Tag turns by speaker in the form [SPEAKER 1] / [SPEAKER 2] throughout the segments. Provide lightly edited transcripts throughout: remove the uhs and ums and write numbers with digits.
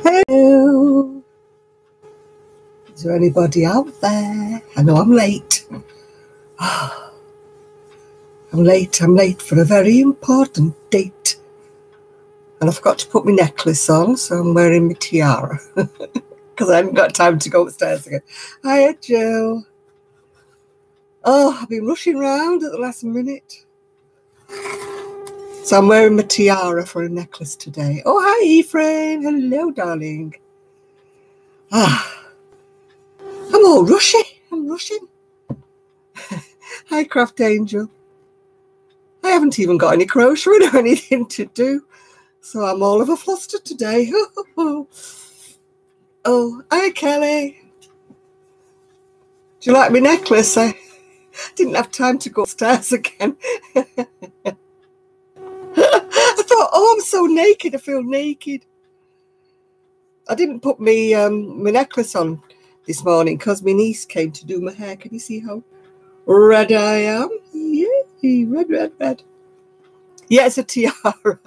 [SPEAKER 1] Hello. Is there anybody out there? I know I'm late. I'm late for a very important date. And I forgot to put my necklace on, so I'm wearing my tiara. Because I haven't got time to go upstairs again. Hiya, Jill. Oh, I've been rushing around at the last minute. So I'm wearing my tiara for a necklace today. Oh, hi, Ephraim. Hello, darling. I'm all rushy. I'm rushing. Hi, Craft Angel. I haven't even got any crocheting or anything to do, so I'm all of a fluster today. Oh, hi, Kelly. Do you like my necklace? I didn't have time to go upstairs again. I thought, oh, I'm so naked. I feel naked. I didn't put my necklace on this morning because my niece came to do my hair. Can you see how red I am? Yay, red. Yeah, it's a tiara.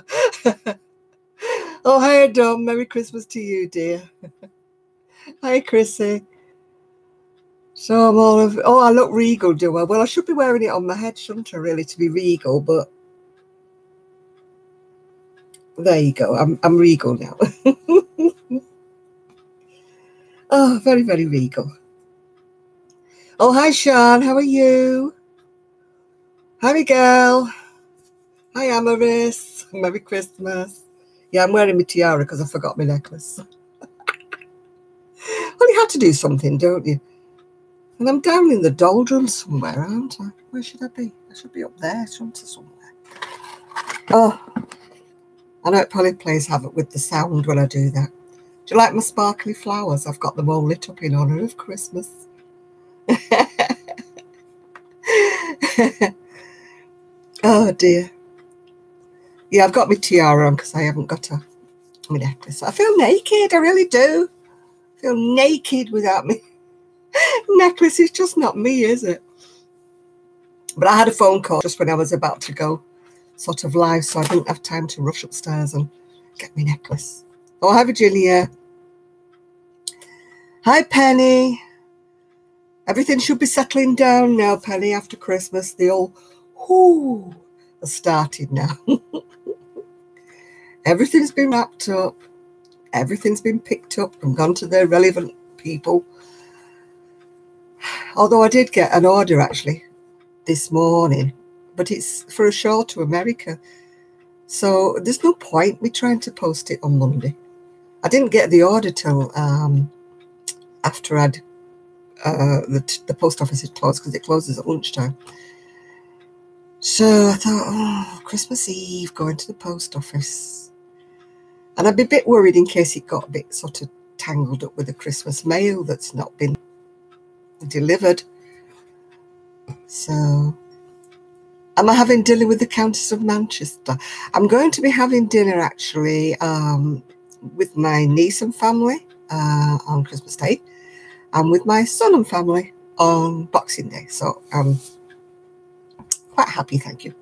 [SPEAKER 1] Oh, hi, Dom. Merry Christmas to you, dear. Hi, Chrissy. So I'm all of... Oh, I look regal, do I? Well, I should be wearing it on my head, shouldn't I, really, to be regal, but... There you go. I'm regal now. Oh, very, very regal. Oh, hi, Sean. How are you? Hi, Miguel. Hi, Amaris. Merry Christmas. Yeah, I'm wearing my tiara because I forgot my necklace. Well, you have to do something, don't you? And I'm down in the doldrums somewhere, aren't I? Where should I be? I should be up there, shouldn't I, somewhere? Oh, I know it probably plays havoc with the sound when I do that. Do you like my sparkly flowers? I've got them all lit up in honour of Christmas. Oh, dear. Yeah, I've got my tiara on because I haven't got my necklace. I feel naked, I really do. I feel naked without me. Necklace is just not me, is it? But I had a phone call just when I was about to go sort of live, so I didn't have time to rush upstairs and get my necklace. Oh, hi, Virginia. Hi, Penny. Everything should be settling down now, Penny, after Christmas. The old whoo has started now. Everything's been wrapped up. Everything's been picked up and gone to their relevant people. Although I did get an order, actually, this morning, but it's for a show to America. So there's no point me trying to post it on Monday. I didn't get the order till after I'd the post office had closed because it closes at lunchtime. So I thought, oh, Christmas Eve, going to the post office. And I'd be a bit worried in case it got a bit sort of tangled up with the Christmas mail that's not been delivered. So am I having dinner with the Countess of Manchester? I'm going to be having dinner, actually, with my niece and family on Christmas Day, and with my son and family on Boxing Day. So I'm quite happy, thank you.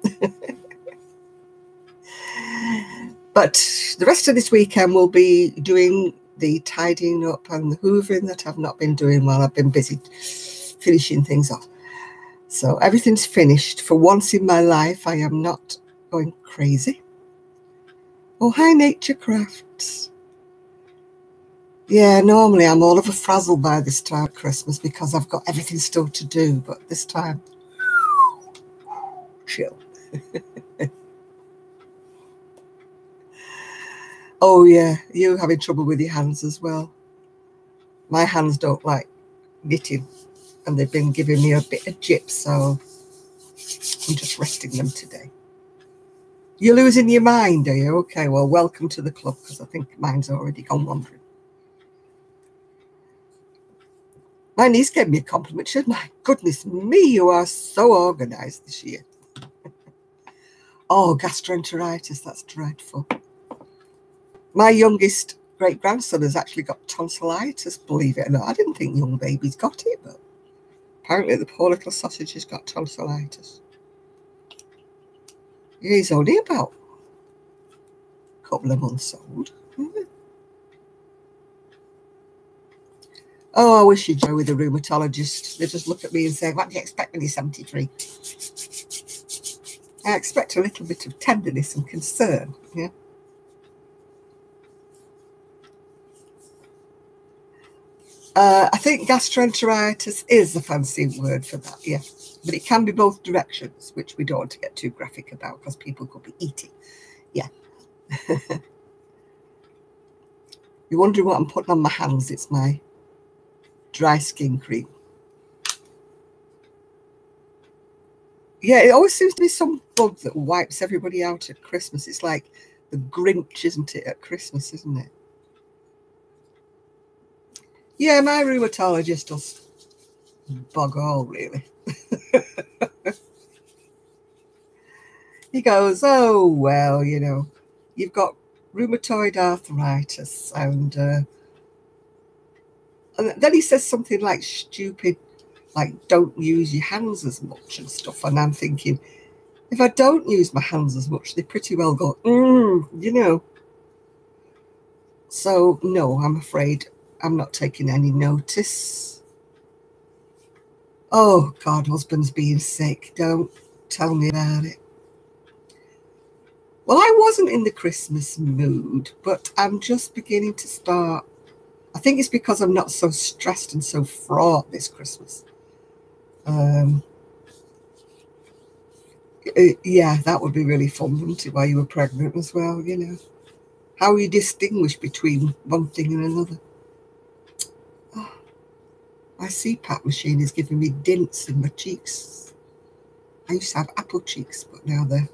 [SPEAKER 1] But the rest of this weekend we'll be doing the tidying up and the hoovering that I've not been doing while I've been busy finishing things off. So everything's finished. For once in my life, I am not going crazy. Oh, hi, Nature Crafts. Yeah, normally I'm all of a frazzle by this time of Christmas because I've got everything still to do, but this time, chill. Oh, yeah, you're having trouble with your hands as well. My hands don't like knitting, and they've been giving me a bit of jip, so I'm just resting them today. You're losing your mind, are you? Okay, well, welcome to the club, because I think mine's already gone wandering. My niece gave me a compliment. She said, my goodness me, you are so organised this year. Oh, gastroenteritis, that's dreadful. My youngest great-grandson has actually got tonsillitis, believe it or not. I didn't think young babies got it, but apparently the poor little sausage has got tonsillitis. He's only about a couple of months old. Oh, I wish you'd go with a rheumatologist. They just look at me and say, what do you expect when you're 73? I expect a little bit of tenderness and concern, yeah. I think gastroenteritis is a fancy word for that, yeah. But it can be both directions, which we don't want to get too graphic about because people could be eating, yeah. You're wondering what I'm putting on my hands. It's my dry skin cream. Yeah, it always seems to be some bug that wipes everybody out at Christmas. It's like the Grinch, isn't it, at Christmas, isn't it? Yeah, my rheumatologist does bug all, really. He goes, oh, well, you know, you've got rheumatoid arthritis. And then he says something like stupid, like don't use your hands as much and stuff. And I'm thinking, if I don't use my hands as much, they pretty well go, you know. So, no, I'm afraid I'm not taking any notice. Oh, God, husband's being sick. Don't tell me about it. Well, I wasn't in the Christmas mood, but I'm just beginning to start. I think it's because I'm not so stressed and so fraught this Christmas. Yeah, that would be really fun, wouldn't it, while you were pregnant as well, you know. How you distinguish between one thing and another. Oh, my CPAP machine is giving me dints in my cheeks. I used to have apple cheeks, but now they're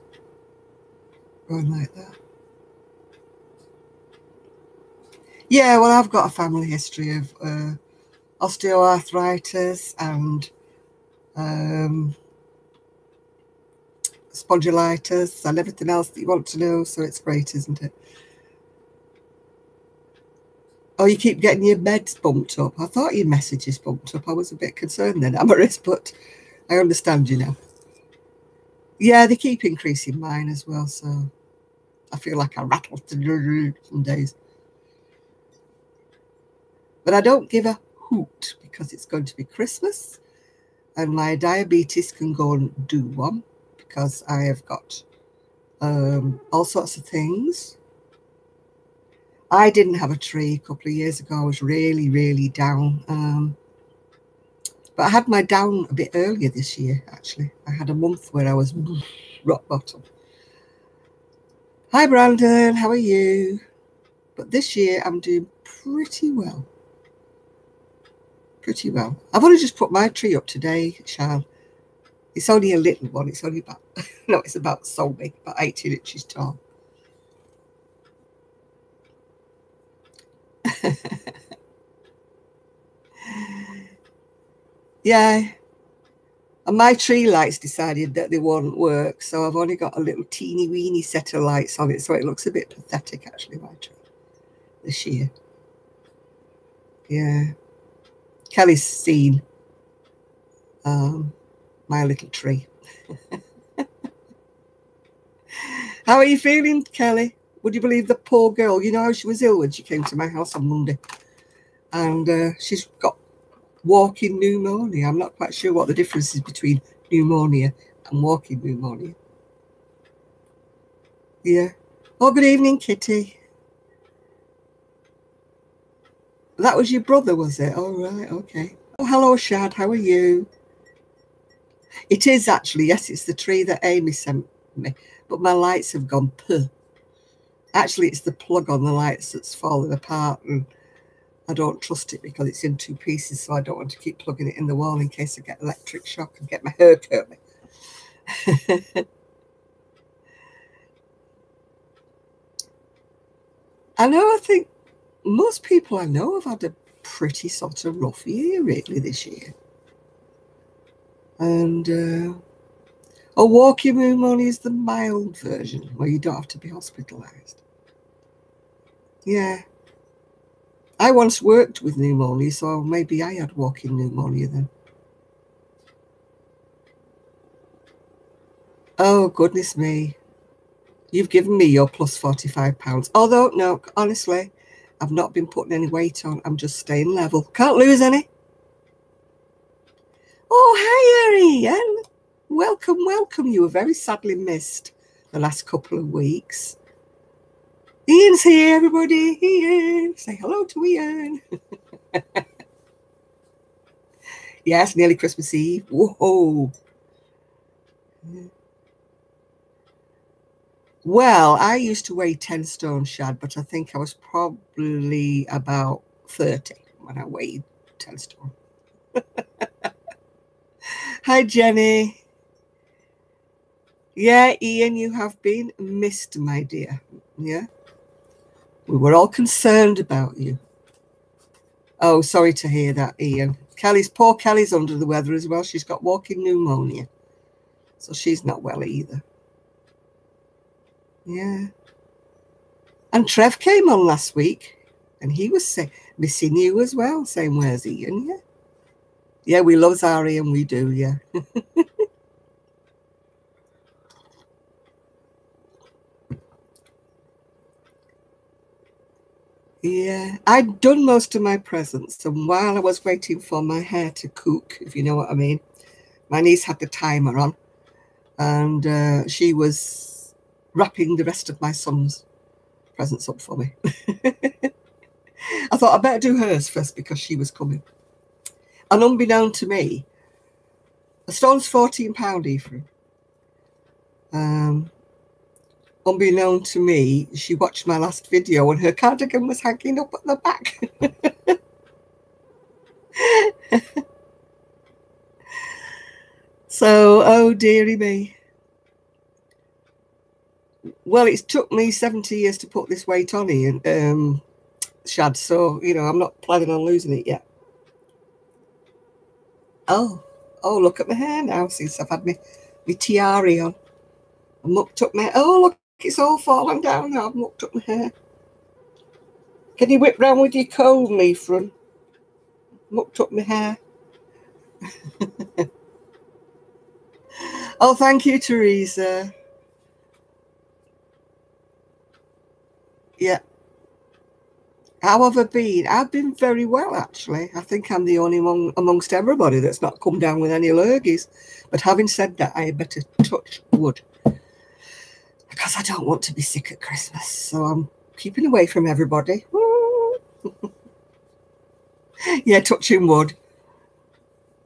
[SPEAKER 1] going like that. Yeah, well, I've got a family history of osteoarthritis and spondylitis and everything else that you want to know, so it's great, isn't it? Oh, you keep getting your meds bumped up. I thought your messages bumped up. I was a bit concerned then, Amaris, but I understand you now. Yeah, they keep increasing mine as well, so I feel like I rattle through some days. But I don't give a hoot because it's going to be Christmas and my diabetes can go and do one because I have got all sorts of things. I didn't have a tree a couple of years ago. I was really, really down. But I had my down a bit earlier this year, actually. I had a month where I was rock bottom. Hi, Brandon. How are you? But this year I'm doing pretty well. Pretty well. I've only just put my tree up today, Sean. It's only a little one. It's only about, no, it's about so big, about 18 inches tall. Yeah. And my tree lights decided that they won't work, so I've only got a little teeny weeny set of lights on it, so it looks a bit pathetic, actually, my tree, this year. Yeah. Kelly's seen my little tree. How are you feeling, Kelly? Would you believe the poor girl? You know how she was ill when she came to my house on Monday? And she's got walking pneumonia. I'm not quite sure what the difference is between pneumonia and walking pneumonia. Yeah. Oh, good evening, Kitty. That was your brother, was it? Oh, right, okay. Oh, hello, Shad. How are you? It is actually, yes, it's the tree that Amy sent me, but my lights have gone puh. Actually, it's the plug on the lights that's falling apart, and I don't trust it because it's in two pieces, so I don't want to keep plugging it in the wall in case I get electric shock and get my hair curly. I think most people I know have had a pretty sort of rough year, really, this year. And a walking pneumonia is the mild version where you don't have to be hospitalised. Yeah. I once worked with pneumonia, so maybe I had walking pneumonia then. Oh, goodness me. You've given me your plus £45. Although, no, honestly, I've not been putting any weight on. I'm just staying level. Can't lose any. Oh, hi, Ian. Welcome, welcome. You were very sadly missed the last couple of weeks. Ian's here, everybody. Ian. Say hello to Ian. Yes, nearly Christmas Eve. Whoa. Well, I used to weigh 10 stone, Shad, but I think I was probably about 30 when I weighed 10 stone. Hi, Jenny. Yeah, Ian, you have been missed, my dear. Yeah. We were all concerned about you. Oh, sorry to hear that, Ian. Poor Kelly's under the weather as well. She's got walking pneumonia. So she's not well either. Yeah. And Trev came on last week and he was missing you as well, saying, where's Ian? Yeah. Yeah, we love Zari and we do, yeah. Yeah, I'd done most of my presents, and while I was waiting for my hair to cook, if you know what I mean, my niece had the timer on, and she was wrapping the rest of my son's presents up for me. I thought I'd better do hers first because she was coming. And unbeknown to me, a stone's £14, Ephraim. Unbeknown to me, she watched my last video and her cardigan was hanging up at the back. So, oh dearie me. Well, it's took me 70 years to put this weight on, Ian, Shad, so, you know, I'm not planning on losing it yet. Oh, look at my hair now since I've had my tiara on. I mucked up my hair. Oh, look, it's all fallen down now. I've mucked up my hair. Can you whip round with your comb, Ephraim? Mucked up my hair. Oh, thank you, Teresa. Yeah. How have I been? I've been very well, actually. I think I'm the only one amongst everybody that's not come down with any lurgies. But having said that, I had better touch wood because I don't want to be sick at Christmas. So I'm keeping away from everybody. Yeah, touching wood.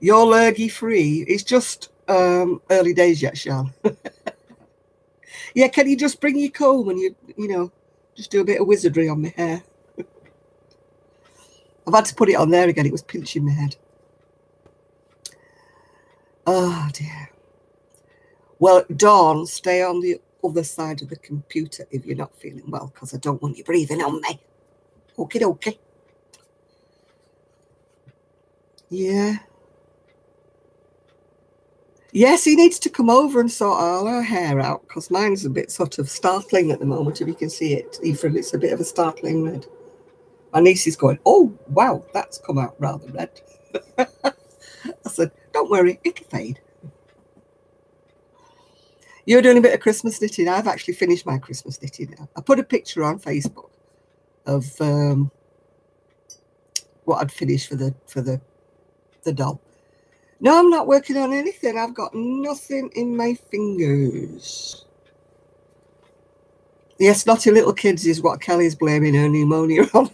[SPEAKER 1] You're lurgy free. It's just early days yet, Sean. Yeah, can you just bring your comb and you know, just do a bit of wizardry on my hair? I've had to put it on there again. It was pinching my head. Oh, dear. Well, Dawn, stay on the other side of the computer if you're not feeling well, because I don't want you breathing on me. Okie dokie. Yeah. Yes, he needs to come over and sort all her hair out, because mine's a bit sort of startling at the moment, if you can see it. Even it's a bit of a startling red. My niece is going, oh, wow, that's come out rather red. I said, don't worry, it'll fade. You're doing a bit of Christmas knitting. I've actually finished my Christmas knitting now. I put a picture on Facebook of what I'd finished for the doll. No, I'm not working on anything. I've got nothing in my fingers. Yes, naughty little kids is what Kelly's blaming her pneumonia on.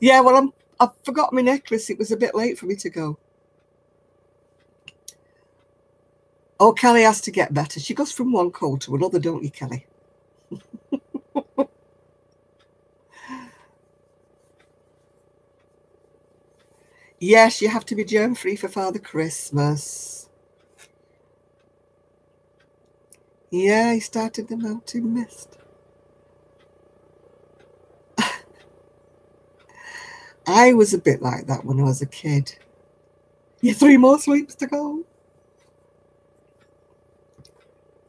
[SPEAKER 1] Yeah, well, I forgot my necklace. It was a bit late for me to go. Oh, Kelly has to get better. She goes from one cold to another, don't you, Kelly? Yes, you have to be germ-free for Father Christmas. Yeah, he started the mountain mist. I was a bit like that when I was a kid. Yeah, 3 more sleeps to go.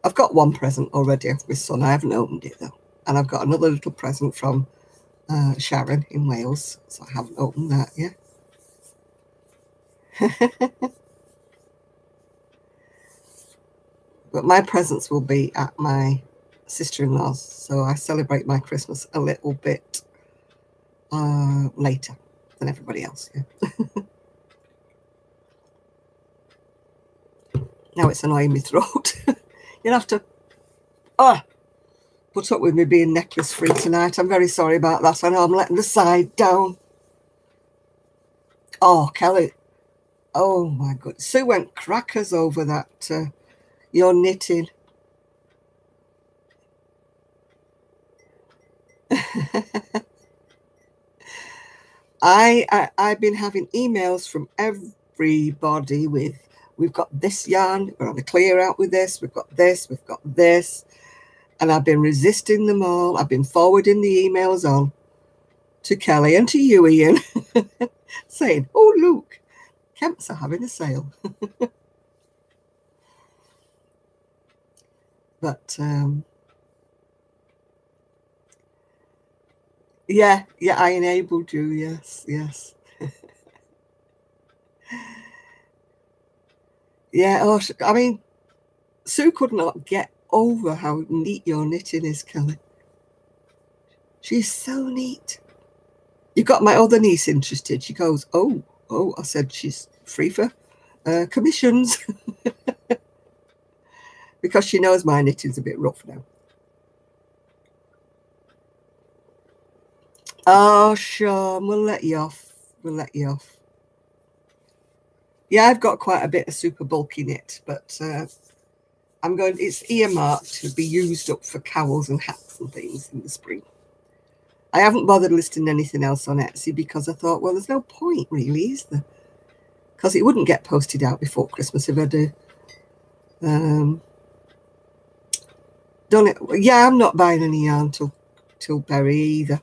[SPEAKER 1] I've got one present already of my son. I haven't opened it, though. And I've got another little present from Sharon in Wales. So I haven't opened that yet. But my presents will be at my sister-in-laws, so I celebrate my Christmas a little bit later than everybody else. Yeah. Now it's annoying my throat. You'll have to put up with me being necklace free tonight. I'm very sorry about that. I know I'm letting the side down. Oh, Kelly. Oh my God. Sue went crackers over that, your knitting. I've been having emails from everybody with, we've got this yarn, we're on a clear out with this, we've got this, we've got this. And I've been resisting them all. I've been forwarding the emails on to Kelly and to you, Ian, saying, oh, look, Kemp's are having a sale. But yeah, I enabled you. Yes. Yeah. Oh, I mean, Sue could not get over how neat your knitting is, Kelly. She's so neat. You got my other niece interested. She goes, oh. I said she's free for commissions because she knows my knitting's a bit rough now. Oh, Sean, we'll let you off. Yeah, I've got quite a bit of super bulky knit, but it's earmarked to be used up for cowls and hats and things in the spring. I haven't bothered listing anything else on Etsy because I thought, well, there's no point really, is there? Because it wouldn't get posted out before Christmas if I do. Done it. Yeah, I'm not buying any yarn till Berry either.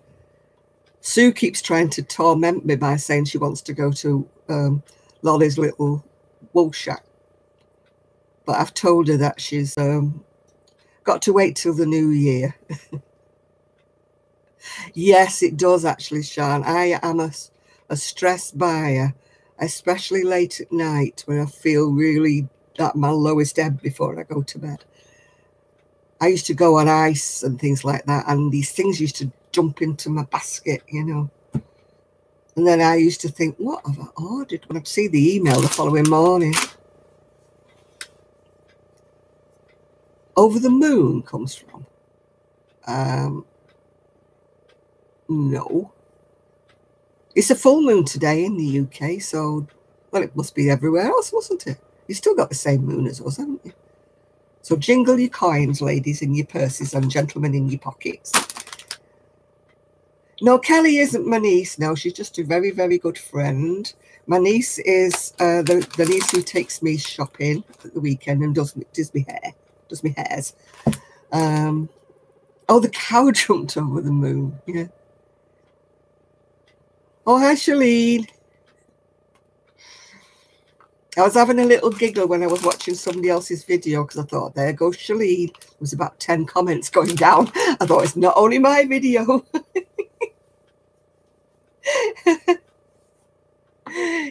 [SPEAKER 1] Sue keeps trying to torment me by saying she wants to go to Lolly's little wool shack. But I've told her that she's got to wait till the new year. Yes, it does actually, Sean. I am a stressed buyer, especially late at night when I feel really at my lowest ebb before I go to bed. I used to go on ice and things like that, and these things used to jump into my basket, you know. And then I used to think, what have I ordered? When I'd see the email the following morning. Over the Moon comes from. No. It's a full moon today in the UK, so, well, it must be everywhere else, mustn't it? You've still got the same moon as us, haven't you? So jingle your coins, ladies, in your purses, and gentlemen in your pockets. No, Kelly isn't my niece. No, she's just a very, very good friend. My niece is the niece who takes me shopping at the weekend and does my hairs. Oh, the cow jumped over the moon. Yeah. Oh, hi, Shalene. I was having a little giggle when I was watching somebody else's video because I thought, there goes Shalene. There was about 10 comments going down. I thought, it's not only my video.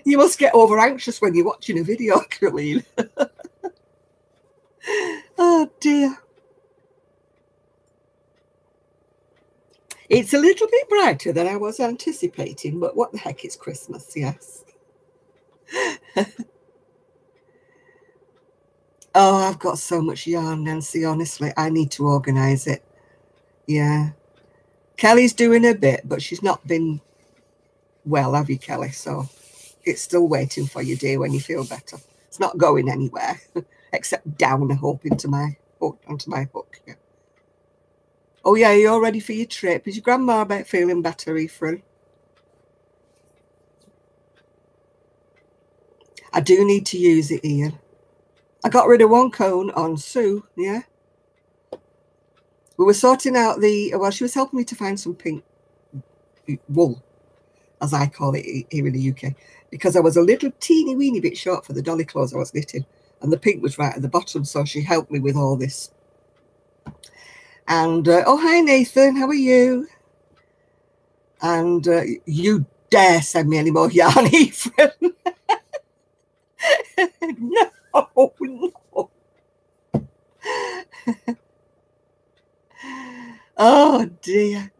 [SPEAKER 1] You must get over anxious when you're watching a video, Shalene. Oh, dear. It's a little bit brighter than I was anticipating, but what the heck, it's Christmas, yes. Oh, I've got so much yarn, Nancy, honestly. I need to organise it. Yeah. Kelly's doing a bit, but she's not been well, have you, Kelly? So it's still waiting for you, dear, when you feel better. It's not going anywhere, except down, I hope, onto my hook. Yeah. Oh, yeah, you're ready for your trip. Is your grandma feeling better, Ephraim? I do need to use it, Ian. I got rid of one cone on Sue, yeah. We were sorting out well, she was helping me to find some pink wool, as I call it here in the UK, because I was a little teeny weeny bit short for the dolly clothes I was knitting, and the pink was right at the bottom, so she helped me with all this. And, oh, hi, Nathan, how are you? And you dare send me any more yarn, Ephraim? No. Oh dear.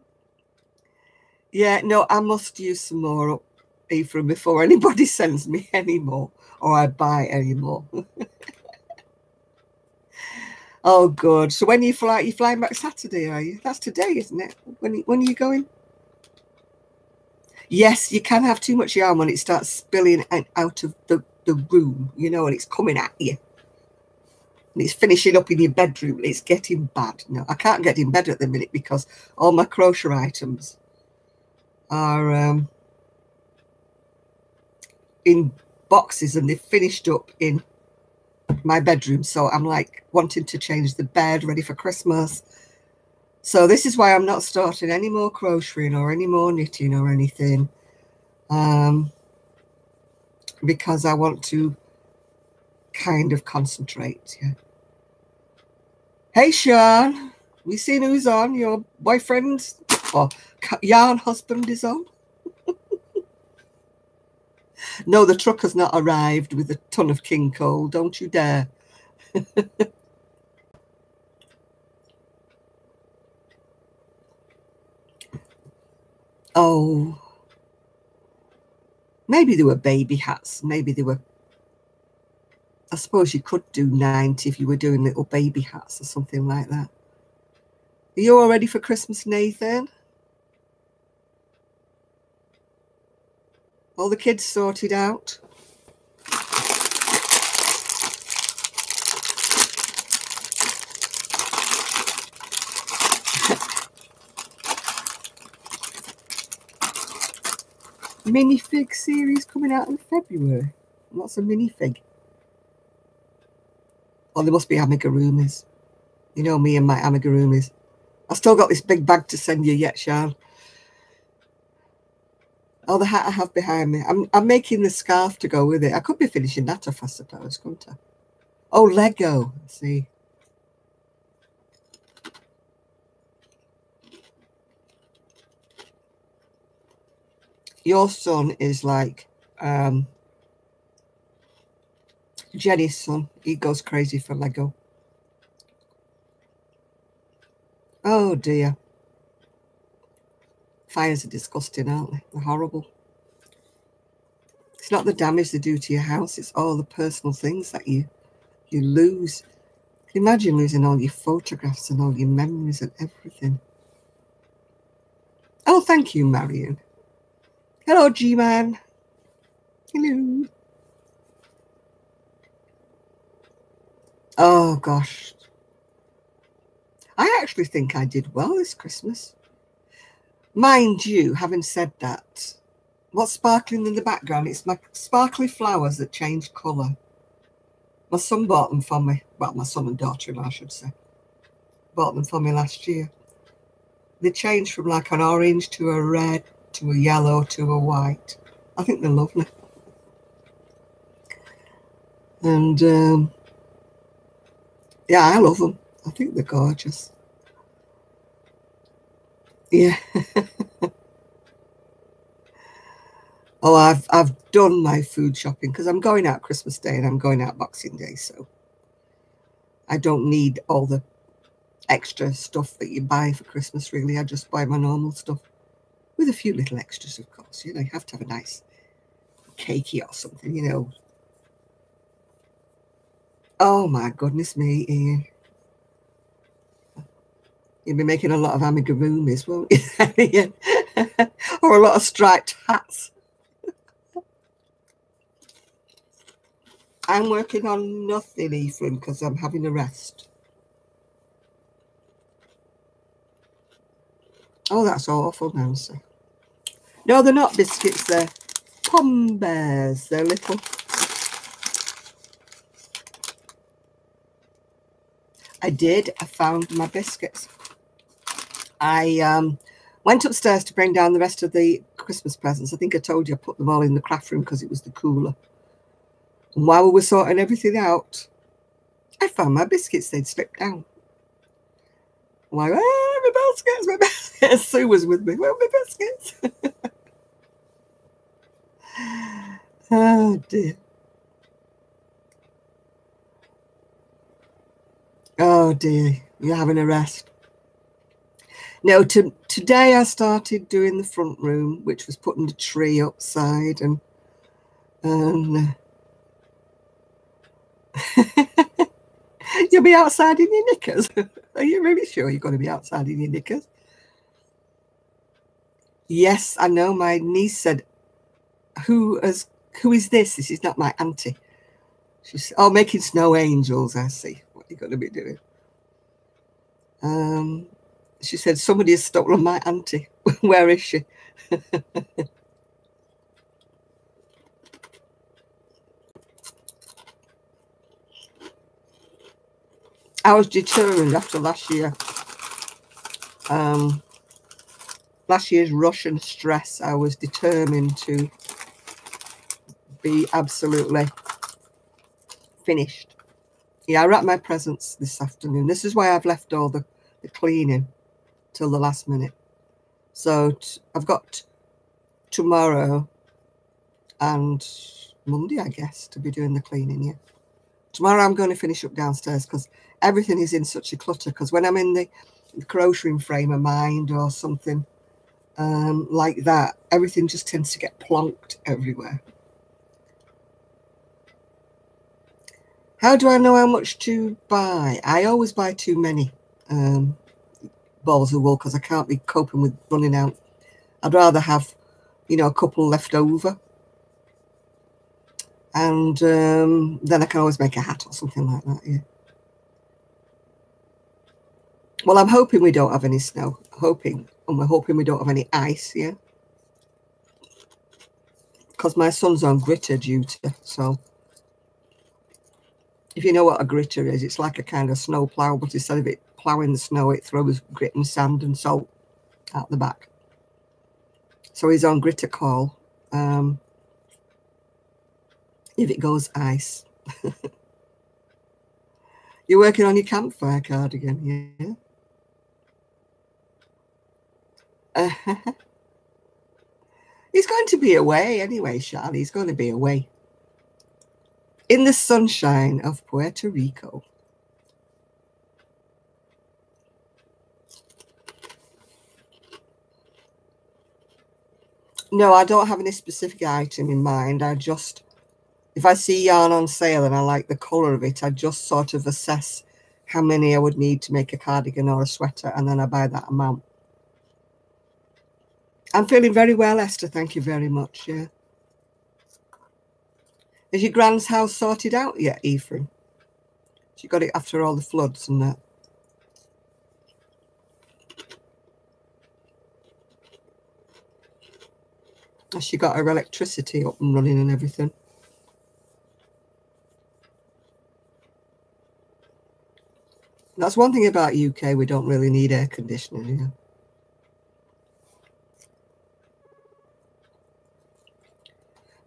[SPEAKER 1] Yeah, no, I must use some more up Ephraim before anybody sends me any more or I buy any more. Oh, good. So when you flying back Saturday, are you? That's today, isn't it? When are you going? Yes, you can have too much yarn when it starts spilling out of the room, you know, and it's coming at you. And it's finishing up in your bedroom. It's getting bad. No, I can't get in bed at the minute because all my crochet items are in boxes and they've finished up in my bedroom. So I'm like wanting to change the bed, ready for Christmas. So this is why I'm not starting any more crocheting or any more knitting or anything. Because I want to kind of concentrate. Yeah. Hey, Sean, we seen who's on? Your boyfriend or yarn husband is on? No, the truck has not arrived with a ton of king coal. Don't you dare. Oh, maybe they were baby hats. Maybe they were. I suppose you could do 90 if you were doing little baby hats or something like that. Are you all ready for Christmas, Nathan? All the kids sorted out? Minifig series coming out in February. What's a minifig? Oh, there must be amigurumis. You know me and my amigurumis. I've still got this big bag to send you yet, Sean. Oh, the hat I have behind me. I'm making the scarf to go with it. I could be finishing that off, I suppose, couldn't I? Oh, Lego. Let's see. Your son is like Jenny's son. He goes crazy for Lego. Oh, dear. Fires are disgusting, aren't they? They're horrible. It's not the damage they do to your house. It's all the personal things that you lose. Imagine losing all your photographs and all your memories and everything. Oh, thank you, Marion. Hello, G-Man. Hello. Oh, gosh. I actually think I did well this Christmas. Mind you, having said that, what's sparkling in the background? It's my sparkly flowers that change colour. My son bought them for me. Well, my son and daughter-in-law, I should say. Bought them for me last year. They change from like an orange to a red to a yellow to a white. I think they're lovely. And yeah, I love them. I think they're gorgeous. Yeah. Oh, I've done my food shopping because I'm going out Christmas Day and I'm going out Boxing Day, so I don't need all the extra stuff that you buy for Christmas, really. I just buy my normal stuff with a few little extras, of course. You know, you have to have a nice cakey or something, you know. Oh, my goodness me, Ian. You'll be making a lot of amigurumis, won't you? Or a lot of striped hats. I'm working on nothing, Ephraim, because I'm having a rest. Oh, that's awful, Nancy. No, they're not biscuits, they're pom bears. They're little. I did. I found my biscuits. I went upstairs to bring down the rest of the Christmas presents. I think I told you I put them all in the craft room because it was the cooler. And while we were sorting everything out, I found my biscuits. They'd slipped down. I'm like, oh, my biscuits, my biscuits. Sue was with me. Where are my biscuits? Oh, dear. Oh, dear. You're having a rest. No, today I started doing the front room, which was putting the tree outside, and you'll be outside in your knickers. Are you really sure you're going to be outside in your knickers? Yes, I know. My niece said, who is this? This is not my auntie. She said, oh, making snow angels. I see. What are you going to be doing? She said, somebody has stolen my auntie. Where is she? I was determined after last year. Last year's rush and stress, I was determined to be absolutely finished. Yeah, I wrapped my presents this afternoon. This is why I've left all the cleaning till the last minute. So I've got tomorrow and Monday, I guess, to be doing the cleaning, yeah. Tomorrow I'm going to finish up downstairs because everything is in such a clutter. Because when I'm in the crocheting frame of mind or something like that, everything just tends to get plonked everywhere. How do I know how much to buy? I always buy too many balls of wool because I can't be coping with running out. I'd rather have, a couple left over. And then I can always make a hat or something like that, yeah. Well, I'm hoping we don't have any snow. And we're hoping we don't have any ice, yeah. Because my son's on gritter duty, so if you know what a gritter is, it's like a kind of snow plough, but instead of it ploughing the snow, it throws grit and sand and salt out the back. So he's on gritter call if it goes ice. You're working on your campfire cardigan, yeah? He's going to be away anyway, Charlie. He's going to be away in the sunshine of Puerto Rico. No, I don't have any specific item in mind. If I see yarn on sale and I like the colour of it, I just sort of assess how many I would need to make a cardigan or a sweater, and then I buy that amount. I'm feeling very well, Esther. Thank you very much. Yeah. Is your grand's house sorted out yet, Ephraim? She got it after all the floods and that. Has she got her electricity up and running and everything? That's one thing about UK. We don't really need air conditioning, yeah.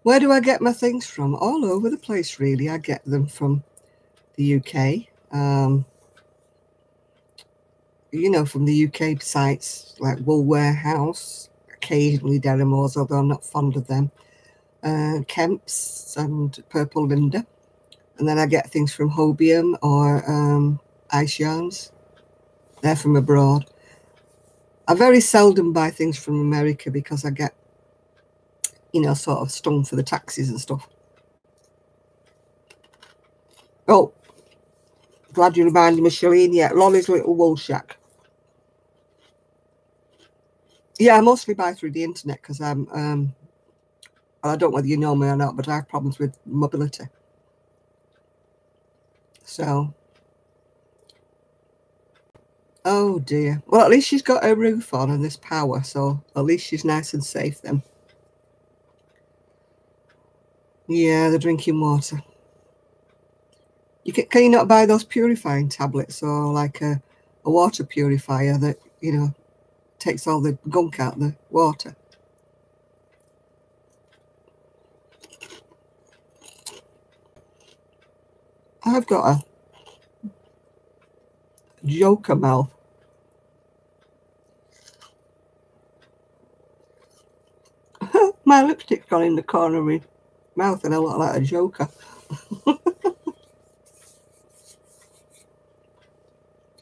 [SPEAKER 1] Where do I get my things from? All over the place, really. I get them from the UK. From the UK sites like Wool Warehouse, occasionally Deramores, although I'm not fond of them, Kemp's and Purple Linda. And then I get things from Hobium or Ice Yarns. They're from abroad. I very seldom buy things from America because I get, sort of stung for the taxes and stuff. Oh, glad you reminded me, Shalene. Yeah, Lolly's Little Wool Shack. Yeah, I mostly buy through the internet because I don't know whether you know me or not, but I have problems with mobility. So, oh dear. Well, at least she's got her roof on and there's power, so at least she's nice and safe then. Yeah, the drinking water. Can you not buy those purifying tablets or like a water purifier that, takes all the gunk out of the water? I've got a joker mouth. My lipstick's gone in the corner of my mouth and I look like a joker.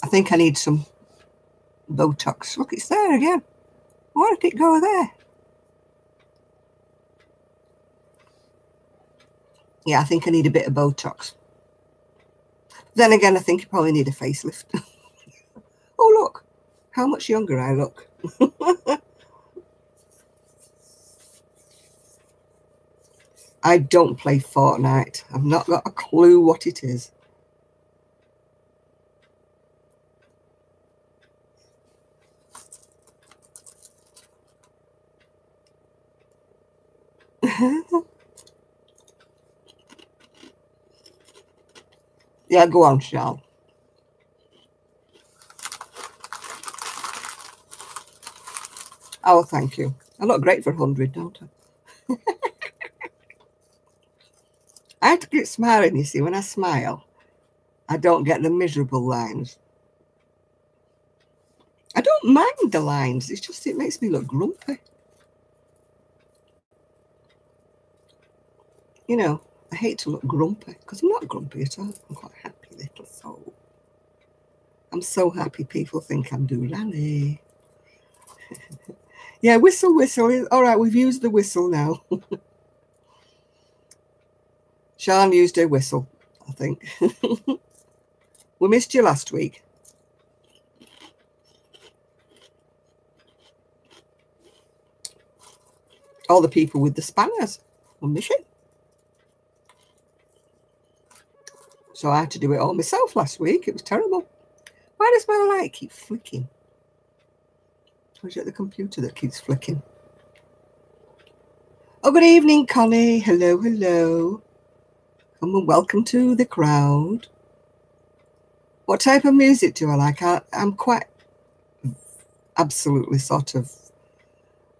[SPEAKER 1] I think I need some Botox. Look, it's there again. Why did it go there? Yeah, I think I need a bit of Botox. Then again, I think you probably need a facelift. Oh, look, how much younger I look. I don't play Fortnite. I've not got a clue what it is. Yeah, go on, Charles. Oh, thank you. I look great for 100, don't I? I have to keep smiling, you see. When I smile, I don't get the miserable lines. I don't mind the lines. It's just it makes me look grumpy. You know, I hate to look grumpy because I'm not grumpy at all. I'm quite a happy little soul. I'm so happy people think I'm doolally. Yeah, whistle, whistle. All right, we've used the whistle now. Sian used her whistle, I think. We missed you last week. All the people with the spanners were missing. So I had to do it all myself last week. It was terrible. Why does my light keep flicking? Or is it the computer that keeps flicking? Oh, good evening, Connie. Hello, hello. Come and welcome to the crowd. What type of music do I like? I'm quite absolutely sort of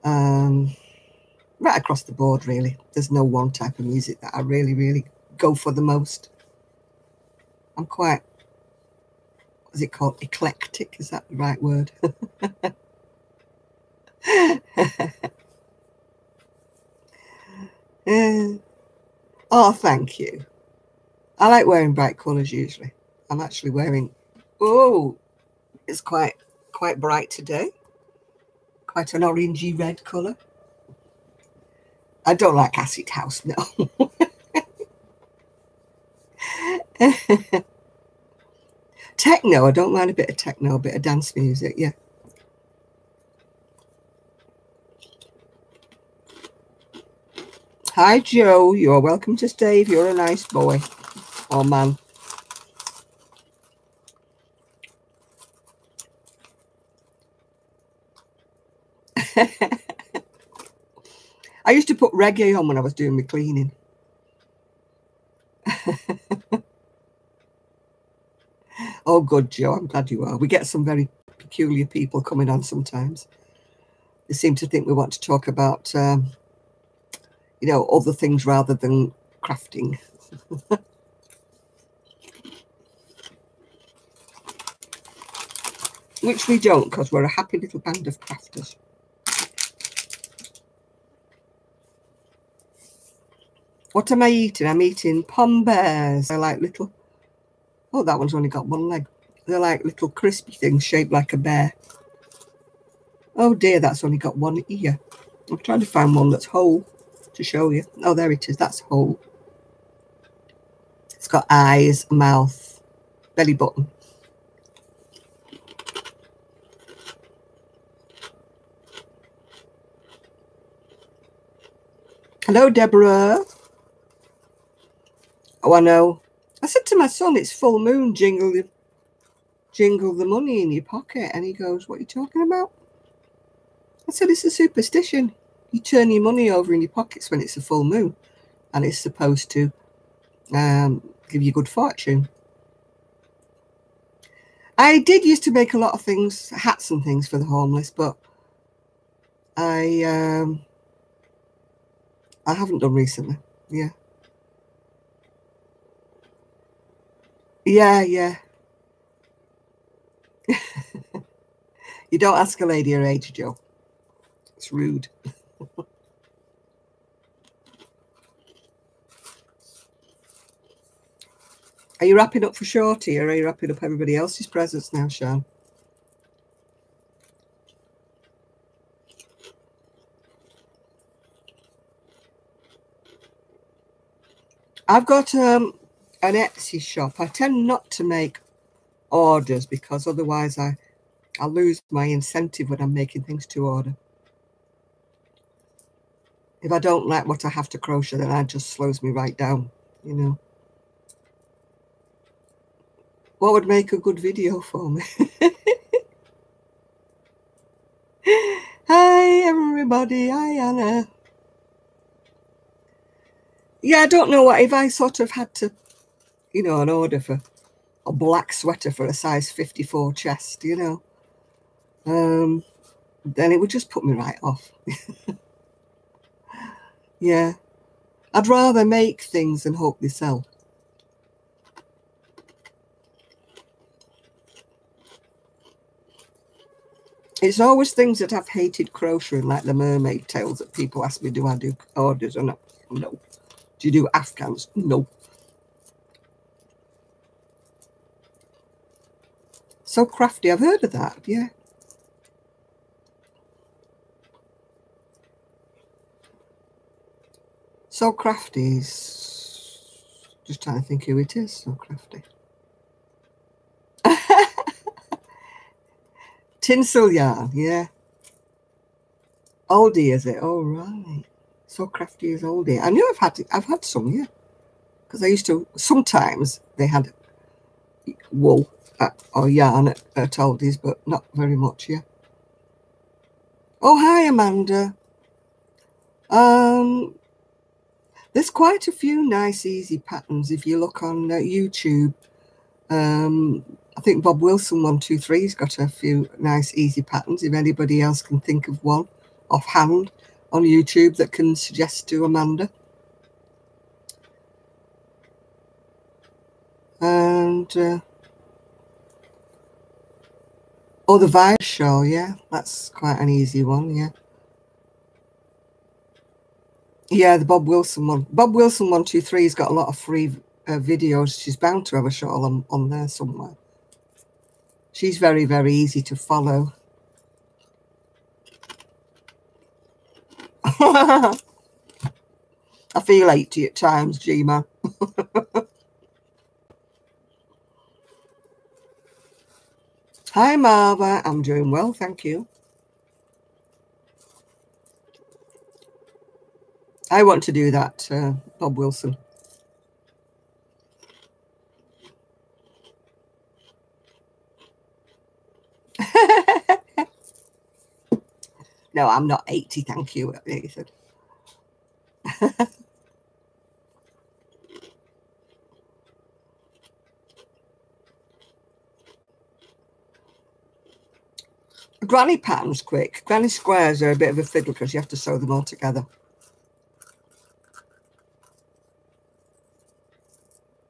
[SPEAKER 1] right across the board, really. There's no one type of music that I really, really go for the most. I'm quite, what's it called? Eclectic, is that the right word? Oh, thank you. I like wearing bright colours usually. I'm actually wearing, oh, it's quite bright today. Quite an orangey red colour. I don't like acid house, no. Techno, I don't mind a bit of techno, a bit of dance music, yeah. Hi, Joe. You're welcome to stay if you're a nice boy or man. I used to put reggae on when I was doing my cleaning. Oh, good, Joe. I'm glad you are. We get some very peculiar people coming on sometimes. They seem to think we want to talk about, you know, other things rather than crafting. Which we don't, because we're a happy little band of crafters. What am I eating? I'm eating pom bears. They're like little, oh, that one's only got one leg. They're like little crispy things shaped like a bear. Oh dear, that's only got one ear. I'm trying to find one that's whole to show you. Oh, there it is. That's whole. It's got eyes, mouth, belly button. Hello, Deborah. Oh, I know. I said to my son, it's full moon, jingle the money in your pocket. And he goes, what are you talking about? I said, it's a superstition. You turn your money over in your pockets when it's a full moon. And it's supposed to give you good fortune. I did used to make a lot of things, hats and things for the homeless, but I haven't done recently. Yeah. Yeah, yeah. You don't ask a lady her age, Joe. It's rude. Are you wrapping up for Shorty, or are you wrapping up everybody else's presents now, Sian? I've got an Etsy shop. I tend not to make orders because otherwise I lose my incentive when I'm making things to order. If I don't like what I have to crochet, then that just slows me right down, you know. What would make a good video for me? Hi, everybody. Hi, Anna. Yeah, I don't know what, if I sort of had to, you know, an order for a black sweater for a size 54 chest, you know, then it would just put me right off. Yeah. I'd rather make things and hope they sell. It's always things that I've hated crocheting, like the mermaid tails, that people ask me, do I do orders or not? No. Do you do Afghans? No. So Crafty, I've heard of that, yeah. So Crafty is, just trying to think who it is, So Crafty. Tinsel yarn, yeah. Oldie, is it? Oh, right. So Crafty is oldie. I knew I've had some, yeah. Because I used to, sometimes they had wool or yarn at Aldi's, but not very much, yeah. Oh, hi, Amanda. There's quite a few nice, easy patterns if you look on YouTube. I think Bob Wilson 123's got a few nice, easy patterns. If anybody else can think of one offhand on YouTube that can suggest to Amanda. And oh, the Vibe Show, yeah, that's quite an easy one, yeah. Yeah, the Bob Wilson one. Bob Wilson 123's got a lot of free videos. She's bound to have a shawl on there somewhere. She's very, very easy to follow. I feel 80 at times, Gma. Hi, Marva. I'm doing well, thank you. I want to do that, Bob Wilson. No, I'm not 80, thank you, Ethan. Granny pattern's quick. Granny squares are a bit of a fiddle because you have to sew them all together.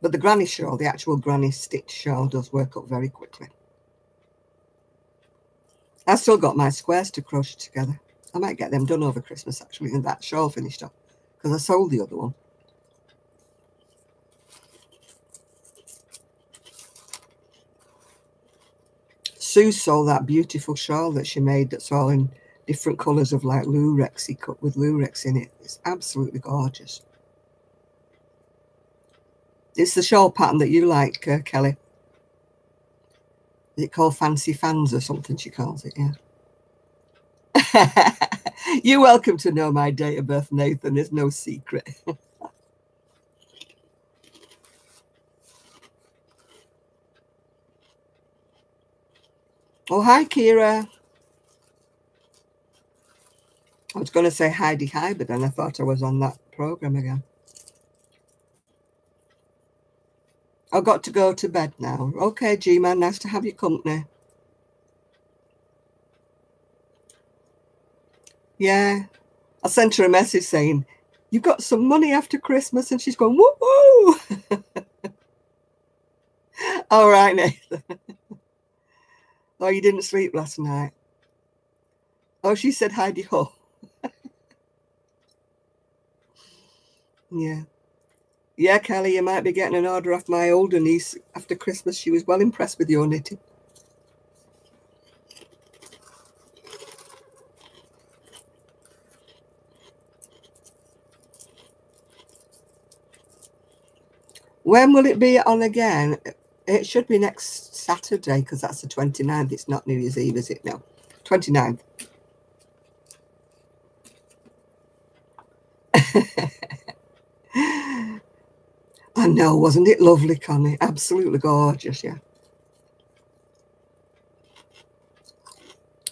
[SPEAKER 1] But the granny shawl, the actual granny stitch shawl, does work up very quickly. I've still got my squares to crochet together. I might get them done over Christmas, actually, and that shawl finished up, because I sold the other one. Sue sold that beautiful shawl that she made that's all in different colours of like lurexy, cut with lurex in it. It's absolutely gorgeous. It's the shawl pattern that you like, Kelly. Is it called Fancy Fans or something she calls it, yeah. You're welcome to know my date of birth, Nathan. There's no secret. Oh, hi, Kira. I was going to say Heidi hi, but then I thought I was on that program again. I've got to go to bed now. Okay, G-Man, nice to have your company. Yeah. I sent her a message saying, you've got some money after Christmas, and she's going, woo-hoo! All right, Nathan. Oh, you didn't sleep last night? Oh, she said Heidi ho. Yeah. Yeah, Kelly, you might be getting an order off my older niece after Christmas. She was well impressed with your knitting. When will it be on again? It should be next Saturday because that's the 29th. It's not New Year's Eve, is it? No, 29th. I know, wasn't it lovely, Connie? Absolutely gorgeous, yeah.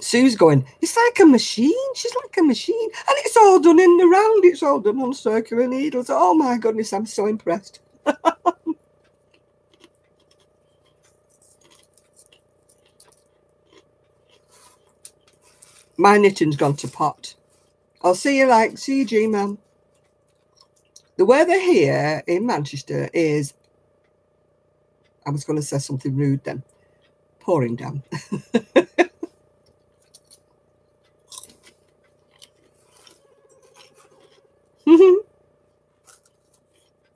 [SPEAKER 1] Sue's going, it's like a machine. She's like a machine. And it's all done in the round. It's all done on circular needles. Oh, my goodness, I'm so impressed. My knitting's gone to pot. I'll see you G-Man. The weather here in Manchester is, I was going to say something rude then, pouring down.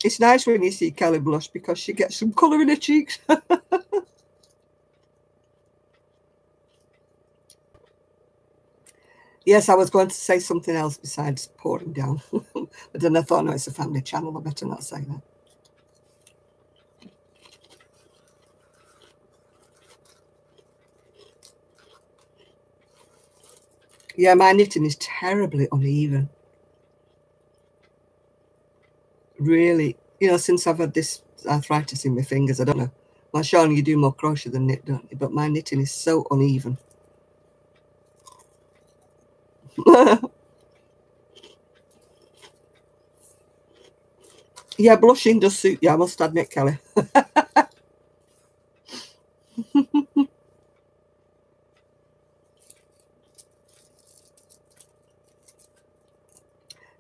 [SPEAKER 1] It's nice when you see Kelly blush because she gets some colour in her cheeks. Yes, I was going to say something else besides pouring down. But then I thought, no, it's a family channel. I better not say that. Yeah, my knitting is terribly uneven. Really, since I've had this arthritis in my fingers, I don't know. Well, Sean, you do more crochet than knit, don't you? But my knitting is so uneven. Yeah, blushing does suit you, I must admit, Kelly.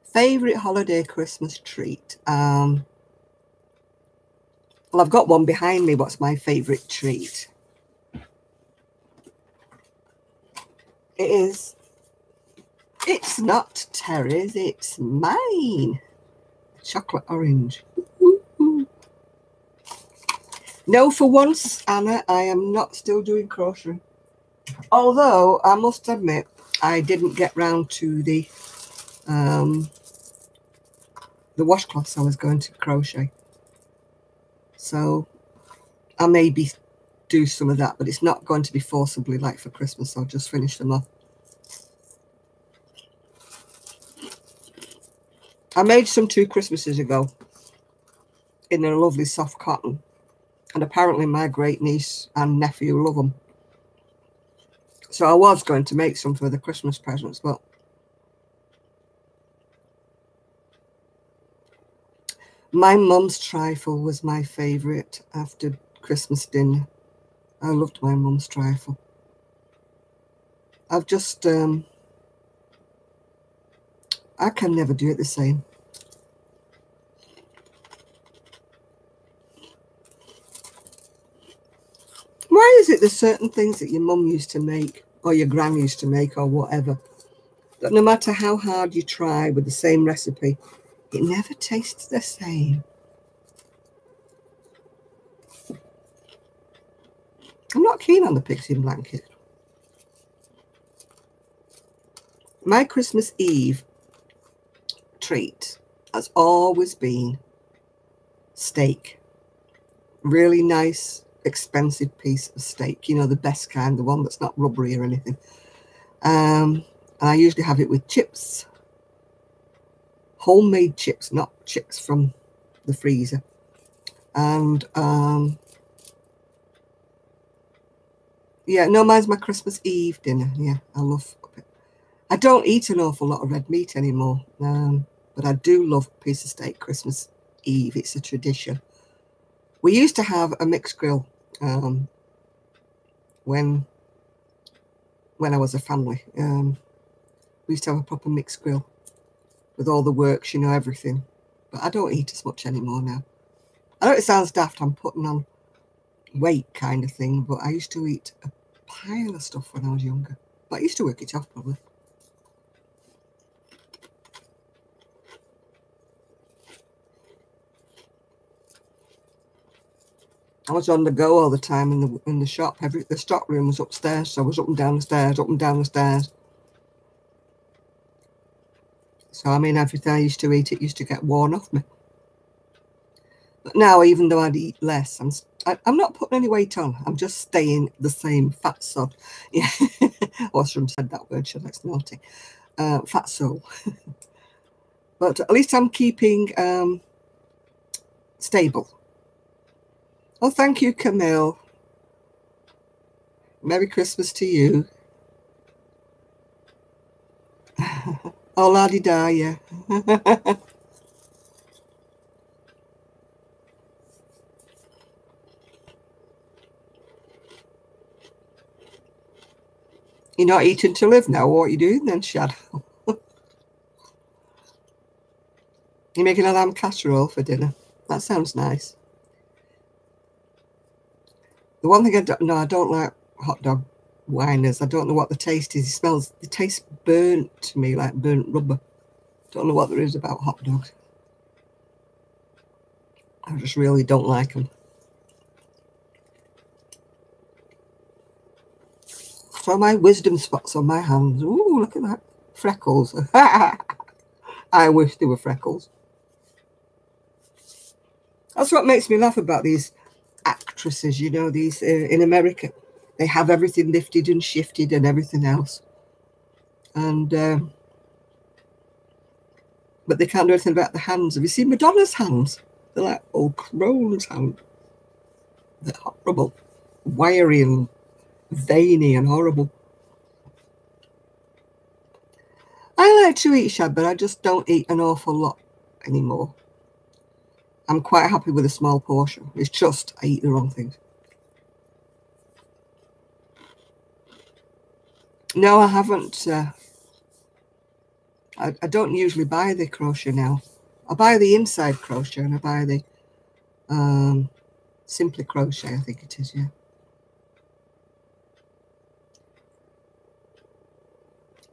[SPEAKER 1] Favourite holiday Christmas treat? Well, I've got one behind me. What's my favourite treat? It's not Terry's, it's mine. Chocolate orange. No, for once, Anna, I am not still doing crochet. Although, I must admit, I didn't get round to the washcloths I was going to crochet. So, I maybe do some of that, but it's not going to be forcibly like for Christmas. I'll just finish them off. I made some 2 Christmases ago in a lovely soft cotton. And apparently my great niece and nephew love them. So I was going to make some for the Christmas presents, but my mum's trifle was my favourite after Christmas dinner. I loved my mum's trifle. I've just, I can never do it the same. Why is it there's certain things that your mum used to make or your gran used to make or whatever, that no matter how hard you try with the same recipe, it never tastes the same? I'm not keen on the pixie blanket. My Christmas Eve treat has always been steak. Really nice, expensive piece of steak. The best kind, the one that's not rubbery or anything. And I usually have it with chips. Homemade chips, not chips from the freezer. And yeah, no, mine's my Christmas Eve dinner. Yeah, I love it. I don't eat an awful lot of red meat anymore, but I do love a piece of steak Christmas Eve. It's a tradition. We used to have a mixed grill when I was a family. We used to have a proper mixed grill with all the works, everything. But I don't eat as much anymore now. I know it sounds daft, I'm putting on weight kind of thing, but I used to eat a pile of stuff when I was younger. But I used to work it off, probably. I was on the go all the time in the shop. The stock room was upstairs, so I was up and down the stairs, up and down the stairs. So, I mean, everything I used to eat, it used to get worn off me. But now, even though I'd eat less, I'm not putting any weight on. I'm just staying the same fat sod. Yeah, Ostrom said that word, should that's naughty. Fat soul. But at least I'm keeping stable. Oh, thank you, Camille. Merry Christmas to you. Oh, la-di-da, yeah. You're not eating to live now. What are you doing then, Shad? You're making a lamb casserole for dinner. That sounds nice. The one thing I don't like hot dog whiners. I don't know what the taste is. It tastes burnt to me, like burnt rubber. Don't know what there is about hot dogs. I just really don't like them. So my wisdom spots on my hands. Ooh, look at that. Freckles. I wish they were freckles. That's what makes me laugh about these actresses, you know, these in America. They have everything lifted and shifted and everything else. And but they can't do anything about the hands. Have you seen Madonna's hands? They're like old crone's hands. They're horrible. Wiry and veiny and horrible. I like to eat, Shad, but I just don't eat an awful lot anymore. I'm quite happy with a small portion. It's just I eat the wrong things. No, I haven't. I don't usually buy the crochet now. I buy the inside crochet and I buy the Simply Crochet, I think it is, yeah.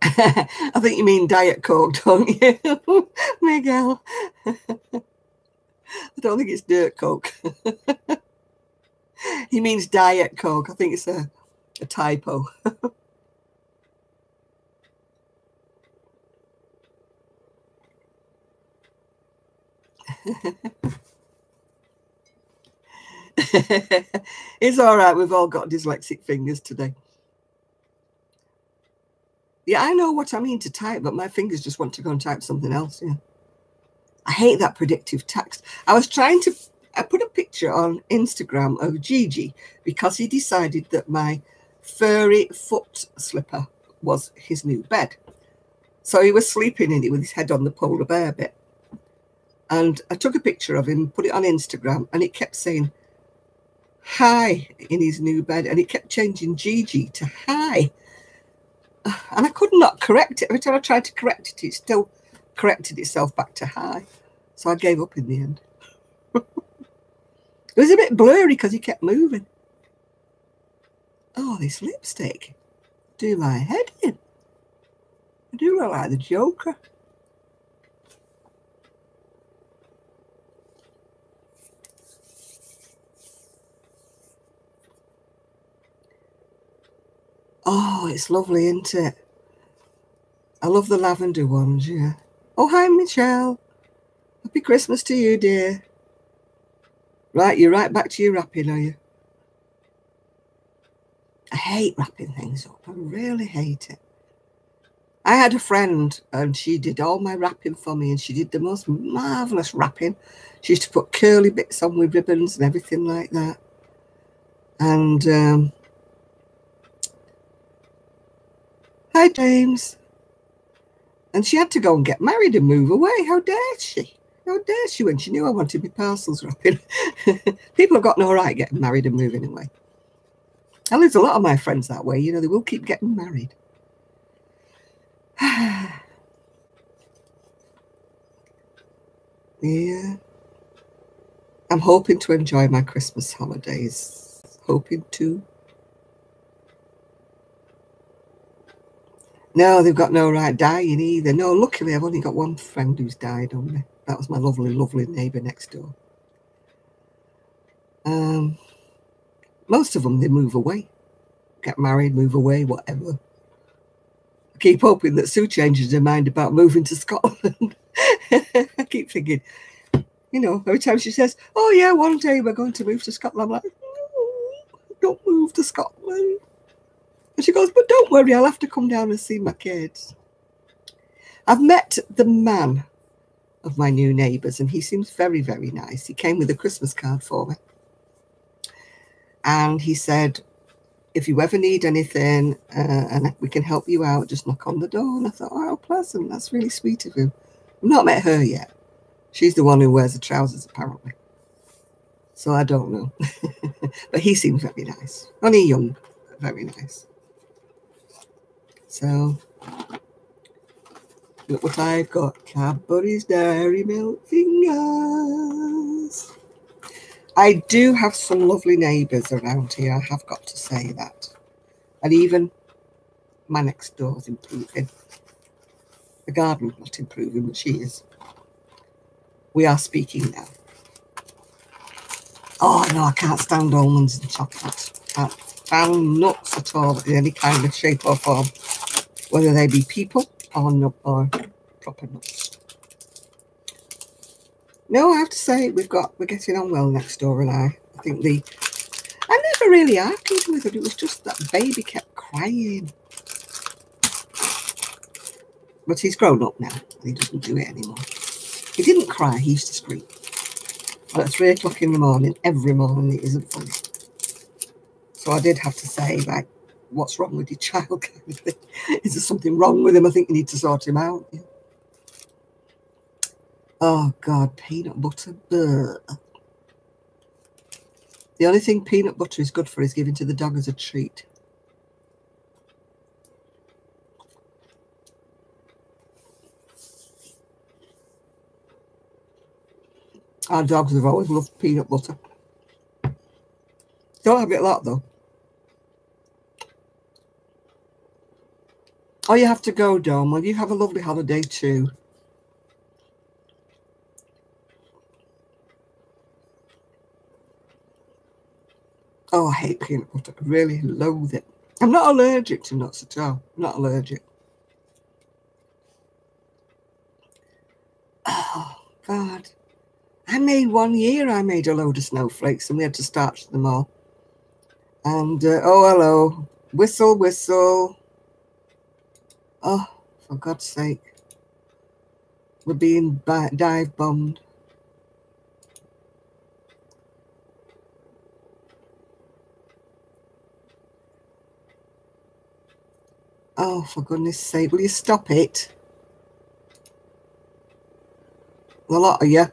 [SPEAKER 1] I think you mean Diet Coke, don't you, Miguel? I don't think it's Dirt Coke. He means Diet Coke. I think it's a typo. It's all right. We've all got dyslexic fingers today. Yeah, I know what I mean to type, but my fingers just want to go and type something else. Yeah, I hate that predictive text. I put a picture on Instagram of Gigi because he decided that my furry foot slipper was his new bed. So he was sleeping in it with his head on the polar bear bit. And I took a picture of him, put it on Instagram, and it kept saying hi in his new bed. And it kept changing Gigi to hi. And I could not correct it. Every time I tried to correct it, it still corrected itself back to hi. So I gave up in the end. It was a bit blurry because he kept moving. Oh, this lipstick. Do my head in. I do look like the Joker. Oh, it's lovely, isn't it? I love the lavender ones, yeah. Oh, hi, Michelle. Happy Christmas to you, dear. Right, you're right back to your wrapping, are you? I hate wrapping things up. I really hate it. I had a friend and she did all my wrapping for me and she did the most marvellous wrapping. She used to put curly bits on with ribbons and everything like that. And hi, James. And she had to go and get married and move away. How dare she? How dare she when she knew I wanted my parcels wrapping? People have got no right getting married and moving away. And there's a lot of my friends that way. You know, they will keep getting married. Yeah. I'm hoping to enjoy my Christmas holidays. Hoping to. No, they've got no right dying either. No, luckily I've only got one friend who's died only. That was my lovely, lovely neighbour next door. Most of them, they move away. Get married, move away, whatever. I keep hoping that Sue changes her mind about moving to Scotland. I keep thinking, You know, every time she says, oh yeah, one day we're going to move to Scotland, I'm like, no, don't move to Scotland. And she goes, but don't worry, I'll have to come down and see my kids. I've met the man of my new neighbours, and he seems very, very nice. He came with a Christmas card for me. And he said, if you ever need anything and we can help you out, just knock on the door. And I thought, oh, how pleasant. That's really sweet of him. I've not met her yet. She's the one who wears the trousers, apparently. So I don't know. But he seems very nice. Only young, but very nice. So, look what I've got. Cadbury's Dairy Milk Fingers. I do have some lovely neighbours around here. I have got to say that. And even my next door's improving. The garden's not improving, but she is. We are speaking now. Oh, no, I can't stand almonds and chocolate. Can't stand nuts at all in any kind of shape or form, whether they be people or proper nuts. No, I have to say, we're getting on well next door, and I think I never really argued with her. It was just that baby kept crying. But he's grown up now. He doesn't do it anymore. He didn't cry. He used to scream. But at 3 o'clock in the morning, every morning, it isn't funny. So I did have to say, like, what's wrong with your child? Is there something wrong with him? I think you need to sort him out. Yeah. Oh, God, peanut butter. Ugh. The only thing peanut butter is good for is giving to the dog as a treat. Our dogs have always loved peanut butter. Don't have it a lot, though. Oh, you have to go, Dawn. Well, you have a lovely holiday, too. Oh, I hate peanut butter. I really loathe it. I'm not allergic to nuts at all. I'm not allergic. Oh, God. I made a load of snowflakes and we had to starch them all. And, oh, hello. Whistle, whistle. Oh, for God's sake. We're being dive bombed. Oh, for goodness sake, will you stop it? A lot of you.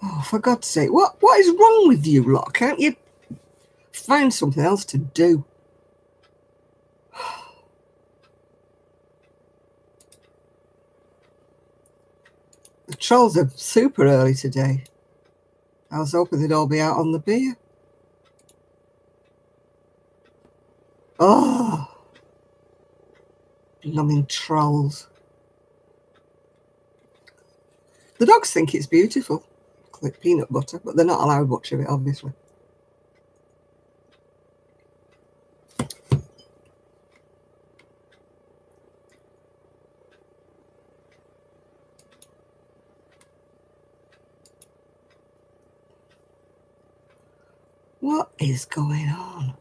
[SPEAKER 1] Oh, for God's sake, what is wrong with you lot? Can't you find something else to do? The trolls are super early today. I was hoping they'd all be out on the beer. Oh, blooming trolls. The dogs think it's beautiful, like peanut butter, but they're not allowed much of it, obviously. What is going on?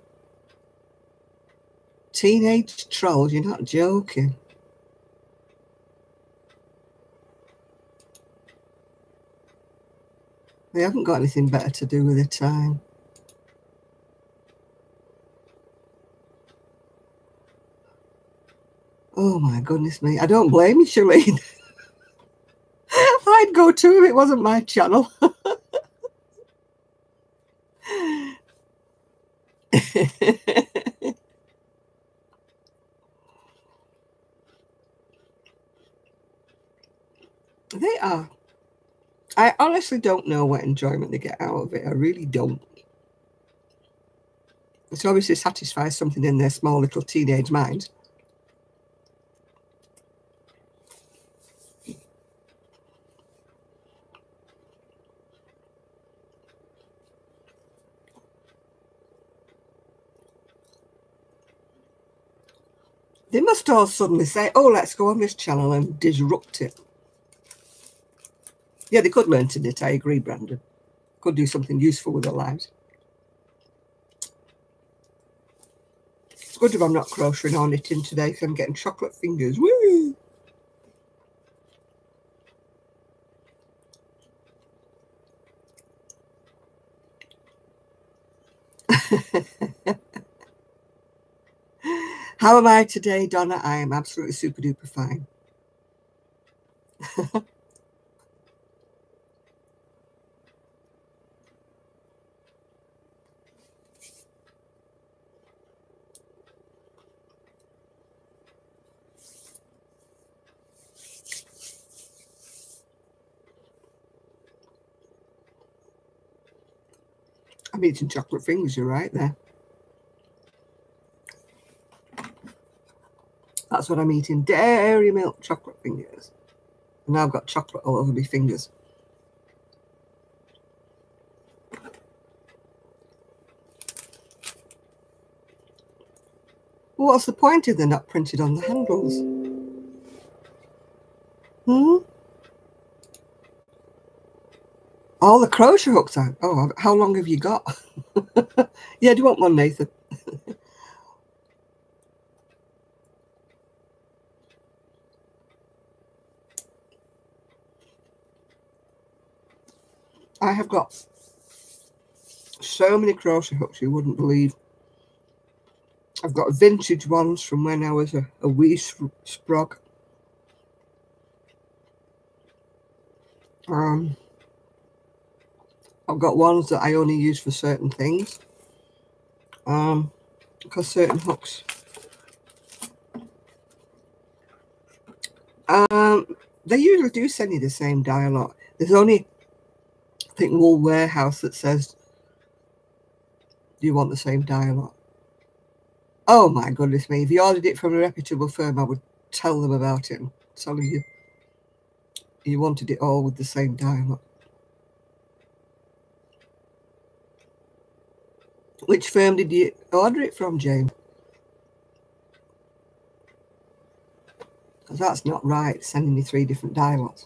[SPEAKER 1] Teenage trolls, you're not joking. They haven't got anything better to do with their time. Oh my goodness me. I don't blame you, Shalene. I'd go too if it wasn't my channel. They are. I honestly don't know what enjoyment they get out of it. I really don't. It obviously satisfies something in their small little teenage minds. They must all suddenly say, oh, let's go on this channel and disrupt it. Yeah, they could learn to knit, I agree, Brandon. Could do something useful with their lives. It's good if I'm not crocheting or knitting today because I'm getting chocolate fingers. Woo! How am I today, Donna? I am absolutely super duper fine. I'm eating chocolate fingers, you're right there. That's what I'm eating, dairy milk chocolate fingers. And now I've got chocolate all over my fingers. Well, what's the point if they're not printed on the handles? All the crochet hooks out. Oh, how long have you got? Yeah, do you want one, Nathan? I have got so many crochet hooks you wouldn't believe. I've got vintage ones from when I was a wee sprog. I've got ones that I only use for certain things. Because certain hooks. They usually do send you the same dialogue. There's only, I think, Wool Warehouse that says, do you want the same dialogue? Oh my goodness me. If you ordered it from a reputable firm, I would tell them about it and tell you you wanted it all with the same dialogue. Which firm did you order it from, James? Because that's not right, sending me 3 different dialogues.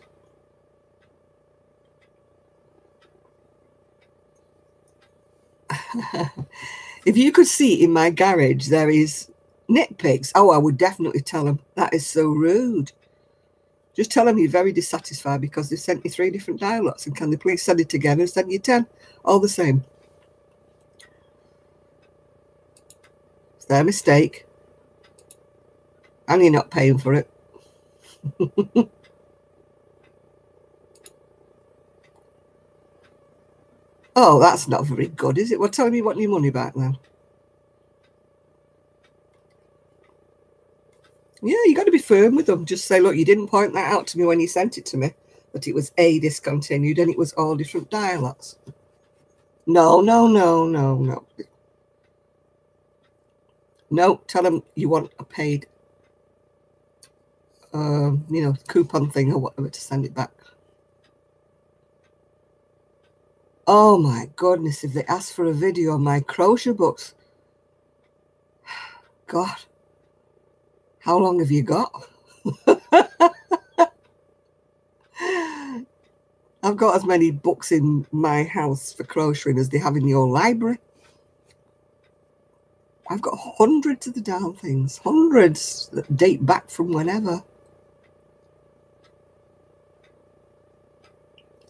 [SPEAKER 1] If you could see in my garage, there is nitpicks. Oh, I would definitely tell them. That is so rude. Just tell them you're very dissatisfied because they've sent you 3 different dialogues, and can they please send it again and send you 10? All the same. It's their mistake. And you're not paying for it. Oh, that's not very good, is it? Well, tell me you want your money back then. Yeah, you got to be firm with them. Just say, look, you didn't point that out to me when you sent it to me, but it was discontinued and it was all different dialects. No. No, tell them you want a paid, coupon thing or whatever to send it back. Oh my goodness, if they ask for a video on my crochet books, God, how long have you got? I've got as many books in my house for crocheting as they have in your library. I've got hundreds of the darn things, hundreds that date back from whenever.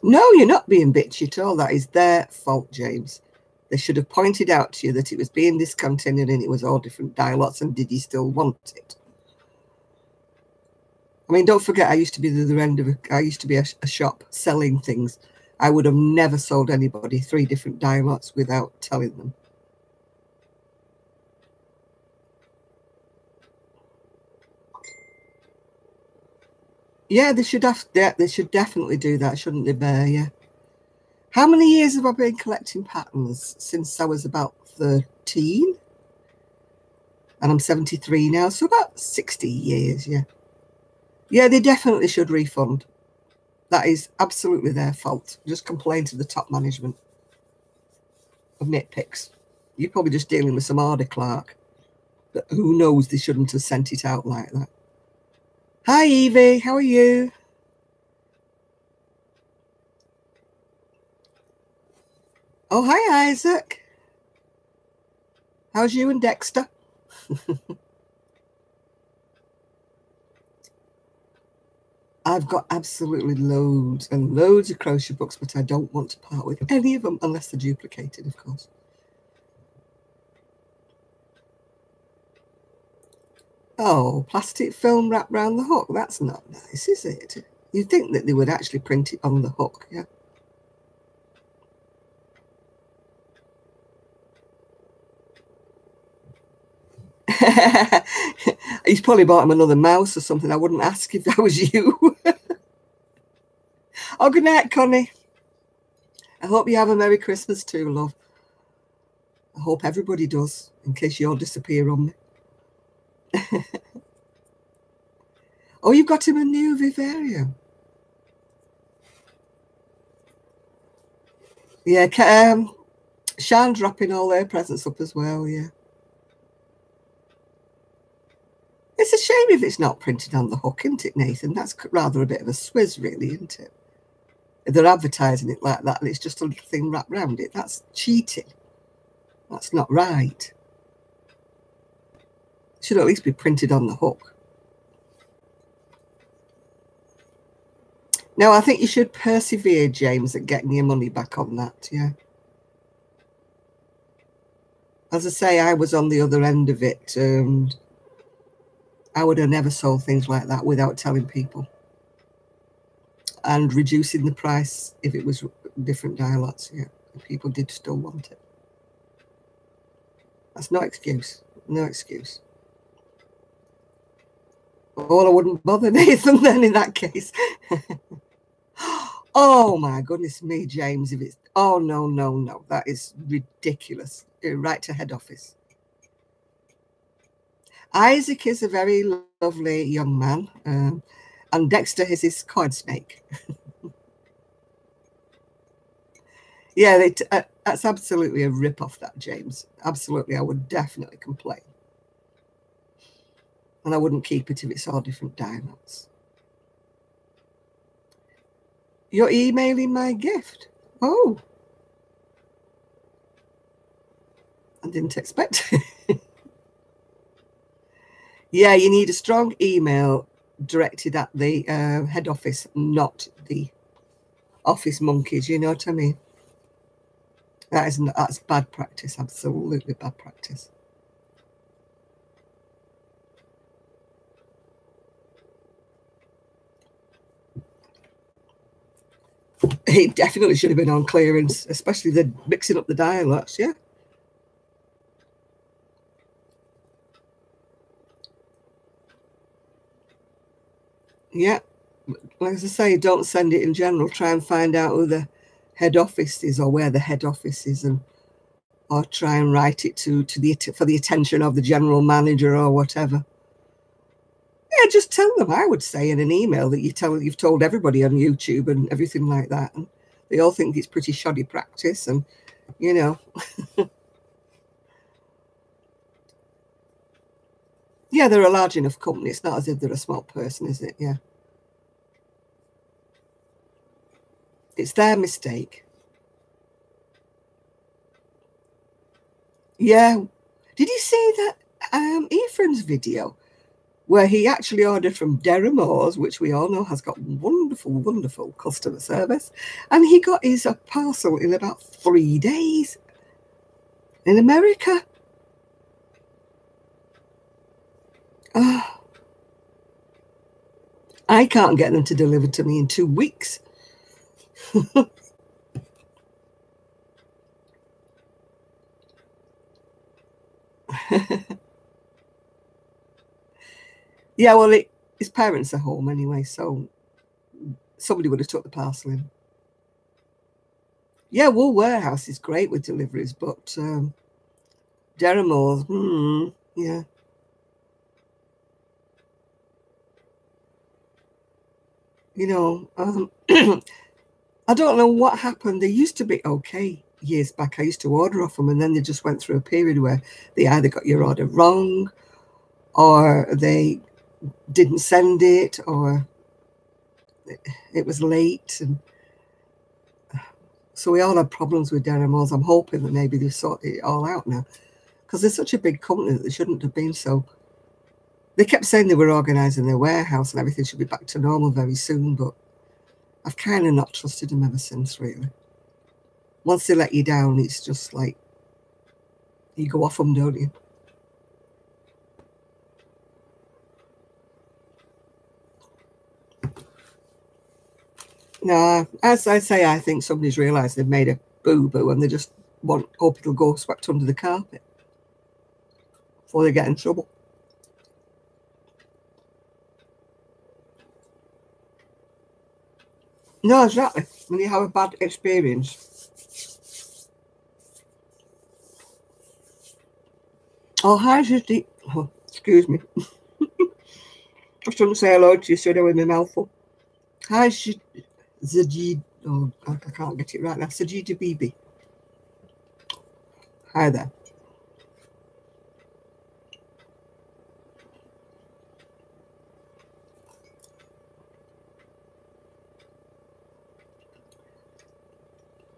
[SPEAKER 1] No, you're not being bitchy at all. That is their fault, James. They should have pointed out to you that it was being discontinued and it was all different dialects, and did you still want it? I mean, don't forget, I used to be the other end of I used to be a shop selling things. I would have never sold anybody 3 different dialects without telling them. Yeah, they should have. They should definitely do that, shouldn't they, Bear? Yeah. How many years have I been collecting patterns? Since I was about 13, and I'm 73 now, so about 60 years. Yeah. Yeah, they definitely should refund. That is absolutely their fault. Just complain to the top management of nitpicks. You're probably just dealing with some order clerk. But who knows, they shouldn't have sent it out like that. Hi, Evie. How are you? Oh, hi, Isaac. How's you and Dexter? I've got absolutely loads and loads of crochet books, but I don't want to part with any of them unless they're duplicated, of course. Oh, plastic film wrapped around the hook. That's not nice, is it? You'd think that they would actually print it on the hook, yeah? He's probably bought him another mouse or something. I wouldn't ask if that was you. Oh, good night, Connie. I hope you have a Merry Christmas too, love. I hope everybody does, in case you all disappear on me. Oh, you've got him a new vivarium. Yeah, Shan dropping all their presents up as well, yeah. It's a shame if it's not printed on the hook, isn't it, Nathan? That's rather a bit of a swizz, really, isn't it? If they're advertising it like that and it's just a little thing wrapped around it, that's cheating. That's not right. It should at least be printed on the hook. No, I think you should persevere, James, at getting your money back on that, yeah. As I say, I was on the other end of it, and I would have never sold things like that without telling people and reducing the price if it was different dialects, yeah. If people did still want it. That's no excuse. No excuse. Well, I wouldn't bother, Nathan, then, in that case. Oh, my goodness me, James. If it's... Oh, no, no, no. That is ridiculous. Right to head office. Isaac is a very lovely young man. And Dexter is his card snake. Yeah, that's absolutely a rip-off, that, James. Absolutely. I would definitely complain. And I wouldn't keep it if it's all different diamonds. You're emailing my gift. Oh. I didn't expect it. Yeah, you need a strong email directed at the head office, not the office monkeys. You know what I mean? That's bad practice. Absolutely bad practice. It definitely should have been on clearance, especially the mixing up the dialects, yeah. Yeah. Like I say, don't send it in general. Try and find out who the head office is or where the head office is, and or try and write it for the attention of the general manager or whatever. Yeah, just tell them, I would say, in an email that you've told everybody on YouTube and everything like that. And they all think it's pretty shoddy practice, and you know. Yeah, they're a large enough company. It's not as if they're a small person, is it? Yeah. It's their mistake. Yeah. Did you see that Ephraim's video where he actually ordered from Deramores, which we all know has got wonderful, wonderful customer service, and he got his parcel in about 3 days in America. Oh, I can't get them to deliver to me in 2 weeks. Yeah, well, his parents are home anyway, so somebody would have took the parcel in. Yeah, Wool Warehouse is great with deliveries, but Deramores, yeah. You know, I don't know what happened. They used to be okay. years back, I used to order off them, and then they just went through a period where they either got your order wrong, or they didn't send it, or it was late. And so we all had problems with Derrimores. I'm hoping that maybe they've sorted it all out now, because they're such a big company that they shouldn't have been so. They kept saying they were organising their warehouse and everything should be back to normal very soon, but I've kind of not trusted them ever since, really. Once they let you down, it's just like you go off them, don't you? No, as I say, I think somebody's realised they've made a boo-boo and they just hope it'll go swept under the carpet before they get in trouble. No, exactly. When you have a bad experience. Oh, hi, Judy. Oh, excuse me. I shouldn't say hello to you, so with my mouth full. Hi, Zajid. Oh, I can't get it right now. Sajida Bibi. Hi there.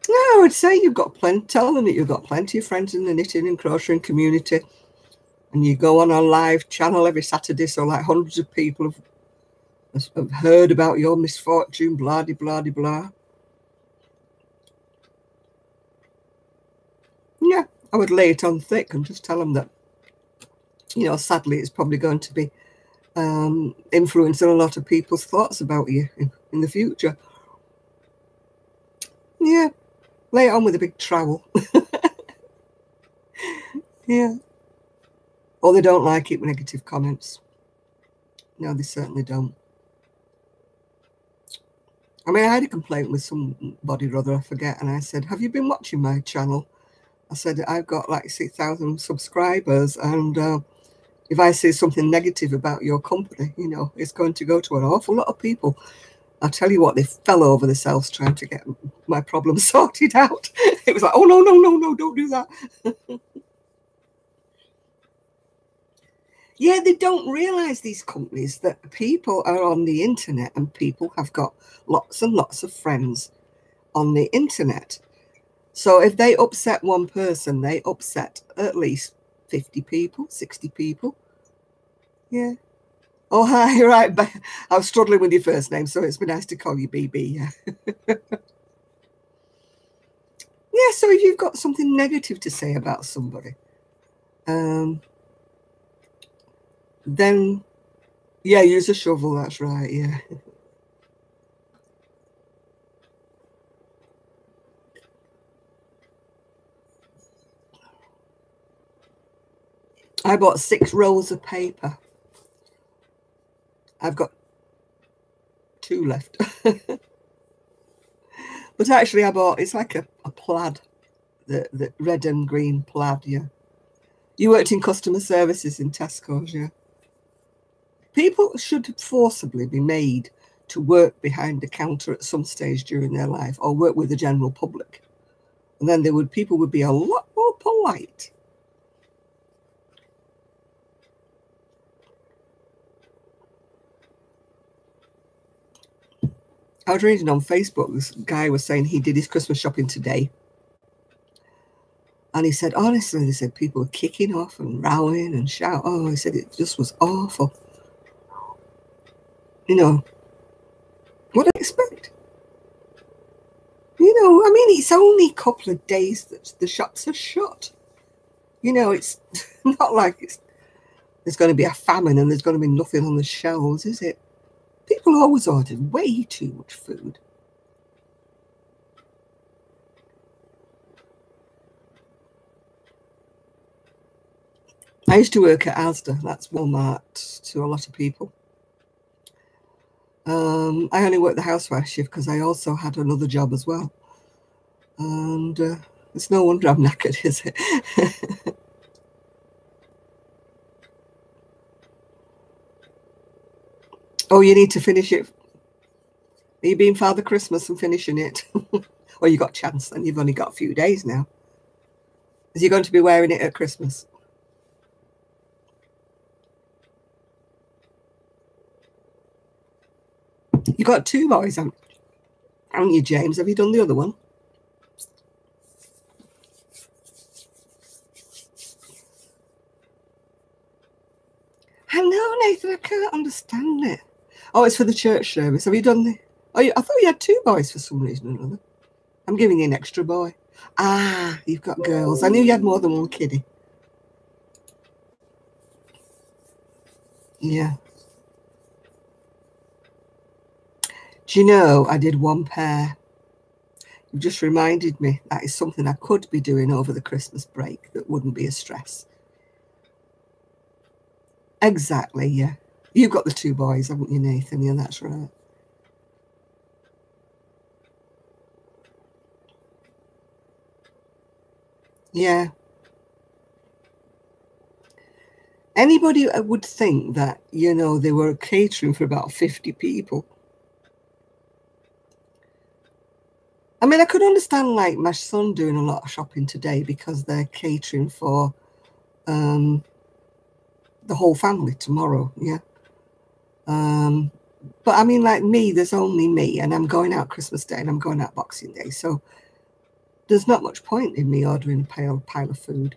[SPEAKER 1] No, I would say you've got plenty. Tell them that you've got plenty of friends in the knitting and crocheting community, and you go on a live channel every Saturday, so like hundreds of people have heard about your misfortune, blah de blah de blah. Yeah, I would lay it on thick and just tell them that, you know, sadly, it's probably going to be influencing a lot of people's thoughts about you in the future. Yeah, lay it on with a big trowel. Yeah. Or they don't like it with negative comments. No, they certainly don't. I mean, I had a complaint with somebody or other, I forget, and I said, have you been watching my channel? I said, I've got like 6,000 subscribers, and if I say something negative about your company, you know, it's going to go to an awful lot of people. I'll tell you what, they fell over themselves trying to get my problem sorted out. It was like, oh, no, no, no, no, don't do that. Yeah, they don't realise, these companies, that people are on the internet and people have got lots and lots of friends on the internet. So if they upset one person, they upset at least 50 people, 60 people. Yeah. Oh, hi, right. I was struggling with your first name, so it's been nice to call you BB. Yeah. Yeah, so if you've got something negative to say about somebody, then, yeah, use a shovel, that's right, yeah. I bought 6 rolls of paper. I've got 2 left. But actually I bought, it's like a plaid, the red and green plaid, yeah. You worked in customer services in Tesco's, yeah. People should forcibly be made to work behind a counter at some stage during their life, or work with the general public. And then people would be a lot more polite. I was reading on Facebook, this guy was saying he did his Christmas shopping today. And he said, honestly, they said people were kicking off and rowing and shouting. Oh, he said it just was awful. You know, what do I expect? You know, I mean, it's only a couple of days that the shops are shut. You know, it's not like there's going to be a famine and there's going to be nothing on the shelves, is it? People always order way too much food. I used to work at Asda, that's Walmart to a lot of people. I only worked the housewife shift because I also had another job as well. And it's no wonder I'm knackered, is it? Oh, you need to finish it. Are you being Father Christmas and finishing it? Well, you got a chance then. You've only got a few days now. Is you going to be wearing it at Christmas? You got 2 boys, haven't you, James? Have you done the other one? I know, Nathan. I can't understand it. Oh, it's for the church service. Have you done the... Oh, I thought you had 2 boys for some reason or another. I'm giving you an extra boy. Ah, you've got girls. I knew you had more than one kiddie. Yeah. Do you know, I did 1 pair. You just reminded me that is something I could be doing over the Christmas break that wouldn't be a stress. Exactly, yeah. You've got the 2 boys, haven't you, Nathan? Yeah, that's right. Yeah. Anybody would think that, you know, they were catering for about 50 people. I mean, I could understand, like, my son doing a lot of shopping today because they're catering for the whole family tomorrow, yeah. But I mean, like me, there's only me, and I'm going out Christmas Day and I'm going out Boxing Day, so there's not much point in me ordering a pile of food.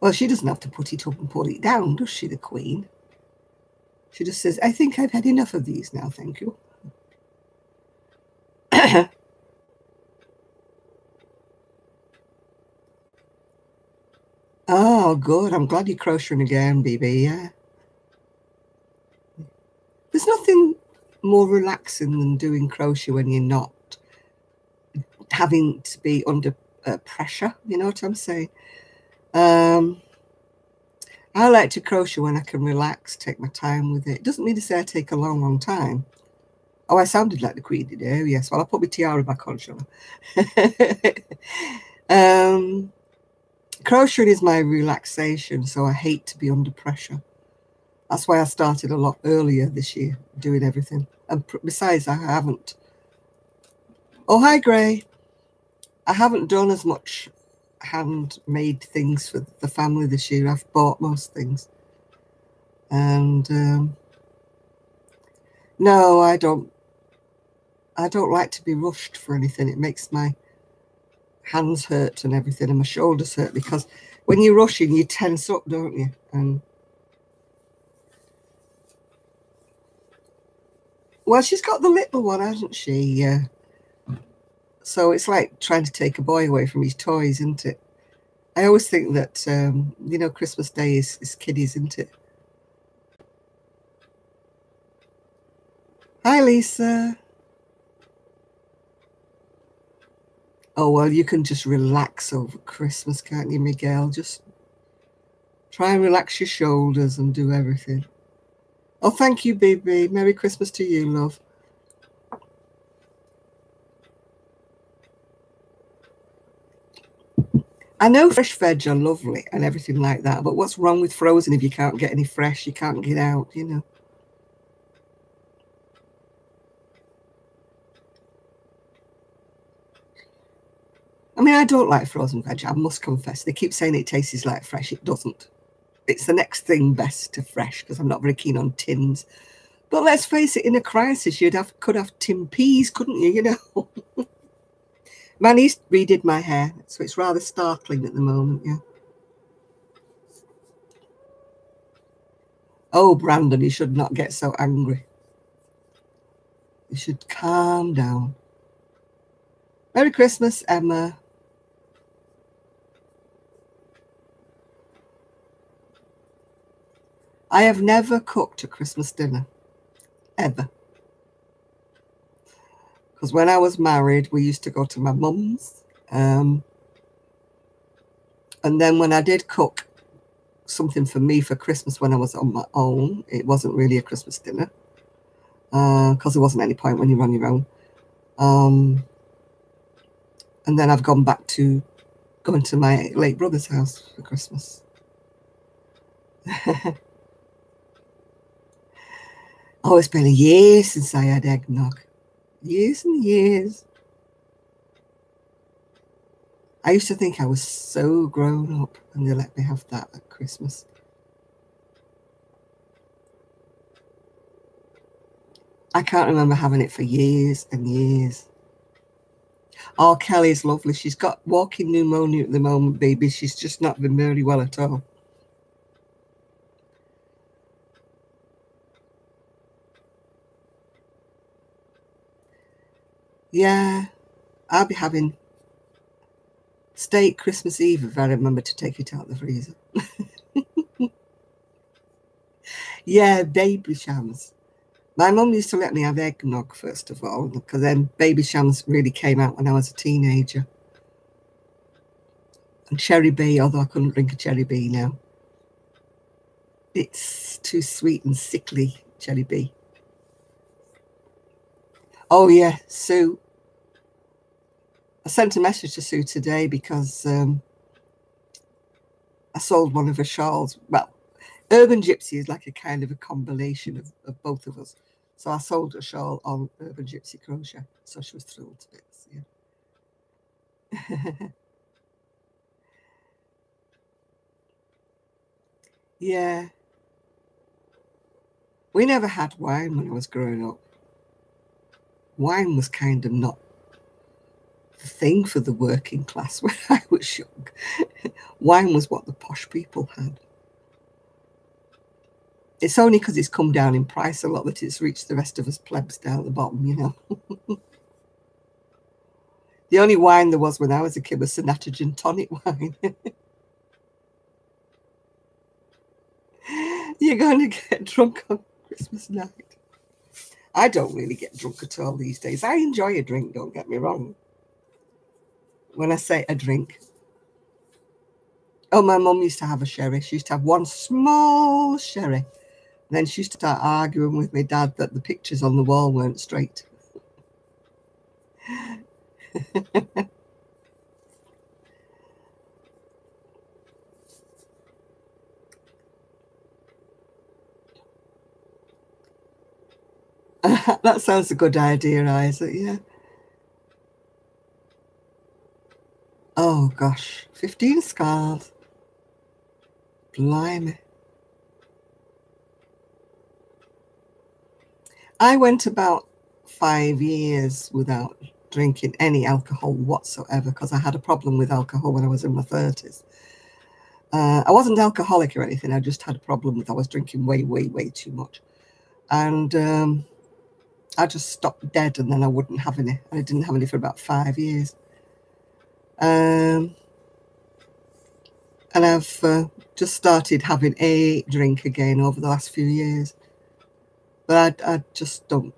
[SPEAKER 1] Well, she doesn't have to put it up and put it down, does she, the Queen? She just says, I think I've had enough of these now, thank you. Oh, good. I'm glad you're crocheting again, BB, yeah. There's nothing more relaxing than doing crochet when you're not having to be under pressure, you know what I'm saying? I like to crochet when I can relax, take my time with it. It doesn't mean to say I take a long, long time. Oh, I sounded like the Queen did. Oh, yes. Well, I'll put my tiara back on, shall I? Crocheting is my relaxation, so I hate to be under pressure. That's why I started a lot earlier this year, doing everything. And besides, I haven't... Oh, hi, Gray. I haven't done as much handmade things for the family this year. I've bought most things. And no, I don't like to be rushed for anything. It makes my hands hurt and everything, and my shoulders hurt, because when you're rushing, you tense up, don't you? And well, she's got the little one, hasn't she? Yeah. So it's like trying to take a boy away from his toys, isn't it? I always think that, you know, Christmas Day is kiddies, isn't it? Hi, Lisa. Oh, well, you can just relax over Christmas, can't you, Miguel? Just try and relax your shoulders and do everything. Oh, thank you, baby. Merry Christmas to you, love. I know fresh veg are lovely and everything like that, but what's wrong with frozen if you can't get any fresh? You can't get out, you know. I mean, I don't like frozen veg, I must confess. They keep saying it tastes like fresh. It doesn't. It's the next thing best to fresh, because I'm not very keen on tins. But let's face it, in a crisis, could have tin peas, couldn't you? You know. My niece redid my hair, so it's rather startling at the moment, yeah. Oh, Brandon, you should not get so angry. You should calm down. Merry Christmas, Emma. I have never cooked a Christmas dinner, ever. Because when I was married, we used to go to my mum's. And then when I did cook something for me for Christmas when I was on my own, it wasn't really a Christmas dinner, because there wasn't any point when you're on your own. And then I've gone back to going to my late brother's house for Christmas. Oh, it's been a year since I had eggnog. Years and years. I used to think I was so grown up when they let me have that at Christmas. I can't remember having it for years and years. Oh, Kelly's lovely. She's got walking pneumonia at the moment, baby. She's just not been very well at all. Yeah, I'll be having steak Christmas Eve if I remember to take it out of the freezer. Yeah, baby shams. My mum used to let me have eggnog first of all, because then baby shams really came out when I was a teenager. And cherry bee, although I couldn't drink a cherry bee now. It's too sweet and sickly, cherry bee. Oh yeah, Sue. I sent a message to Sue today because I sold one of her shawls. Well, Urban Gypsy is like a kind of a combination of both of us. So I sold a shawl on Urban Gypsy Crochet. So she was thrilled to bits, yeah. Yeah. We never had wine when I was growing up. Wine was kind of not the thing for the working class when I was young. Wine was what the posh people had. It's only because it's come down in price a lot that it's reached the rest of us plebs down at the bottom, you know. The only wine there was when I was a kid was Sonata Gin Tonic wine. You're going to get drunk on Christmas night. I don't really get drunk at all these days. I enjoy a drink, don't get me wrong. When I say a drink. Oh, my mum used to have a sherry. She used to have one small sherry. Then she used to start arguing with my dad that the pictures on the wall weren't straight. That sounds a good idea, Isaac, yeah. Oh, gosh. 15 scars. Blimey. I went about 5 years without drinking any alcohol whatsoever because I had a problem with alcohol when I was in my 30s. I wasn't alcoholic or anything. I just had a problem with I was drinking way, way, way too much. And I just stopped dead and then I wouldn't have any. I didn't have any for about 5 years. And I've just started having a drink again over the last few years. But I just don't.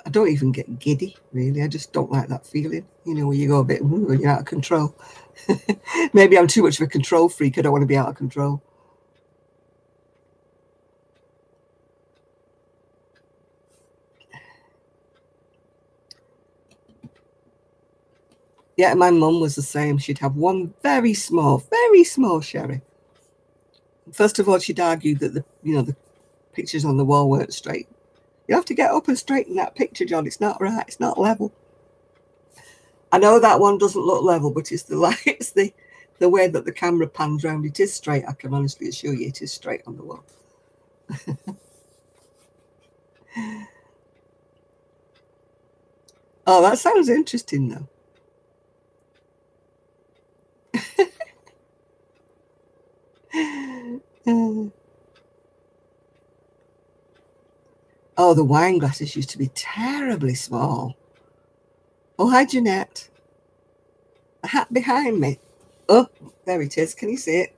[SPEAKER 1] I don't even get giddy, really. I just don't like that feeling, you know, where you go a bit, when you're out of control. Maybe I'm too much of a control freak. I don't want to be out of control. Yeah, my mum was the same. She'd have one very small sherry. First of all, she'd argue that the pictures on the wall weren't straight. You have to get up and straighten that picture, John. It's not right. It's not level. I know that one doesn't look level, but it's the way that the camera pans round. It is straight. I can honestly assure you, it is straight on the wall. Oh, that sounds interesting, though. Oh, the wine glasses used to be terribly small. Oh, hi, Jeanette. A hat behind me. Oh, there it is. Can you see it?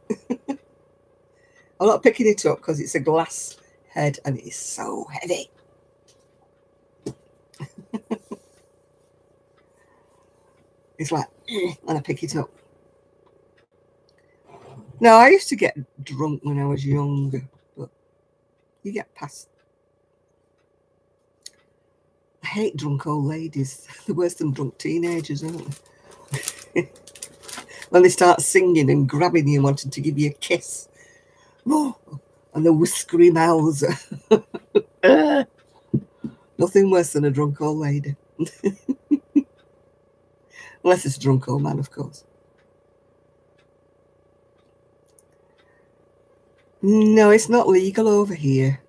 [SPEAKER 1] I'm not picking it up because it's a glass head and it is so heavy. It's like, when I pick it up. No, I used to get drunk when I was younger, but you get past. I hate drunk old ladies. They're worse than drunk teenagers, aren't they? When they start singing and grabbing you and wanting to give you a kiss. Oh, and the whiskery mouths. Nothing worse than a drunk old lady. Unless it's a drunk old man, of course. No, it's not legal over here.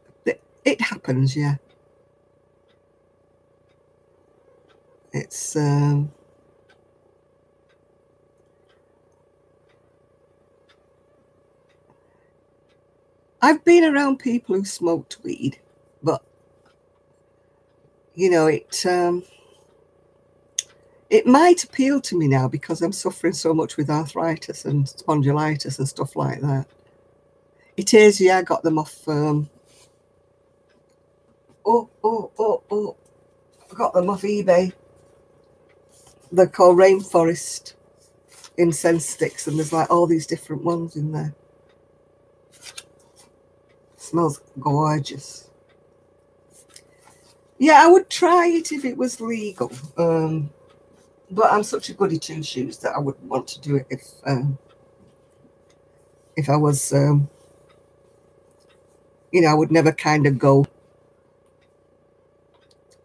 [SPEAKER 1] It happens, yeah. It's I've been around people who smoked weed, but you know, it might appeal to me now because I'm suffering so much with arthritis and spondylitis and stuff like that. It is, yeah. I got them off. I got them off eBay. They're called Rainforest incense sticks, and there's like all these different ones in there. Smells gorgeous. Yeah, I would try it if it was legal. But I'm such a goody two shoes that I wouldn't want to do it if I was, you know, I would never kind of go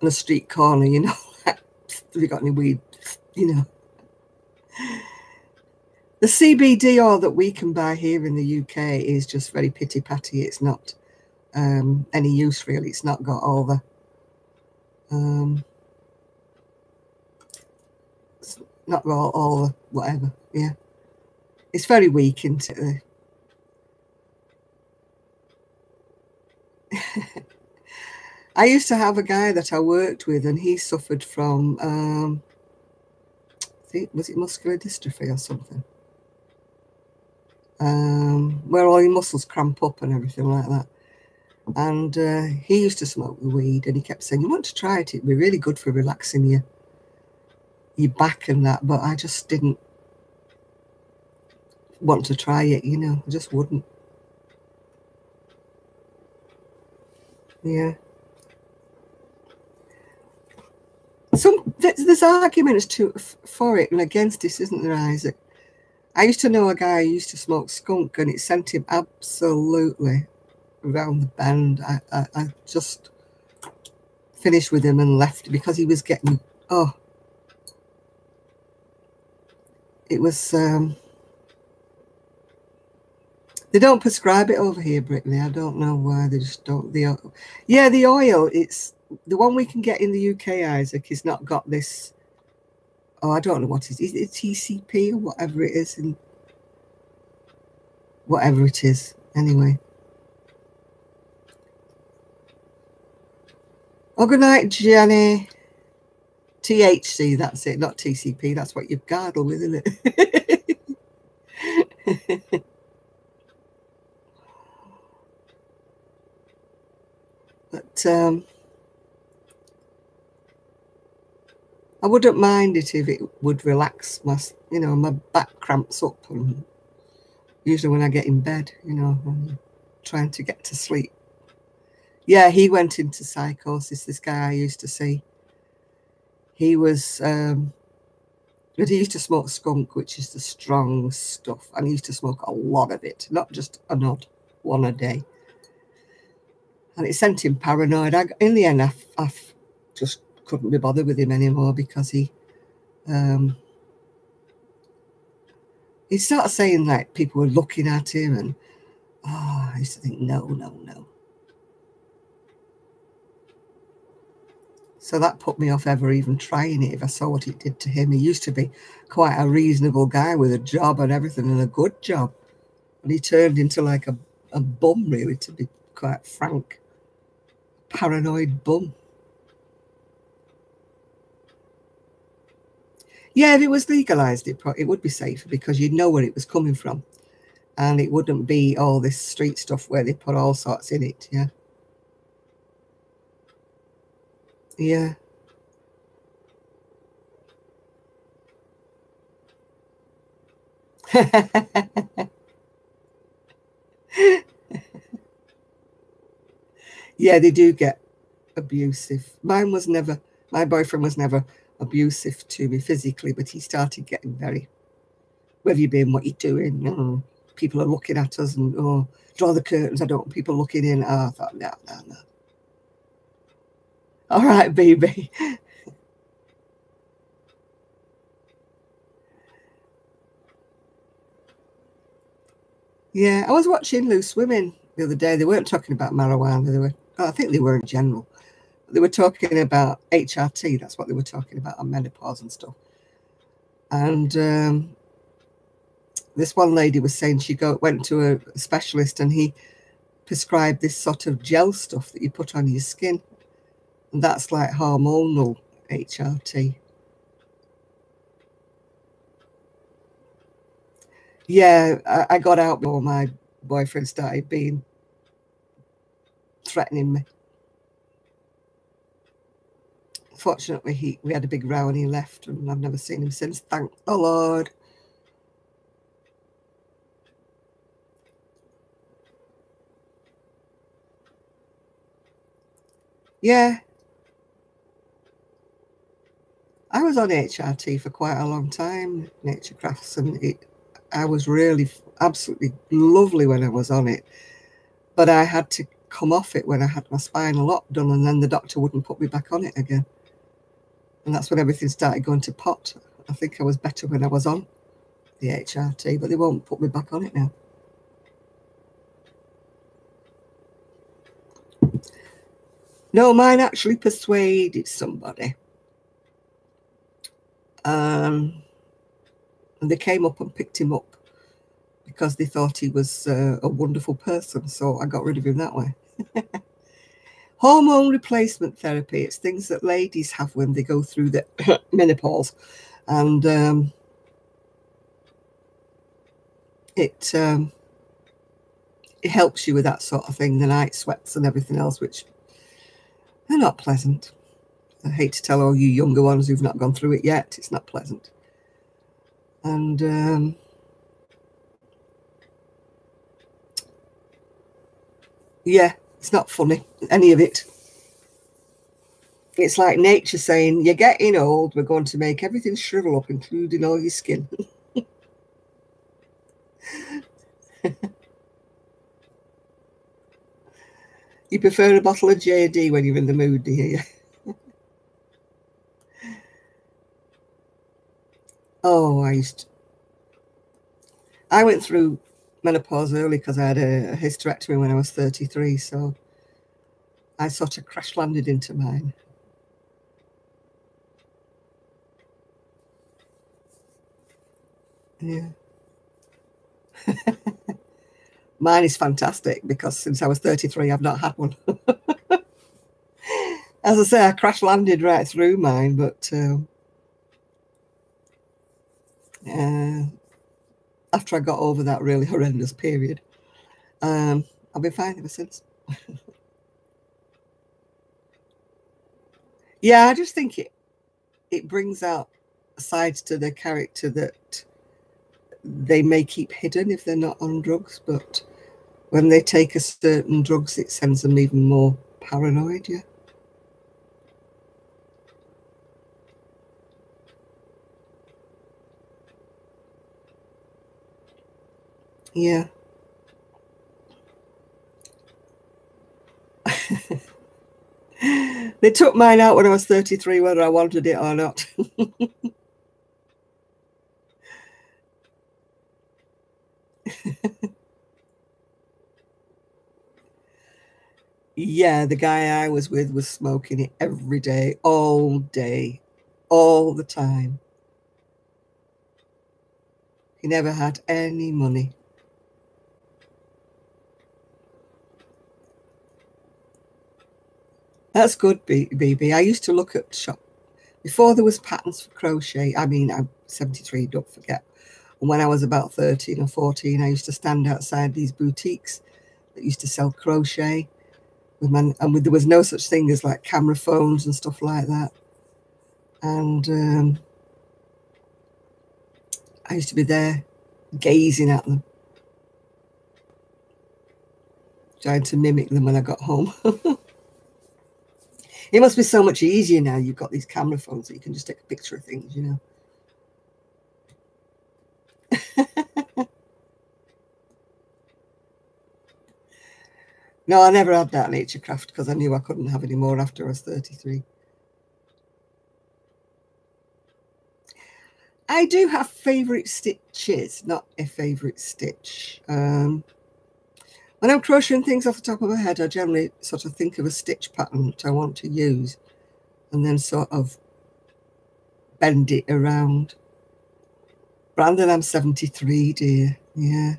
[SPEAKER 1] on a street corner, you know, like, have you got any weed, you know. The CBD oil that we can buy here in the UK is just very pitty-patty. It's not any use, really. It's not got all the... it's not got all the whatever, yeah. It's very weak, isn't it? I used to have a guy that I worked with, and he suffered from, was it muscular dystrophy or something? Where all your muscles cramp up and everything like that. And he used to smoke the weed, and he kept saying, you want to try it? It'd be really good for relaxing your back and that. But I just didn't want to try it, you know. I just wouldn't. Yeah. There's arguments for it and against it, isn't there, Isaac? I used to know a guy who used to smoke skunk, and it sent him absolutely around the bend. I just finished with him and left because he was getting, it was, they don't prescribe it over here, Brittany. I don't know why. They just don't. Yeah, the oil, it's the one we can get in the UK, Isaac, has not got this. Oh, I don't know what it is. Is it TCP or whatever it is? And whatever it is, anyway. Oh, good night, Jenny. THC, that's it, not TCP. That's what you gargle with, isn't it? But I wouldn't mind it if it would relax my, you know, my back cramps up, and usually when I get in bed, you know, I'm trying to get to sleep. Yeah, he went into psychosis, this guy I used to see. He was, but he used to smoke skunk, which is the strong stuff, and he used to smoke a lot of it, not just an odd one a day. And it sent him paranoid. In the end, I just couldn't be bothered with him anymore because he started saying like people were looking at him, and I used to think, no. So that put me off ever even trying it if I saw what it did to him. He used to be quite a reasonable guy with a job and everything, and a good job. And he turned into like a bum, really, to be quite frank. Paranoid bum. Yeah, if it was legalised, it would be safer because you'd know where it was coming from. And it wouldn't be all this street stuff where they put all sorts in it, yeah. Yeah. Yeah, they do get abusive. My boyfriend was never abusive to me physically, but he started getting very, where have you been, what are you doing? Oh, people are looking at us, and draw the curtains, I don't want people looking in. I thought, no. All right, baby. Yeah, I was watching Loose Women the other day. They weren't talking about marijuana. They were, I think they were in general. They were talking about HRT. That's what they were talking about, on menopause and stuff. And this one lady was saying she went to a specialist and he prescribed this sort of gel stuff that you put on your skin. And that's like hormonal HRT. Yeah, I got out before my boyfriend started threatening me. Fortunately, we had a big row and he left, and I've never seen him since. Thank the Lord. Yeah, I was on HRT for quite a long time, Nature Crafts, and I was really absolutely lovely when I was on it. But I had to come off it when I had my spinal lock done, and then the doctor wouldn't put me back on it again. And that's when everything started going to pot. I think I was better when I was on the HRT, but they won't put me back on it now. No, mine actually persuaded somebody. And they came up and picked him up because they thought he was a wonderful person. So I got rid of him that way. Hormone replacement therapy. It's things that ladies have when they go through the menopause. And it helps you with that sort of thing, the night sweats and everything else, which are not pleasant. I hate to tell all you younger ones who've not gone through it yet, it's not pleasant. And yeah, it's not funny, any of it. It's like nature saying, you're getting old, we're going to make everything shrivel up, including all your skin. You prefer a bottle of JD when you're in the mood, do you? Oh, I went through menopause early because I had a hysterectomy when I was 33, so I sort of crash landed into mine. Yeah. Mine is fantastic because since I was 33, I've not had one. As I say, I crash landed right through mine, but after I got over that really horrendous period, I've been fine ever since. Yeah, I just think it brings out sides to their character that they may keep hidden if they're not on drugs, but when they take a certain drugs, it sends them even more paranoid. Yeah. Yeah. They took mine out when I was 33, whether I wanted it or not. Yeah, the guy I was with was smoking it every day, all the time. He never had any money. That's good, BB. I used to look at shop before there was patterns for crochet. I mean, I'm 73, don't forget. And when I was about 13 or 14, I used to stand outside these boutiques that used to sell crochet. There was no such thing as like camera phones and stuff like that. And I used to be there gazing at them, trying to mimic them when I got home. It must be so much easier now. You've got these camera phones that you can just take a picture of things, you know. No, I never had that nature craft because I knew I couldn't have any more after I was 33. I do have favourite stitches, not a favourite stitch. When I'm crocheting things off the top of my head, I generally sort of think of a stitch pattern that I want to use and then sort of bend it around. Brandon, I'm 73, dear. Yeah.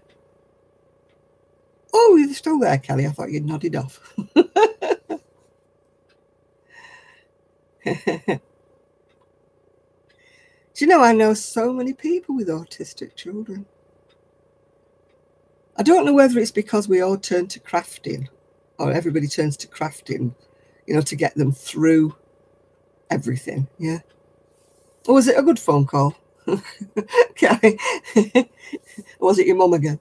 [SPEAKER 1] Oh, you're still there, Kelly. I thought you'd nodded off. Do you know, I know so many people with autistic children. I don't know whether it's because we all turn to crafting or everybody turns to crafting, you know, to get them through everything. Yeah. Or was it a good phone call? Okay. Was it your mum again?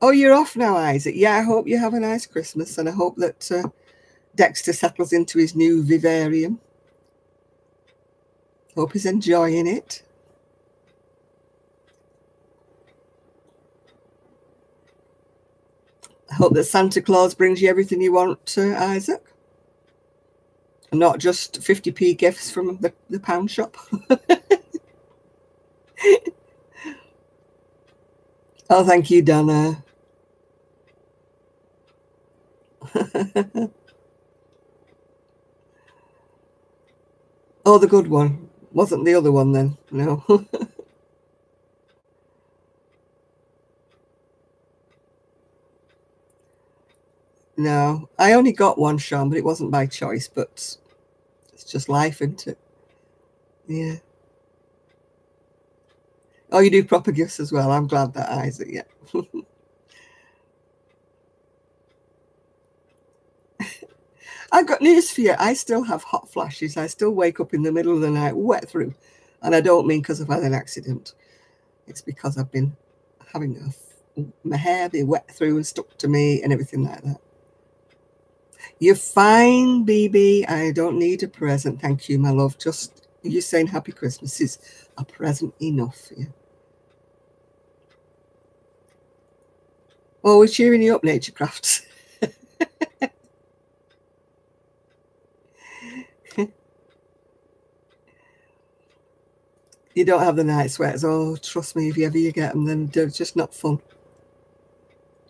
[SPEAKER 1] Oh, you're off now, Isaac. Yeah, I hope you have a nice Christmas and I hope that Dexter settles into his new vivarium. Hope he's enjoying it. I hope that Santa Claus brings you everything you want, Isaac. And not just 50p gifts from the pound shop. Oh, thank you, Donna. Oh, the good one. Wasn't the other one then? No. No. I only got one, Sean, but it wasn't by choice, but it's just life, isn't it? Yeah. Oh, you do proper gifts as well. I'm glad that, Isaac, yeah. I've got news for you. I still have hot flashes. I still wake up in the middle of the night wet through. And I don't mean because I've had an accident. It's because I've been having my hair be wet through and stuck to me and everything like that. You're fine, BB. I don't need a present. Thank you, my love. Just you saying Happy Christmas is a present enough for you. Oh, we're cheering you up, Nature Crafts. You don't have the night sweats. Oh, trust me, if you ever get them, then they're just not fun.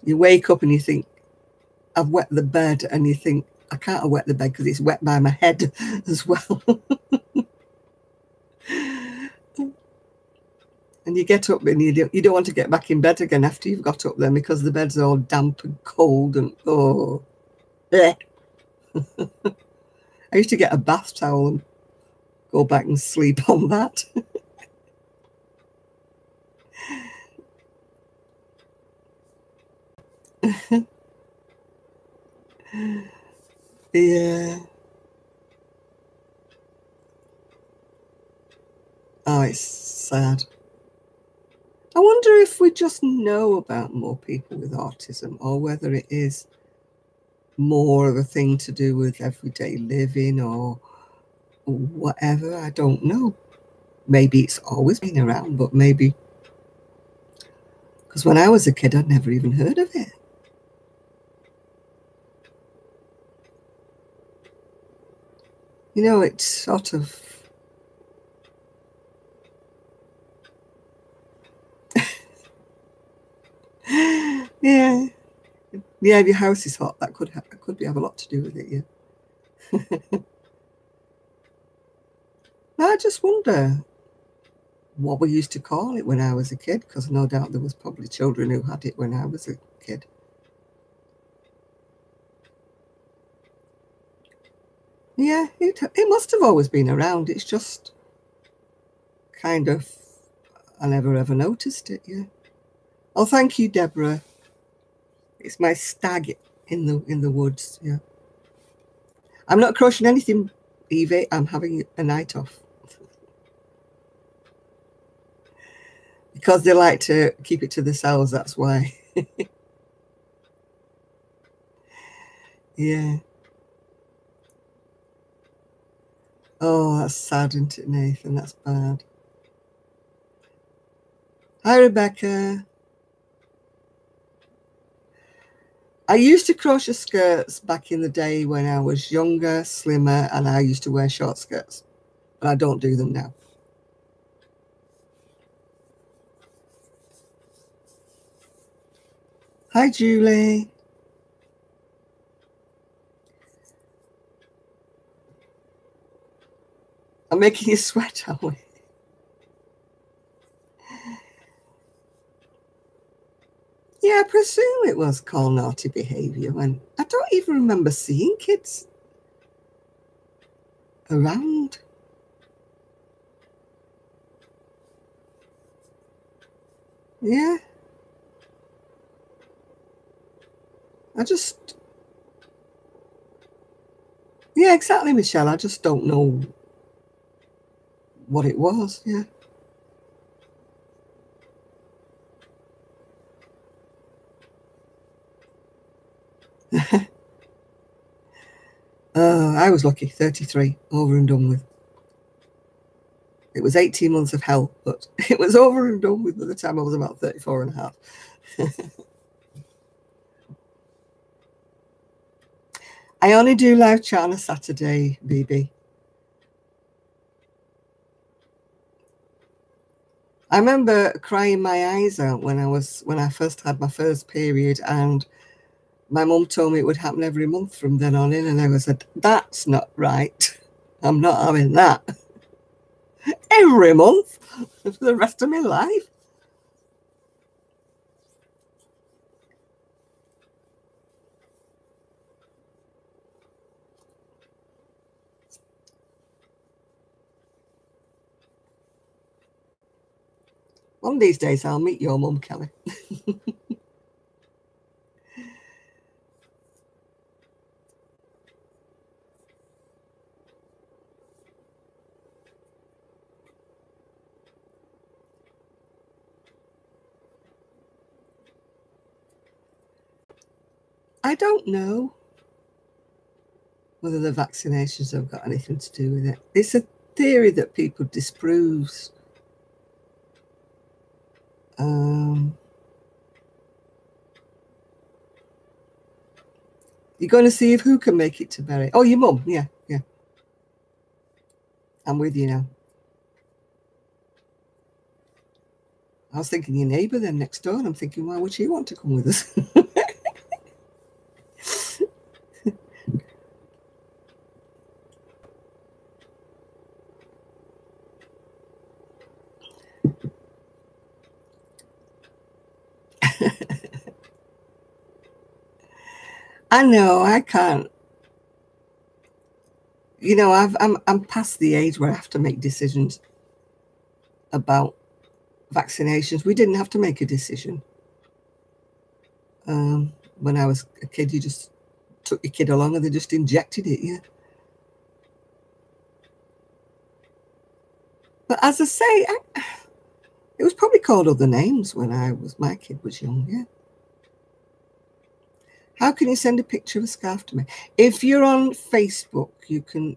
[SPEAKER 1] You wake up and you think, I've wet the bed, and you think, I can't have wet the bed because it's wet by my head as well. And you get up and you don't want to get back in bed again after you've got up then because the bed's all damp and cold and oh. I used to get a bath towel and go back and sleep on that. Yeah. Oh, it's sad. I wonder if we just know about more people with autism or whether it is more of a thing to do with everyday living or whatever. I don't know. Maybe it's always been around, but maybe because when I was a kid, I'd never even heard of it. You know, it's sort of yeah. Yeah, if your house is hot, that could have a lot to do with it, yeah. I just wonder what we used to call it when I was a kid, because no doubt there was probably children who had it when I was a kid. Yeah, it must have always been around. It's just kind of I never ever noticed it, yeah. Oh, thank you, Deborah. It's my stag in the woods, yeah. I'm not crocheting anything, Evie. I'm having a night off. Because they like to keep it to themselves, that's why. Yeah. Oh, that's sad, isn't it, Nathan? That's bad. Hi, Rebecca. I used to crochet skirts back in the day when I was younger, slimmer, and I used to wear short skirts. But I don't do them now. Hi, Julie. I'm making you sweat, aren't we? Yeah, I presume it was called naughty behaviour when I don't even remember seeing kids around. Yeah. Yeah, exactly, Michelle. I just don't know what it was. Yeah. I was lucky, 33, over and done with. It was 18 months of hell, but it was over and done with by the time I was about 34 and a half. I only do live chat on a Saturday, BB. I remember crying my eyes out when I first had my first period, and my mum told me it would happen every month from then on in, and I said, that's not right. I'm not having that every month for the rest of my life. One of these days I'll meet your mum, Kelly. I don't know whether the vaccinations have got anything to do with it. It's a theory that people disproves. You're going to see if who can make it to Berry. Oh, your mum. Yeah, yeah. I'm with you now. I was thinking your neighbour then next door, and I'm thinking, why would she want to come with us? I know, I can't. You know, I'm past the age where I have to make decisions about vaccinations. We didn't have to make a decision. When I was a kid, you just took your kid along and they just injected it, yeah. But as I say, it was probably called other names when my kid was young, yeah. How can you send a picture of a scarf to me? If you're on Facebook, you can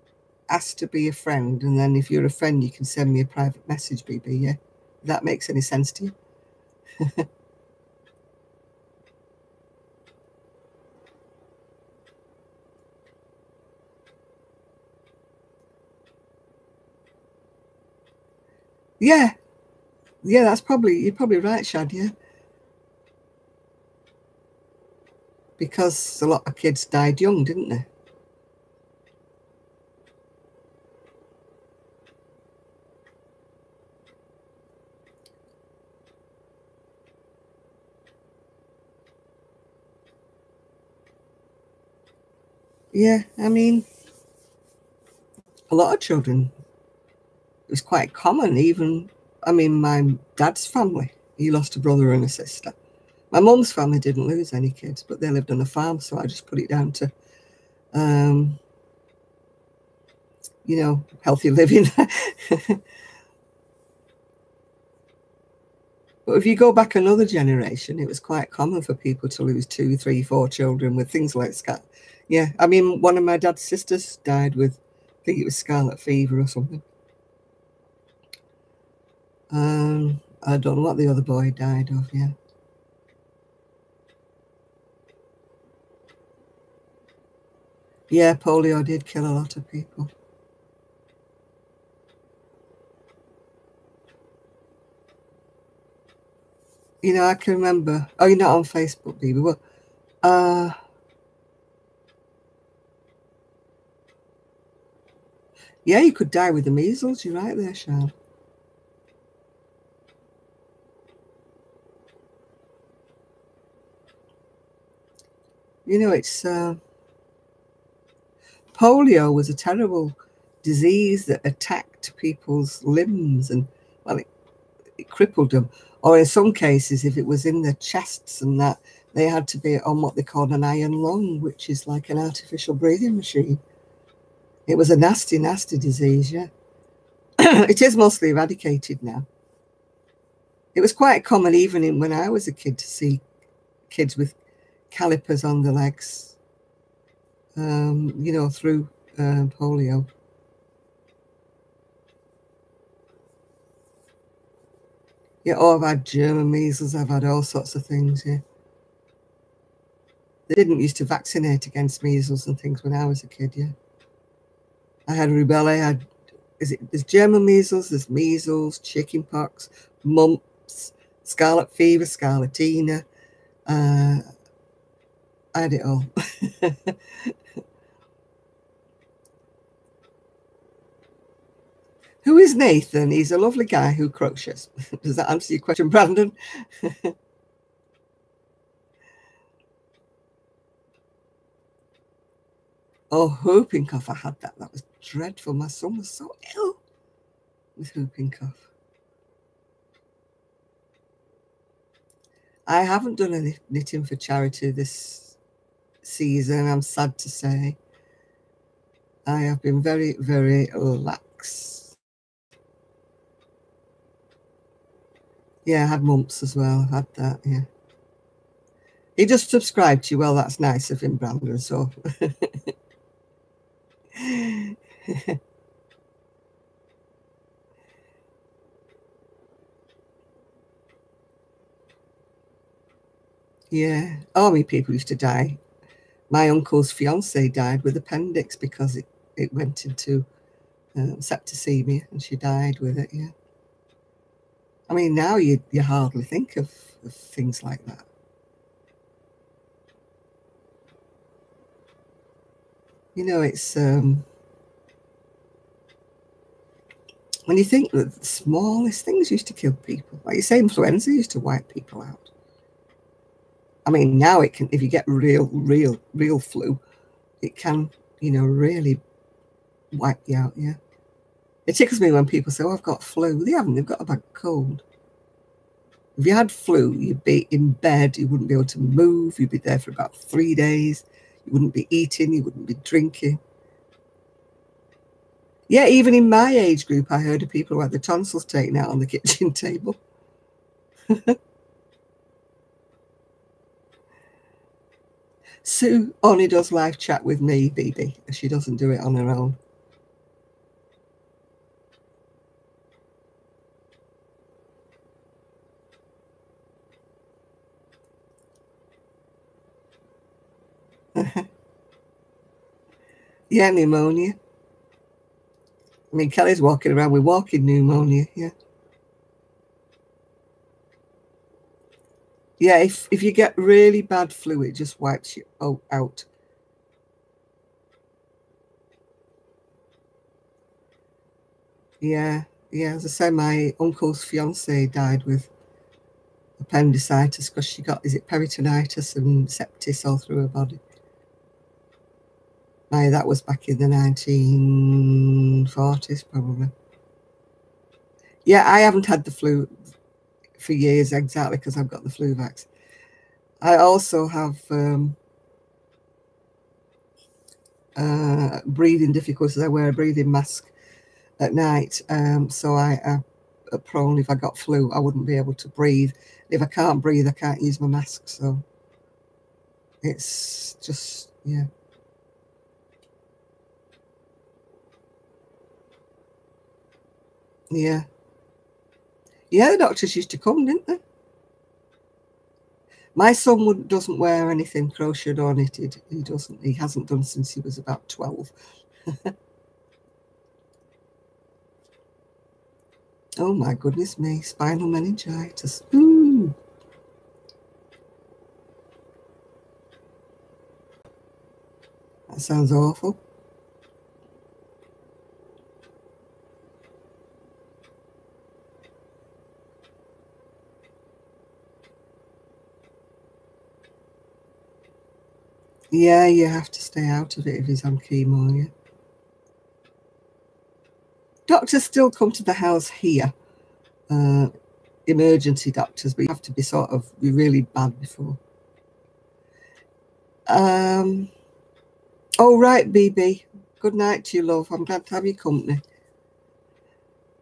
[SPEAKER 1] ask to be a friend, and then if you're a friend, you can send me a private message, BB, yeah? If that makes any sense to you? Yeah, yeah, you're probably right, Shad, yeah. Because a lot of kids died young, didn't they? Yeah, I mean, a lot of children, it was quite common, even, I mean, my dad's family, he lost a brother and a sister. My mum's family didn't lose any kids, but they lived on a farm, so I just put it down to, you know, healthy living. But if you go back another generation, it was quite common for people to lose 2, 3, 4 children with things like yeah, I mean, one of my dad's sisters died with, I think it was scarlet fever or something. I don't know what the other boy died of, yeah. Yeah, polio did kill a lot of people. You know, I can remember. Oh, you're not on Facebook, baby. Well, yeah, you could die with the measles. You're right there, Sean. You know, it's polio was a terrible disease that attacked people's limbs and, well, it crippled them. Or in some cases, if it was in their chests and that, they had to be on what they called an iron lung, which is like an artificial breathing machine. It was a nasty, nasty disease, yeah. It is mostly eradicated now. It was quite common even when I was a kid to see kids with calipers on the legs, you know, through polio. Yeah, oh, I've had German measles, I've had all sorts of things, yeah. They didn't used to vaccinate against measles and things when I was a kid, yeah. I had rubella, there's German measles, there's measles, chickenpox, mumps, scarlet fever, scarlatina. I had it all. Who is Nathan? He's a lovely guy who crochets. Does that answer your question, Brandon? Oh, whooping cough. I had that. That was dreadful. My son was so ill with whooping cough. I haven't done any knitting for charity this season, I'm sad to say. I have been very, very lax. Yeah, I had mumps as well. I had that, yeah. He just subscribed to you. Well, that's nice of him, Brandon. So, yeah. Army people used to die. My uncle's fiance died with appendix because it went into septicemia and she died with it, yeah. I mean, now you hardly think of things like that. You know, it's when you think that the smallest things used to kill people, like you say, influenza used to wipe people out. I mean, now it can, if you get real flu, it can, you know, really wipe you out, yeah. It tickles me when people say, oh, I've got flu. They haven't, they've got a bad cold. If you had flu, you'd be in bed, you wouldn't be able to move, you'd be there for about 3 days, you wouldn't be eating, you wouldn't be drinking. Yeah, even in my age group, I heard of people who had the tonsils taken out on the kitchen table. Sue only does live chat with me, BB. She doesn't do it on her own. Yeah, pneumonia. I mean, Kelly's walking around with walking pneumonia, yeah. Yeah, if you get really bad flu, it just wipes you out. Yeah, yeah. As I say, my uncle's fiance died with appendicitis because she got, is it peritonitis and sepsis all through her body. That was back in the 1940s, probably. Yeah, I haven't had the flu for years exactly because I've got the flu vax. I also have breathing difficulties. I wear a breathing mask at night, so I prone, if I got flu, I wouldn't be able to breathe. If I can't breathe, I can't use my mask. So it's just, yeah. Yeah. Yeah, the doctors used to come, didn't they? My son doesn't wear anything crocheted or knitted. He doesn't. He hasn't done since he was about 12. Oh my goodness me, spinal meningitis. Ooh. That sounds awful. Yeah, you have to stay out of it if he's on chemo, yeah. Doctors still come to the house here, emergency doctors, but you have to be be really bad before. Oh, right, BB. Good night to you, love. I'm glad to have your company.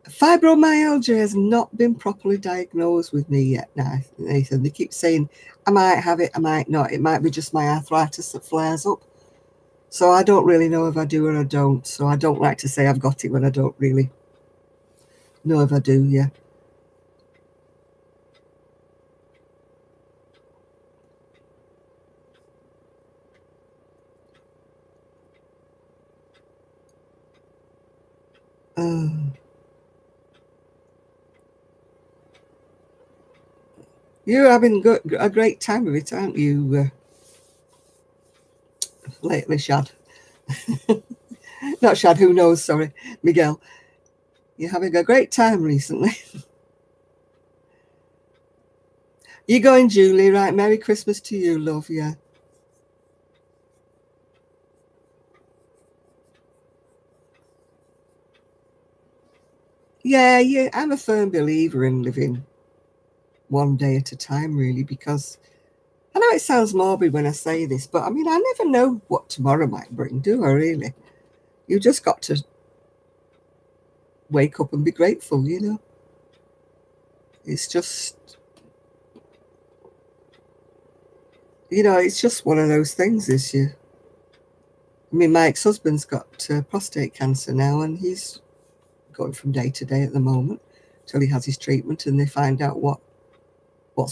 [SPEAKER 1] Fibromyalgia has not been properly diagnosed with me yet, Nathan. They keep saying I might have it, I might not. It might be just my arthritis that flares up. So I don't really know if I do or I don't. So I don't like to say I've got it when I don't really know if I do, yeah. You're having a great time of it, aren't you, lately, Shad? Not Shad, who knows, sorry, Miguel. You're having a great time recently. You going, Julie? Right, Merry Christmas to you, love, yeah. Yeah, I'm a firm believer in living one day at a time, really, because I know it sounds morbid when I say this, but I mean, I never know what tomorrow might bring, do I really? You just got to wake up and be grateful, you know? It's just, it's just one of those things this year. I mean, my ex-husband's got prostate cancer now, and he's going from day to day at the moment till he has his treatment and they find out what's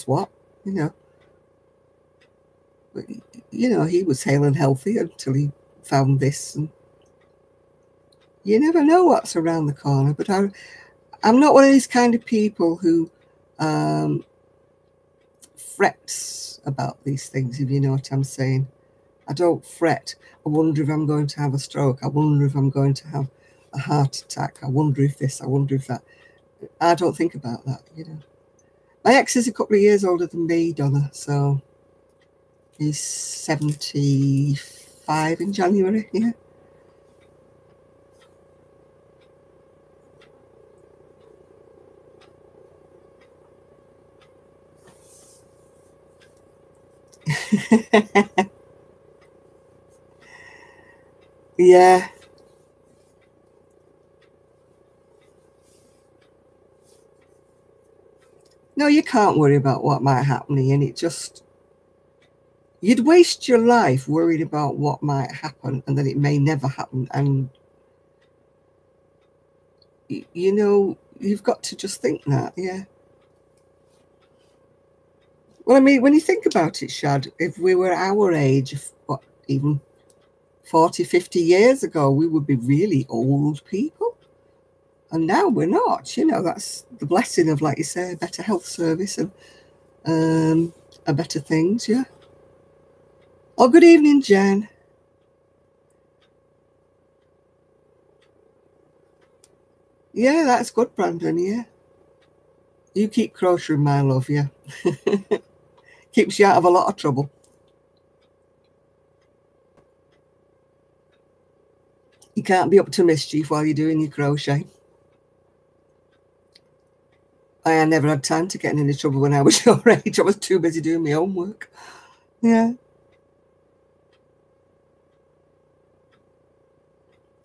[SPEAKER 1] what, you know. But, he was hale and healthy until he found this, and you never know what's around the corner. But I'm not one of these kind of people who frets about these things, if you know what I'm saying. I don't fret. I wonder if I'm going to have a stroke. I wonder if I'm going to have a heart attack. I wonder if this, I wonder if that. I don't think about that, you know. My ex is a couple of years older than me, Donna, so he's 75 in January, yeah. Yeah. No, you can't worry about what might happen, and you'd waste your life worried about what might happen and that it may never happen. And, you've got to just think that, yeah. Well, I mean, when you think about it, Shad, if we were our age, even 40, 50 years ago, we would be really old people. And now we're not, that's the blessing of, like you say, a better health service and a better things, yeah. Oh, good evening, Jen. Yeah, that's good, Brandon, yeah. You keep crocheting, my love, yeah. Keeps you out of a lot of trouble. You can't be up to mischief while you're doing your crochet. I never had time to get in any trouble when I was your age. I was too busy doing my own work. Yeah.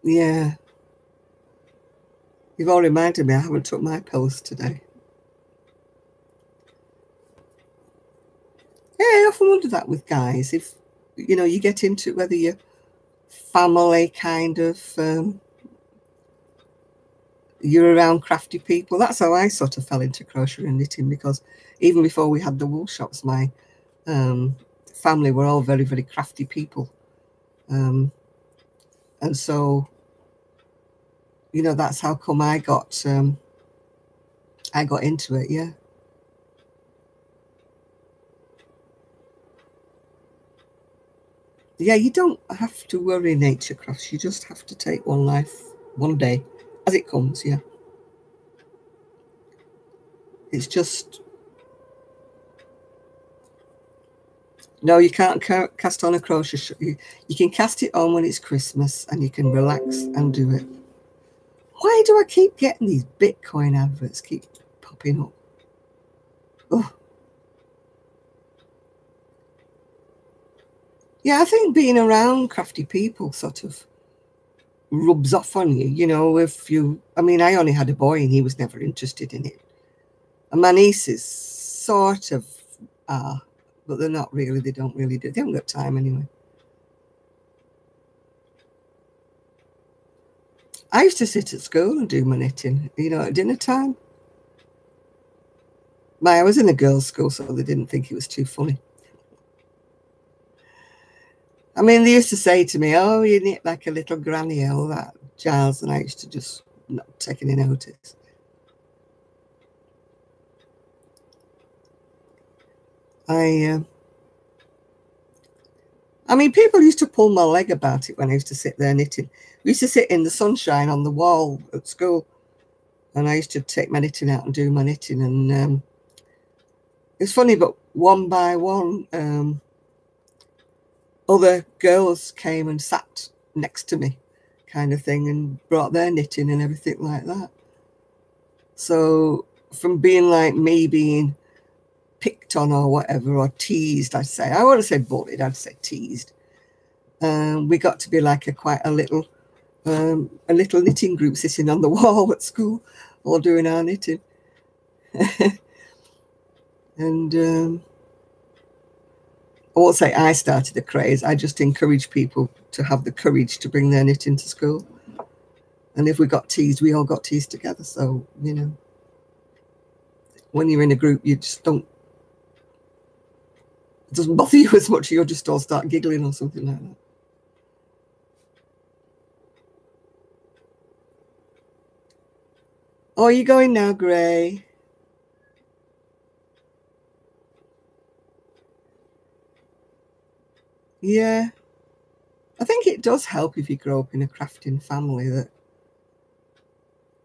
[SPEAKER 1] Yeah. You've all reminded me I haven't took my pills today. Yeah, I often wonder that with guys. If, you get into whether you're family kind of you're around crafty people. That's how I sort of fell into crochet and knitting, because even before we had the wool shops, my family were all very, very crafty people. And so, you know, that's how come I got into it, yeah. Yeah, you don't have to worry, nature crafts. You just have to take one life, one day, as it comes, yeah. It's just, no, you can't cast on a crochet. You can cast it on when it's Christmas and you can relax and do it. Why do I keep getting these Bitcoin adverts keep popping up? Oh. Yeah, I think being around crafty people sort of rubs off on you, you know, if you, I mean, I only had a boy and he was never interested in it. And my nieces sort of are, but they're not really, they don't really do, they haven't got time anyway. I used to sit at school and do my knitting, you know, at dinner time. I was in a girls' school, so they didn't think it was too funny. I mean, they used to say to me, oh, you knit like a little granny, all that jazz, and I used to just not take any notice. I mean, people used to pull my leg about it when I used to sit there knitting. We used to sit in the sunshine on the wall at school, and I used to take my knitting out and do my knitting. And it's funny, but one by one, other girls came and sat next to me, kind of thing, and brought their knitting and everything like that. So from being like me being picked on or whatever, or teased, I'd say, I wouldn't say bullied, I'd say teased. We got to be like a little knitting group sitting on the wall at school, all doing our knitting. And I won't say I started the craze. I just encouraged people to have the courage to bring their knitting to school. And if we got teased, we all got teased together. So, you know, when you're in a group, you just don't, it doesn't bother you as much. You'll just all start giggling or something like that. Oh, are you going now, Gray? Yeah. I think it does help if you grow up in a crafting family. That,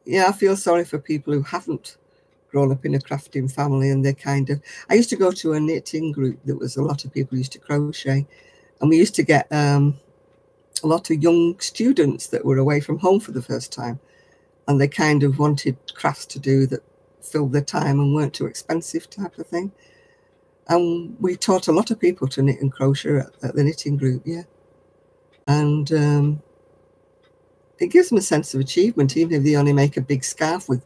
[SPEAKER 1] yeah, I feel sorry for people who haven't grown up in a crafting family, and they kind of, I used to go to a knitting group that was a lot of people used to crochet, and we used to get a lot of young students that were away from home for the first time, and they kind of wanted crafts to do that filled their time and weren't too expensive, type of thing. And we taught a lot of people to knit and crochet at the knitting group, yeah. And it gives them a sense of achievement, even if they only make a big scarf with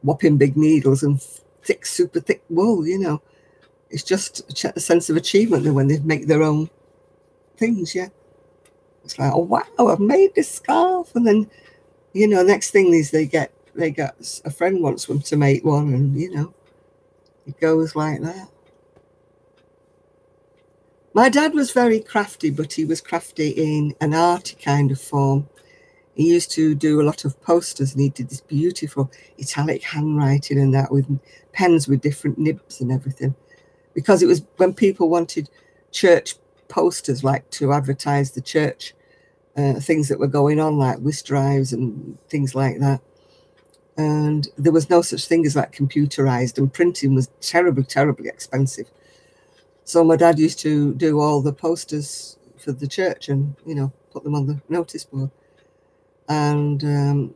[SPEAKER 1] whopping big needles and thick, super thick wool, you know. It's just a sense of achievement when they make their own things, yeah. It's like, oh, wow, I've made this scarf. And then, you know, next thing is they get a friend wants them to make one, and, you know, it goes like that. My dad was very crafty, but he was crafty in an arty kind of form. He used to do a lot of posters, and he did this beautiful italic handwriting and that with pens with different nibs and everything. Because it was when people wanted church posters, like to advertise the church, things that were going on, like whisk drives and things like that. And there was no such thing as like computerized, and printing was terribly, terribly expensive. So my dad used to do all the posters for the church and, you know, put them on the notice board. And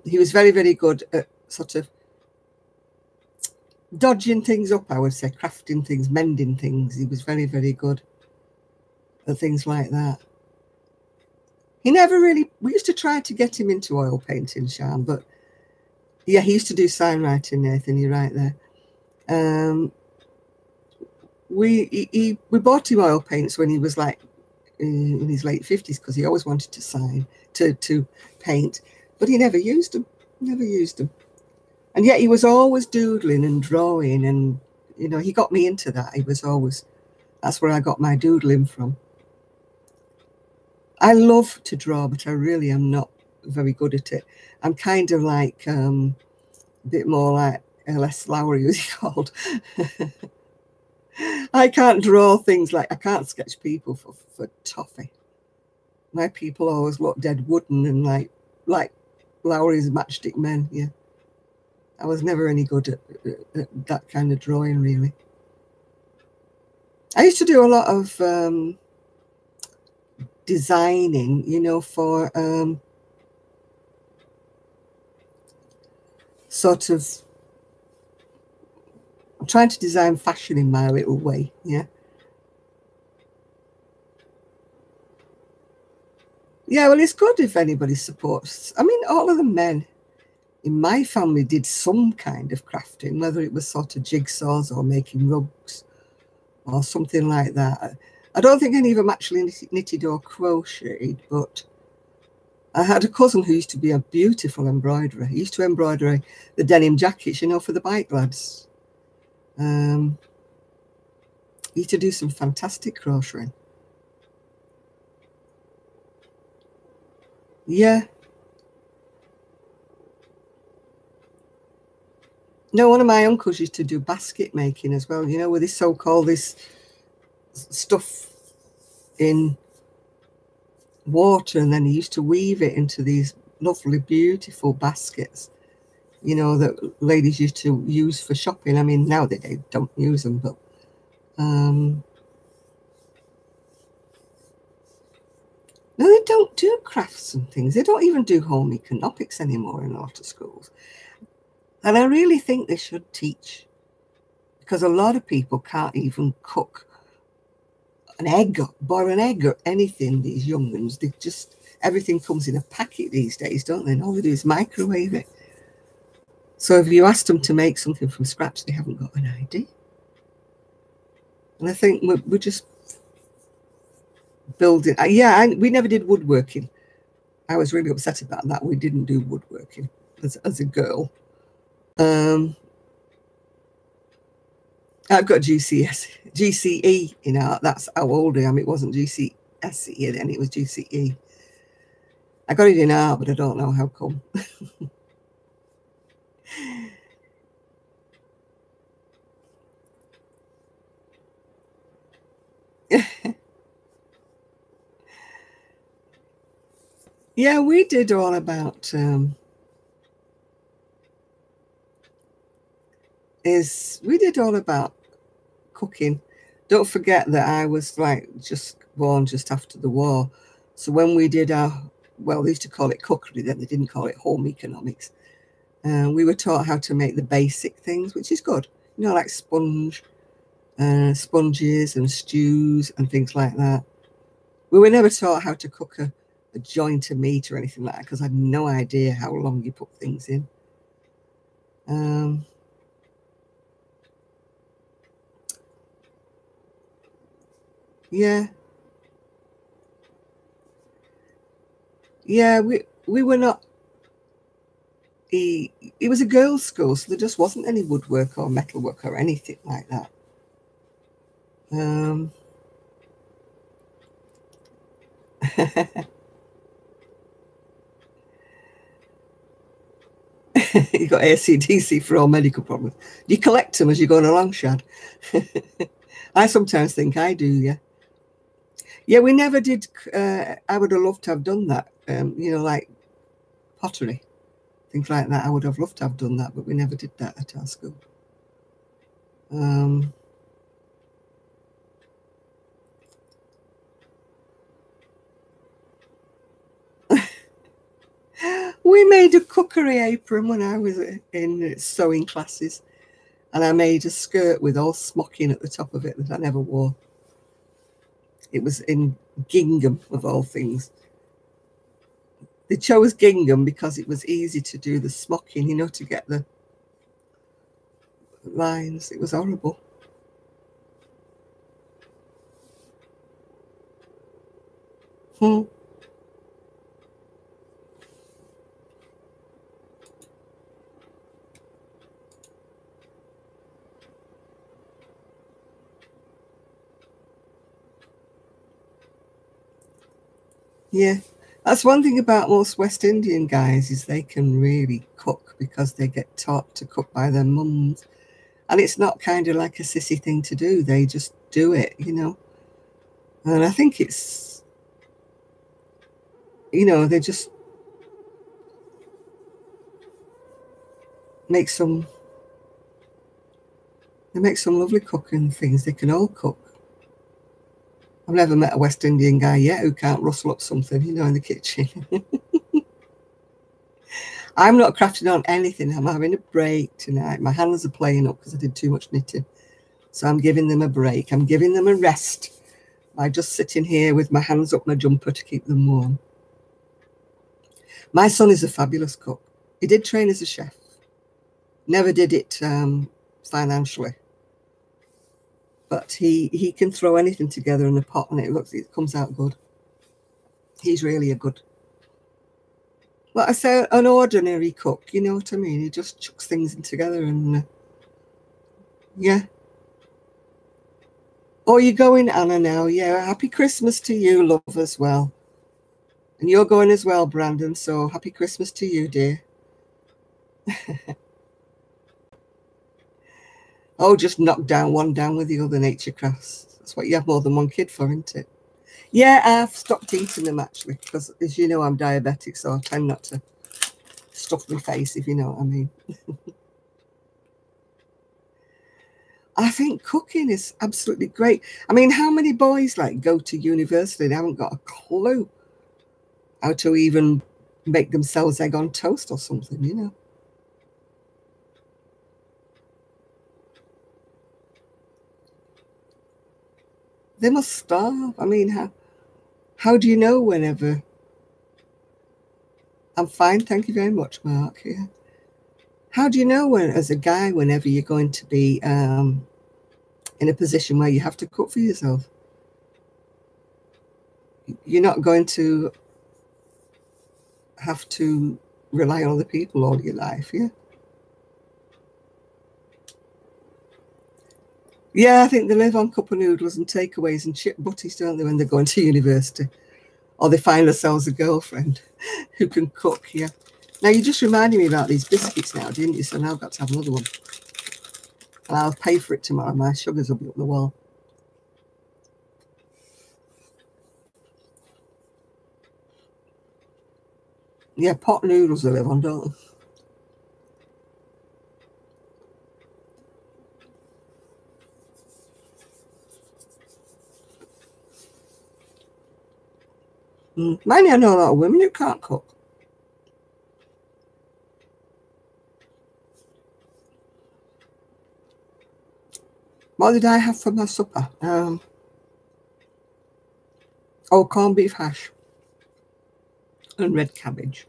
[SPEAKER 1] he was very, very good at sort of dodging things up, I would say, crafting things, mending things. He was very, very good at things like that. He never really, we used to try to get him into oil painting, Sean, but yeah, he used to do sign writing, Nathan, you're right there. We bought him oil paints when he was like in his late 50s, because he always wanted to sign, to paint, but he never used them. And yet he was always doodling and drawing, and, you know, he got me into that. That's where I got my doodling from. I love to draw, but I really am not very good at it. I'm kind of like a bit more like L.S. Lowry, as he called. I can't draw things like, I can't sketch people for toffee. My people always look dead wooden and like Lowry's Matchstick Men. Yeah, I was never any good at that kind of drawing, really. I used to do a lot of designing, you know, for sort of trying to design fashion in my little way. Yeah. Yeah, well, it's good if anybody supports. I mean, all of the men in my family did some kind of crafting, whether it was sort of jigsaws or making rugs or something like that. I don't think any of them actually knitted or crocheted, but I had a cousin who used to be a beautiful embroiderer. He used to embroider the denim jackets, you know, for the bike lads. He used to do some fantastic crocheting. Yeah. No, one of my uncles used to do basket making as well, you know, with this so-called this stuff in water, and then he used to weave it into these lovely, beautiful baskets, you know, that ladies used to use for shopping. I mean, now they don't use them, but no, they don't do crafts and things. They don't even do home economics anymore in a lot of schools. And I really think they should teach, because a lot of people can't even cook an egg, boil an egg or anything, these young ones. They just, everything comes in a packet these days, don't they? And all they do is microwave it. So if you ask them to make something from scratch, they haven't got an idea. And I think we're just building. Yeah, we never did woodworking. I was really upset about that. We didn't do woodworking as a girl. I've got GCE in art. That's how old I am. It wasn't GCSE then, it was GCE. I got it in art, but I don't know how come. Yeah, we did all about we did all about cooking. Don't forget that I was like just born just after the war. So when we did well, they used to call it cookery then, they didn't call it home economics. We were taught how to make the basic things, which is good. You know, like sponges and stews and things like that. We were never taught how to cook a joint of meat or anything like that, because I had no idea how long you put things in. Yeah. Yeah, we were not. It was a girls' school, so there just wasn't any woodwork or metalwork or anything like that. You got ACDC for all medical problems. You collect them as you're going along, Shad. I sometimes think I do, yeah. Yeah, we never did. I would have loved to have done that, you know, like pottery, things like that. I would have loved to have done that, but we never did that at our school. We made a cookery apron when I was in sewing classes, and I made a skirt with all smocking at the top of it that I never wore. It was in gingham, of all things. They chose gingham because it was easy to do the smocking, you know, to get the lines. It was horrible. Hmm. Yeah. That's one thing about most West Indian guys is they can really cook because they get taught to cook by their mums. And it's not kind of like a sissy thing to do. They just do it, you know. And I think it's, you know, they just make some, they make some lovely cooking things. They can all cook. I've never met a West Indian guy yet who can't rustle up something, you know, in the kitchen. I'm not crafting on anything. I'm having a break tonight. My hands are playing up because I did too much knitting. So I'm giving them a break. I'm giving them a rest by just sitting here with my hands up my jumper to keep them warm. My son is a fabulous cook. He did train as a chef. Never did it financially. But he can throw anything together in a pot and it comes out good. He's really a good, well, I say an ordinary cook, you know what I mean? He just chucks things in together and yeah. Oh, you're going, Anna, now. Yeah, happy Christmas to you, love, as well. And you're going as well, Brandon, so happy Christmas to you, dear. Oh, just knock down one down with the other, nature crafts. That's what you have more than one kid for, isn't it? Yeah, I've stopped eating them, actually, because, as you know, I'm diabetic, so I tend not to stuff my face, if you know what I mean. I think cooking is absolutely great. I mean, how many boys, like, go to university and haven't got a clue how to even make themselves egg on toast or something, you know? They must starve. I mean, how do you know whenever? I'm fine, thank you very much, Mark. Yeah. How do you know when, as a guy, whenever you're going to be in a position where you have to cook for yourself? You're not going to have to rely on other people all your life, yeah? Yeah, I think they live on cup of noodles and takeaways and chip butties, don't they, when they're going to university? Or they find themselves a girlfriend who can cook, yeah. Now, you just reminded me about these biscuits now, didn't you? So now I've got to have another one. And I'll pay for it tomorrow. My sugars will be up the wall. Yeah, pot noodles they live on, don't they? Mainly I know a lot of women who can't cook. What did I have for my supper? Corned beef hash and red cabbage.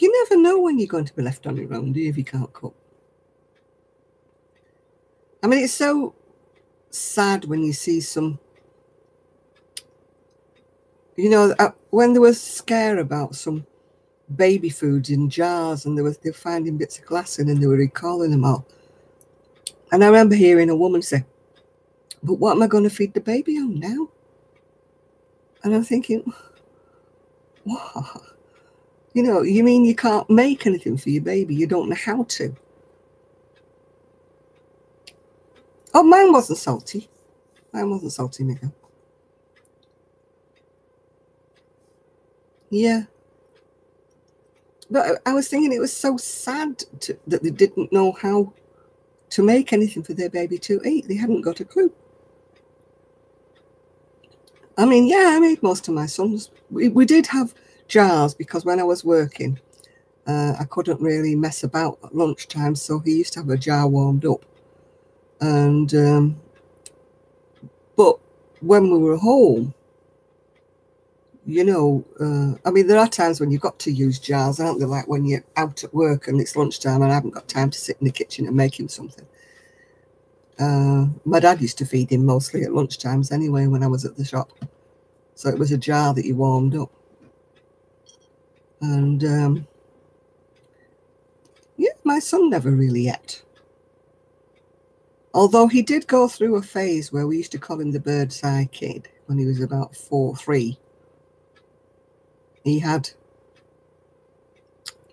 [SPEAKER 1] You never know when you're going to be left on your own, do you, if you can't cook? I mean, it's so sad when you see some, you know, when there was scare about some baby foods in jars and they were finding bits of glass in and they were recalling them all. And I remember hearing a woman say, but what am I going to feed the baby on now? And I'm thinking, what? You know, you mean you can't make anything for your baby? You don't know how to? Oh, mine wasn't salty. Mine wasn't salty, Mika. Yeah. But I was thinking it was so sad that they didn't know how to make anything for their baby to eat. They hadn't got a clue. I mean, yeah, I made most of my sons. We did have jars because when I was working, I couldn't really mess about at lunchtime, so he used to have a jar warmed up. And but when we were home, you know, I mean, there are times when you've got to use jars, aren't there? Like when you're out at work and it's lunchtime and I haven't got time to sit in the kitchen and make him something. My dad used to feed him mostly at lunchtimes anyway when I was at the shop. So it was a jar that he warmed up. And yeah, my my son never really ate. Although he did go through a phase where we used to call him the bird's eye kid when he was about 3. He had,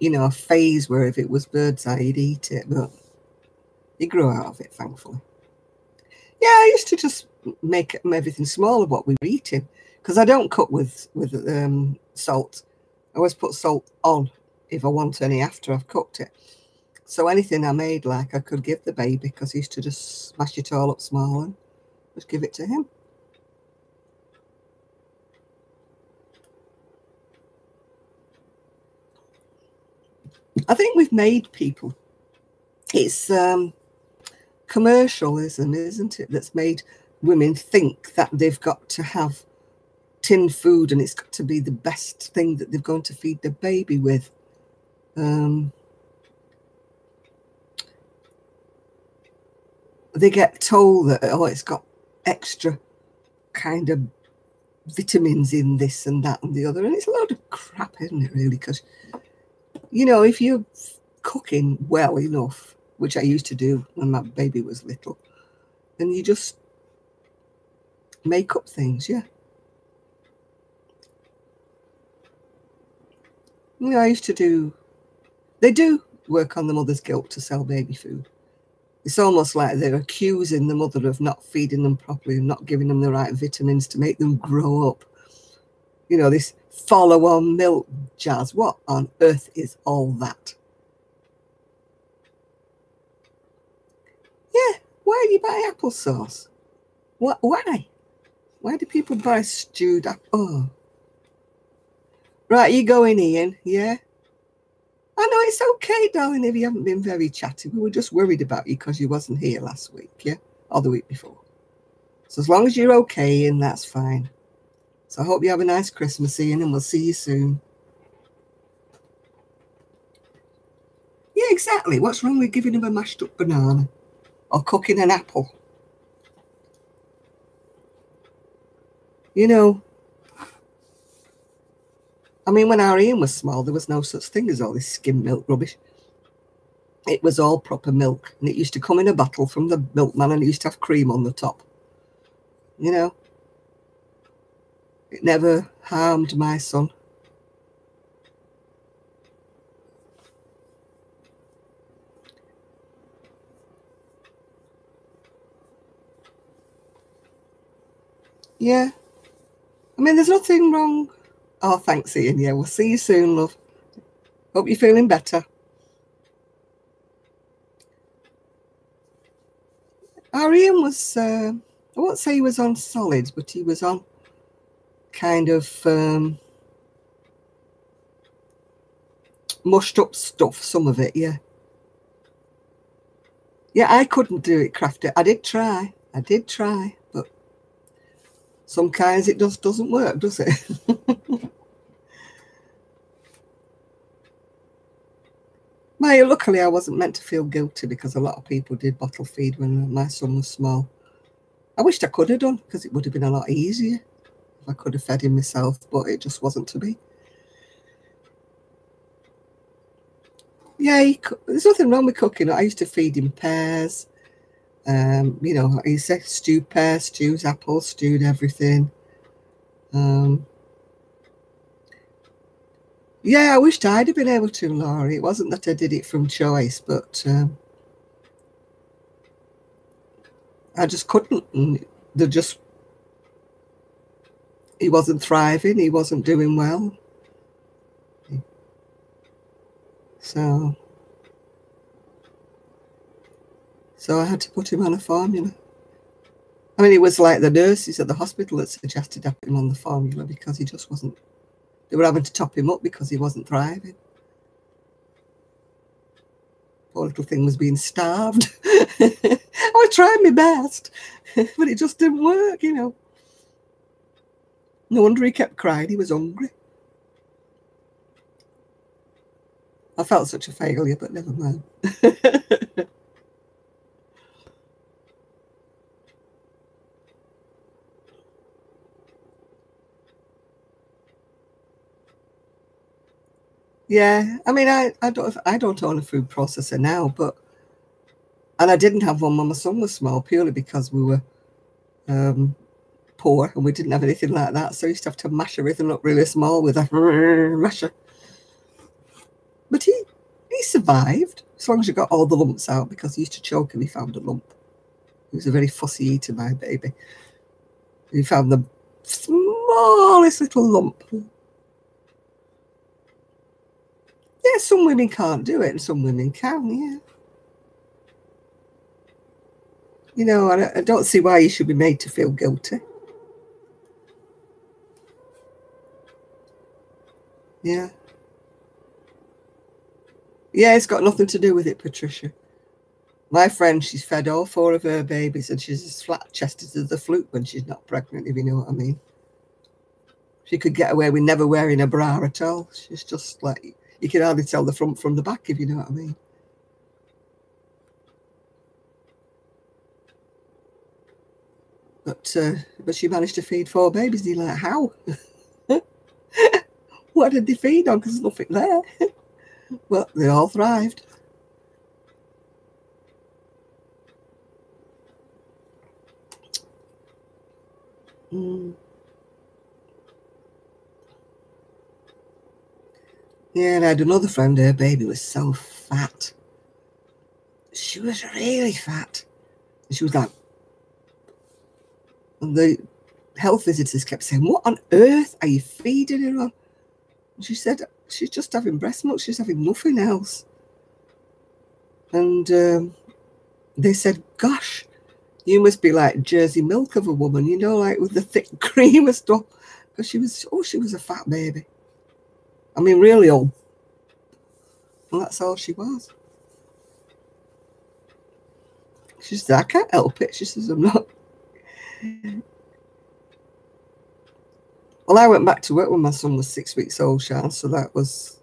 [SPEAKER 1] you know, a phase where if it was bird's eye, he'd eat it, but he grew out of it, thankfully. Yeah, I used to just make everything smaller what we were eating, because I don't cook with salt. I always put salt on if I want any after I've cooked it. So anything I made, like, I could give the baby, because he used to just smash it all up small and just give it to him. I think we've made people. It's commercialism, isn't it, that's made women think that they've got to have tin food and it's got to be the best thing that they're going to feed their baby with. They get told that, oh, it's got extra kind of vitamins in this and that and the other, and it's a load of crap, isn't it, really? Because, you know, if you're cooking well enough, which I used to do when my baby was little, then you just make up things. Yeah. You know, I used to do, they do work on the mother's guilt to sell baby food. It's almost like they're accusing the mother of not feeding them properly and not giving them the right vitamins to make them grow up. You know, this follow-on milk jazz. What on earth is all that? Yeah, why do you buy applesauce? What? Why? Why do people buy stewed apple? Oh. Right, you going, Ian? Yeah? I know it's okay, darling, if you haven't been very chatty. We were just worried about you because you wasn't here last week, yeah? Or the week before. So as long as you're okay, Ian, that's fine. So I hope you have a nice Christmas, Ian, and we'll see you soon. Yeah, exactly. What's wrong with giving him a mashed up banana or cooking an apple? You know, I mean, when our Ian was small, there was no such thing as all this skim milk rubbish. It was all proper milk, and it used to come in a bottle from the milkman, and it used to have cream on the top. You know, it never harmed my son. Yeah. I mean, there's nothing wrong. Oh, thanks, Ian. Yeah, we'll see you soon, love. Hope you're feeling better. Our Ian was, I won't say he was on solids, but he was on kind of mushed up stuff, some of it, yeah. Yeah, I couldn't do it crafty. I did try, but some kinds it just doesn't work, does it? Luckily, I wasn't meant to feel guilty because a lot of people did bottle feed when my son was small. I wished I could have done, because it would have been a lot easier if I could have fed him myself, but it just wasn't to be. Yeah, there's nothing wrong with cooking. I used to feed him pears. You know, I used to stew pears, stews apples, stewed everything. Yeah, I wished I'd have been able to, Laurie. It wasn't that I did it from choice, but I just couldn't. And he wasn't thriving. He wasn't doing well. So I had to put him on a formula. I mean, it was like the nurses at the hospital that suggested I put him on the formula because he just wasn't. They were having to top him up because he wasn't thriving. Poor little thing was being starved. I was trying my best, but it just didn't work, you know. No wonder he kept crying. He was hungry. I felt such a failure, but never mind. Yeah, I mean, I don't own a food processor now, and I didn't have one when my son was small, purely because we were poor and we didn't have anything like that. So I used to have to mash everything up really small with a masher. But he survived as long as you got all the lumps out, because he used to choke if he found a lump. He was a very fussy eater, my baby. He found the smallest little lump. Yeah, some women can't do it and some women can, yeah. You know, I don't see why you should be made to feel guilty. Yeah. Yeah, it's got nothing to do with it, Patricia. My friend, she's fed all 4 of her babies and she's as flat-chested as the flute when she's not pregnant, if you know what I mean. She could get away with never wearing a bra at all. She's just like, you can hardly tell the front from the back, if you know what I mean. But she managed to feed 4 babies. And you're like, how? What did they feed on? Because there's nothing there. Well, they all thrived. Mm. Yeah, and I had another friend, her baby was so fat. She was really fat. And she was like, and the health visitors kept saying, what on earth are you feeding her on? And she said, she's just having breast milk. She's having nothing else. And they said, gosh, you must be like Jersey milk of a woman, you know, like with the thick cream and stuff. Because she was a fat baby. I mean, really old. And that's all she was. She said, I can't help it. She says, I'm not. Well, I went back to work when my son was 6 weeks old, Sean, so that was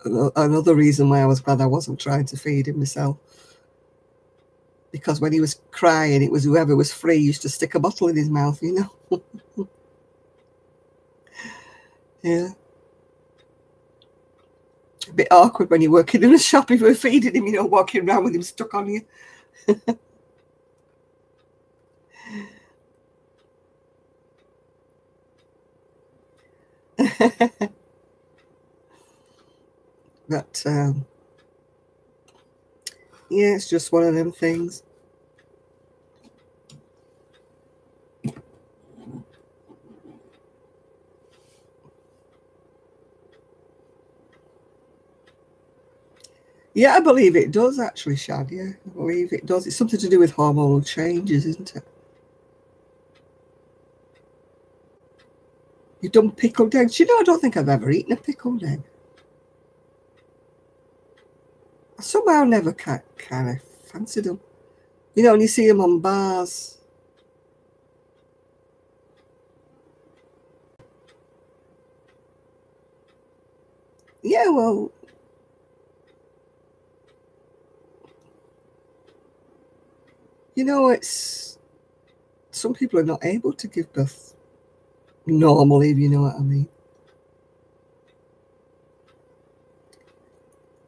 [SPEAKER 1] another reason why I was glad I wasn't trying to feed him myself. Because when he was crying, it was whoever was free used to stick a bottle in his mouth, you know. Yeah. A bit awkward when you're working in a shop if you're feeding him, you know, walking around with him stuck on you. But yeah, it's just one of them things. Yeah, I believe it does actually, Shad. Yeah, I believe it does. It's something to do with hormonal changes, isn't it? You've done pickled eggs. You know, I don't think I've ever eaten a pickled egg. I somehow never kind of fancied them. You know, when you see them on bars. Yeah, well, you know, it's some people are not able to give birth normally, if you know what I mean.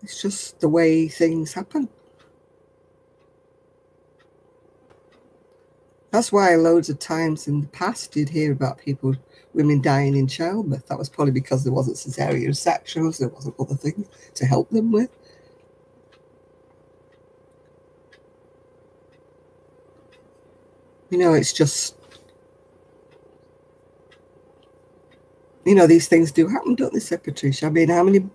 [SPEAKER 1] It's just the way things happen. That's why loads of times in the past you'd hear about people, women dying in childbirth. That was probably because there wasn't cesarean sections, there wasn't other things to help them with. You know, it's just, you know, these things do happen, don't they, Patricia? I mean, how many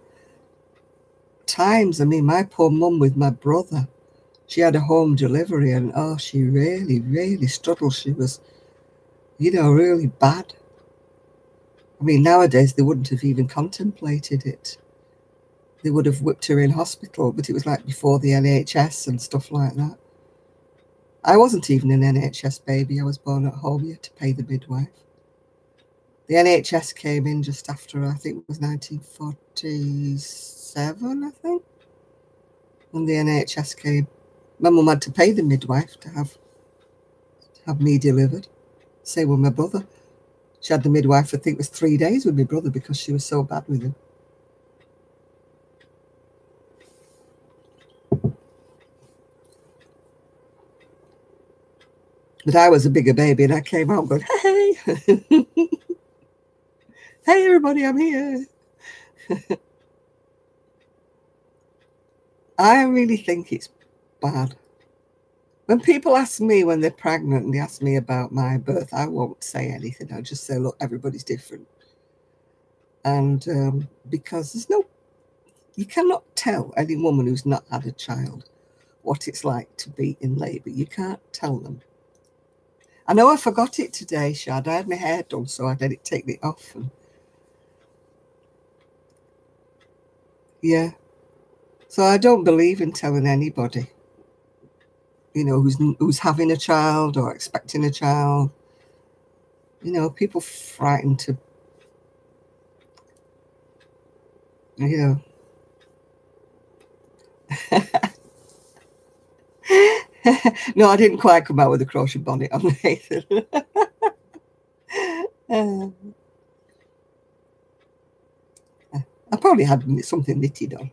[SPEAKER 1] times, I mean, my poor mum with my brother, she had a home delivery and, oh, she really, really struggled. She was, you know, really bad. I mean, nowadays they wouldn't have even contemplated it. They would have whipped her in hospital, but it was like before the NHS and stuff like that. I wasn't even an NHS baby. I was born at home. You had to pay the midwife. The NHS came in just after, I think it was 1947, I think. When the NHS came, my mum had to pay the midwife to have me delivered. Same with my brother. She had the midwife, I think it was 3 days with my brother because she was so bad with him. But I was a bigger baby and I came out going, hey, hey, everybody, I'm here. I really think it's bad. When people ask me when they're pregnant and they ask me about my birth, I won't say anything. I'll just say, look, everybody's different. And because you cannot tell any woman who's not had a child what it's like to be in labour. You can't tell them. I know I forgot it today, Shad. I had my hair done, so I let it take it off. And yeah. So I don't believe in telling anybody, who's having a child or expecting a child. People frightened to, No, I didn't quite come out with a crochet bonnet on, Nathan. I probably had something knitted on.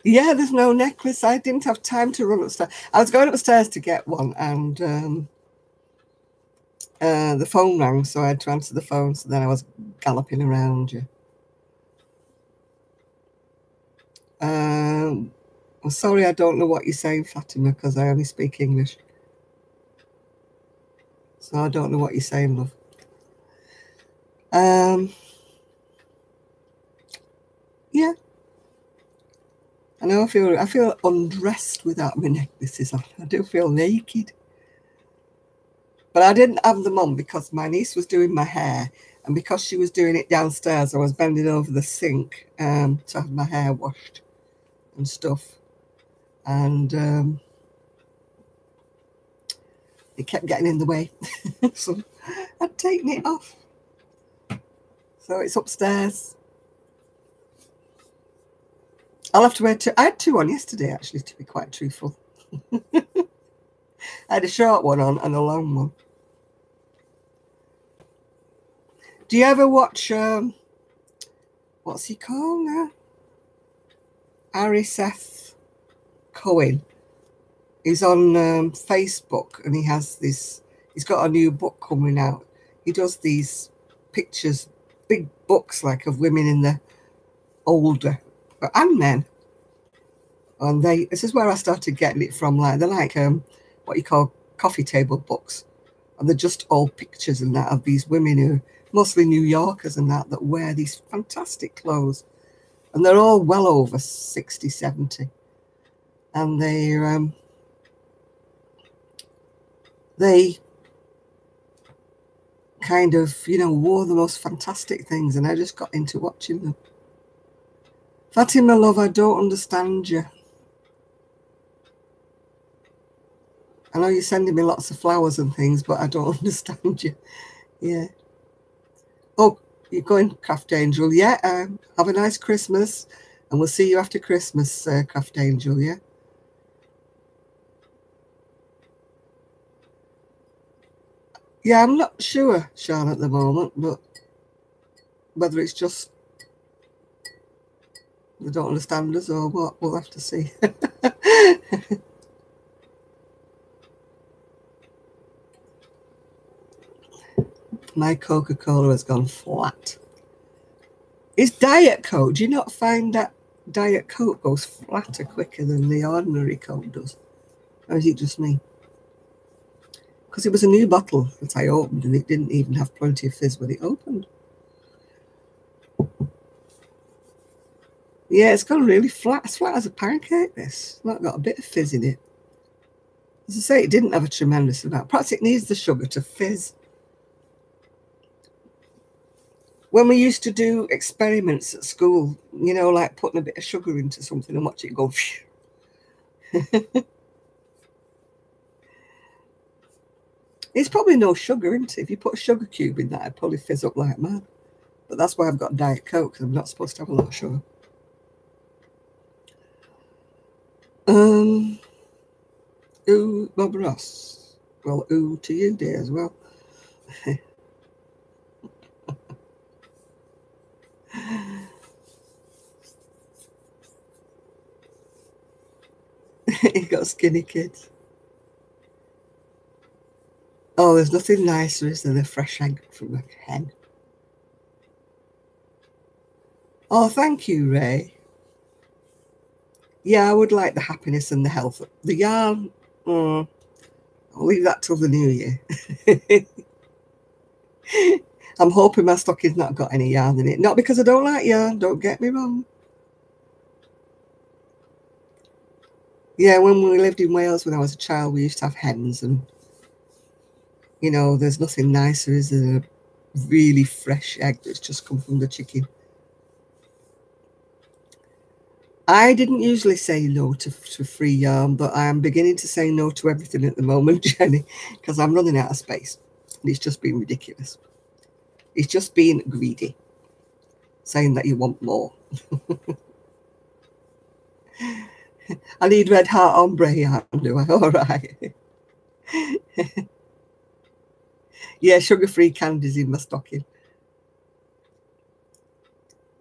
[SPEAKER 1] Yeah, there's no necklace. I didn't have time to run upstairs. I was going upstairs to get one, and the phone rang, so I had to answer the phone. So then I was galloping around you. I'm sorry, I don't know what you're saying, Fatima, because I only speak English. So I don't know what you're saying, love. Yeah. I know I feel undressed without my necklaces on. I do feel naked. But I didn't have them on because my niece was doing my hair, and because she was doing it downstairs, I was bending over the sink to have my hair washed and stuff. And it kept getting in the way. So I'd taken it off. So it's upstairs. I'll have to wear two. I had two on yesterday, actually, to be quite truthful. I had a short one on and a long one. Do you ever watch, what's he called now? Ari Seth Cohen. He's on Facebook, and he's got a new book coming out. He does these pictures, big books like of women in the older, and men. And this is where I started getting it from. Like they're like what you call coffee table books, and they're just all pictures and that of these women who, mostly New Yorkers and that wear these fantastic clothes, and they're all well over 60, 70, and they kind of, wore the most fantastic things, and I just got into watching them. Fatima, love, I don't understand you. I know you're sending me lots of flowers and things, but I don't understand you. Yeah. Oh, you're going, Craft Angel. Yeah, have a nice Christmas, and we'll see you after Christmas, Craft Angel, yeah? Yeah, I'm not sure, Sean, at the moment, but whether it's just they don't understand us or what, we'll have to see. My Coca-Cola has gone flat. It's Diet Coke. Do you not find that Diet Coke goes flatter quicker than the ordinary Coke does? Or is it just me? Because it was a new bottle that I opened, and it didn't even have plenty of fizz when it opened. Yeah, it's gone really flat. As flat as a pancake, this. It's not got a bit of fizz in it. As I say, it didn't have a tremendous amount. Perhaps it needs the sugar to fizz. When we used to do experiments at school, like putting a bit of sugar into something and watch it go. It's probably no sugar, isn't it? If you put a sugar cube in that, it'd probably fizz up like mad. But that's why I've got Diet Coke, because I'm not supposed to have a lot of sugar. Ooh, Bob Ross. Well, ooh to you, dear, as well. You got skinny kids. Oh, there's nothing nicer, is there, than a fresh egg from a hen. Oh, thank you, Ray. Yeah, I would like the happiness and the health. The yarn, I'll leave that till the new year. I'm hoping my stocking's not got any yarn in it. Not because I don't like yarn, don't get me wrong. Yeah, when we lived in Wales when I was a child, we used to have hens, and you know, there's nothing nicer, is there, a really fresh egg that's just come from the chicken. I didn't usually say no to free yarn, but I am beginning to say no to everything at the moment, Jenny, because I'm running out of space. And it's just been ridiculous. It's just being greedy, saying that you want more. I need red heart ombre yarn, do I? All right. Yeah, sugar-free candies in my stocking.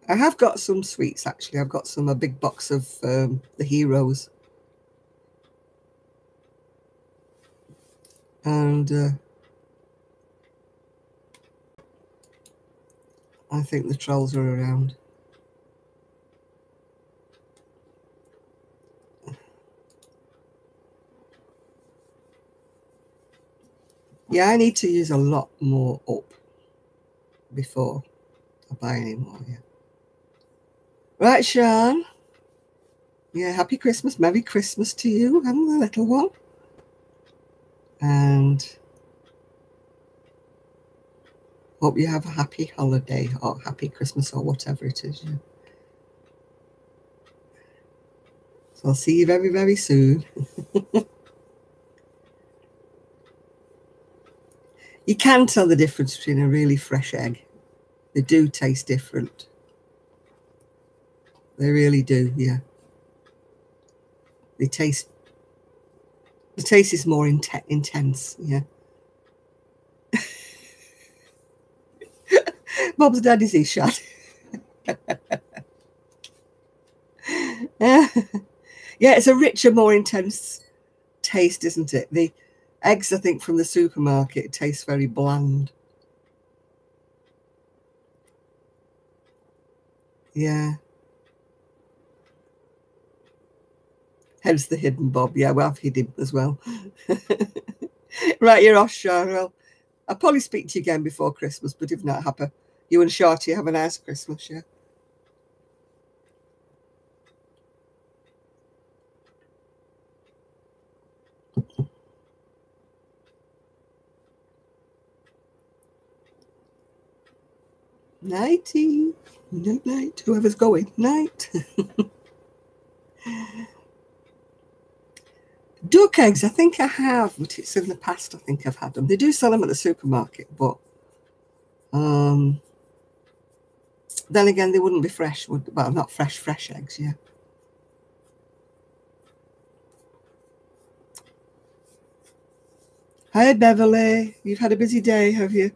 [SPEAKER 1] I have got some sweets, actually. I've got a big box of the Heroes. And I think the trolls are around. Yeah, I need to use a lot more up before I buy any more, yeah. Right, Sean. Yeah, happy Christmas. Merry Christmas to you and the little one. And hope you have a happy holiday or happy Christmas or whatever it is. Yeah. So I'll see you very, very soon. You can tell the difference between a really fresh egg. They do taste different. They really do, yeah. The taste is more intense, yeah. Bob's daddy's his shot. Yeah, it's a richer, more intense taste, isn't it? The eggs, I think, from the supermarket taste very bland. Yeah. Hence the hidden Bob. Yeah, well, I've hid him as well. Right, you're off, Cheryl. I'll probably speak to you again before Christmas, but if not, happy. You and Shorty have a nice Christmas, yeah? Nighty. Night, night. Whoever's going. Night. Duck eggs, I think I have, but it's in the past I think I've had them. They do sell them at the supermarket, but then again, they wouldn't be fresh. Well, not fresh eggs, yeah. Hi, Beverly. You've had a busy day, have you?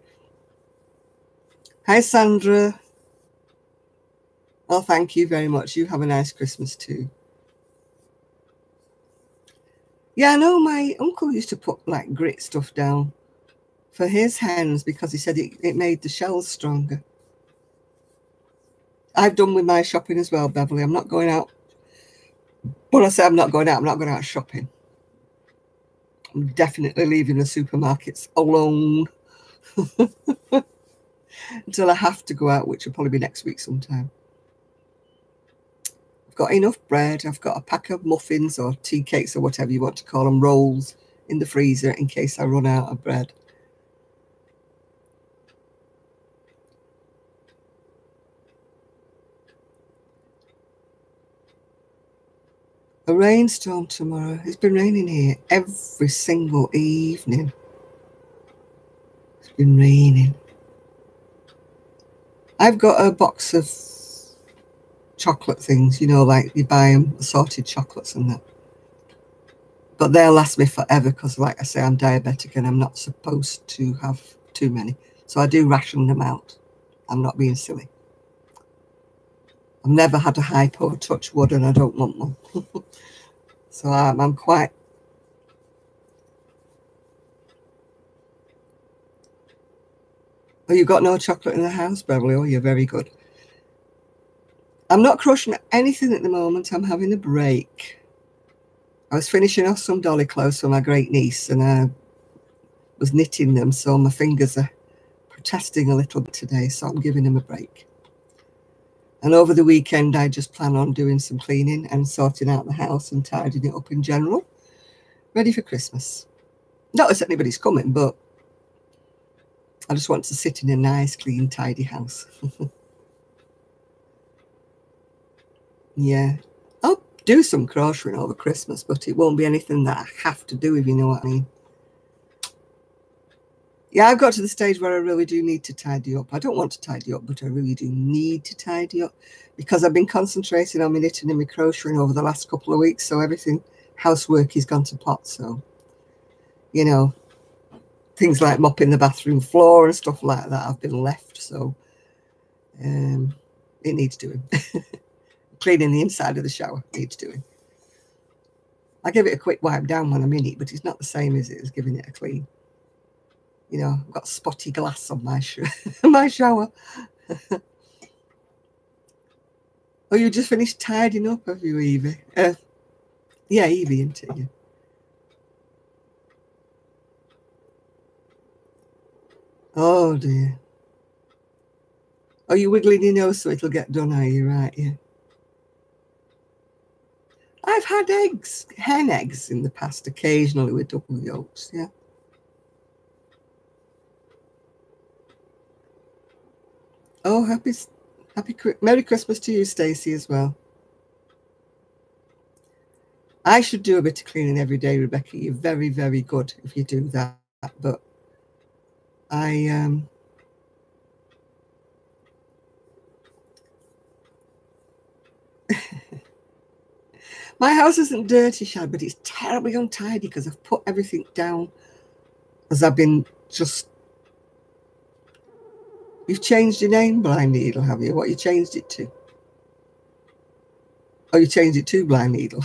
[SPEAKER 1] Hi, Sandra. Oh, thank you very much. You have a nice Christmas too. Yeah, I know my uncle used to put like grit stuff down for his hens because he said it made the shells stronger. I've done with my shopping as well, Beverly. I'm not going out. When I say I'm not going out shopping. I'm definitely leaving the supermarkets alone until I have to go out, which will probably be next week sometime. I've got enough bread. I've got a pack of muffins or tea cakes or whatever you want to call them, rolls in the freezer in case I run out of bread. A rainstorm tomorrow. It's been raining here every single evening. It's been raining. I've got a box of chocolate things, you know, like you buy them, assorted chocolates and that. But they'll last me forever because, like I say, I'm diabetic and I'm not supposed to have too many. So I do ration them out. I'm not being silly. I've never had a hypo, touch wood, and I don't want one. So I'm quite... Oh, you've got no chocolate in the house, Beverly? Oh, you're very good. I'm not crushing anything at the moment. I'm having a break. I was finishing off some dolly clothes for my great niece, and I was knitting them, so my fingers are protesting a little bit today, so I'm giving them a break. And over the weekend, I just plan on doing some cleaning and sorting out the house and tidying it up in general, ready for Christmas. Not as anybody's coming, but I just want to sit in a nice, clean, tidy house. Yeah. I'll do some crocheting over Christmas, but it won't be anything that I have to do, if you know what I mean. Yeah, I've got to the stage where I really do need to tidy up. I don't want to tidy up, but I really do need to tidy up because I've been concentrating on my knitting and my crocheting over the last couple of weeks. So everything, housework, has gone to pot. So, you know, things like mopping the bathroom floor and stuff like that have been left. So it needs doing. Cleaning the inside of the shower needs doing. I give it a quick wipe down when I'm in it, but it's not the same as it as giving it a clean. You know, I've got spotty glass on my my shower. Oh, you just finished tidying up, have you, Evie? Yeah, Evie, isn't it? Yeah. Oh, dear. Oh, you're wiggling your nose so it'll get done, are you? Right, yeah. I've had eggs, hen eggs in the past, occasionally with double yolks, yeah. Oh, Merry Christmas to you, Stacey, as well. I should do a bit of cleaning every day, Rebecca. You're very, very good if you do that. But I my house isn't dirty, Shad, but it's terribly untidy because I've put everything down as I've been just... You've changed your name, Blind Needle, have you? What you changed it to? Oh, you changed it to Blind Needle.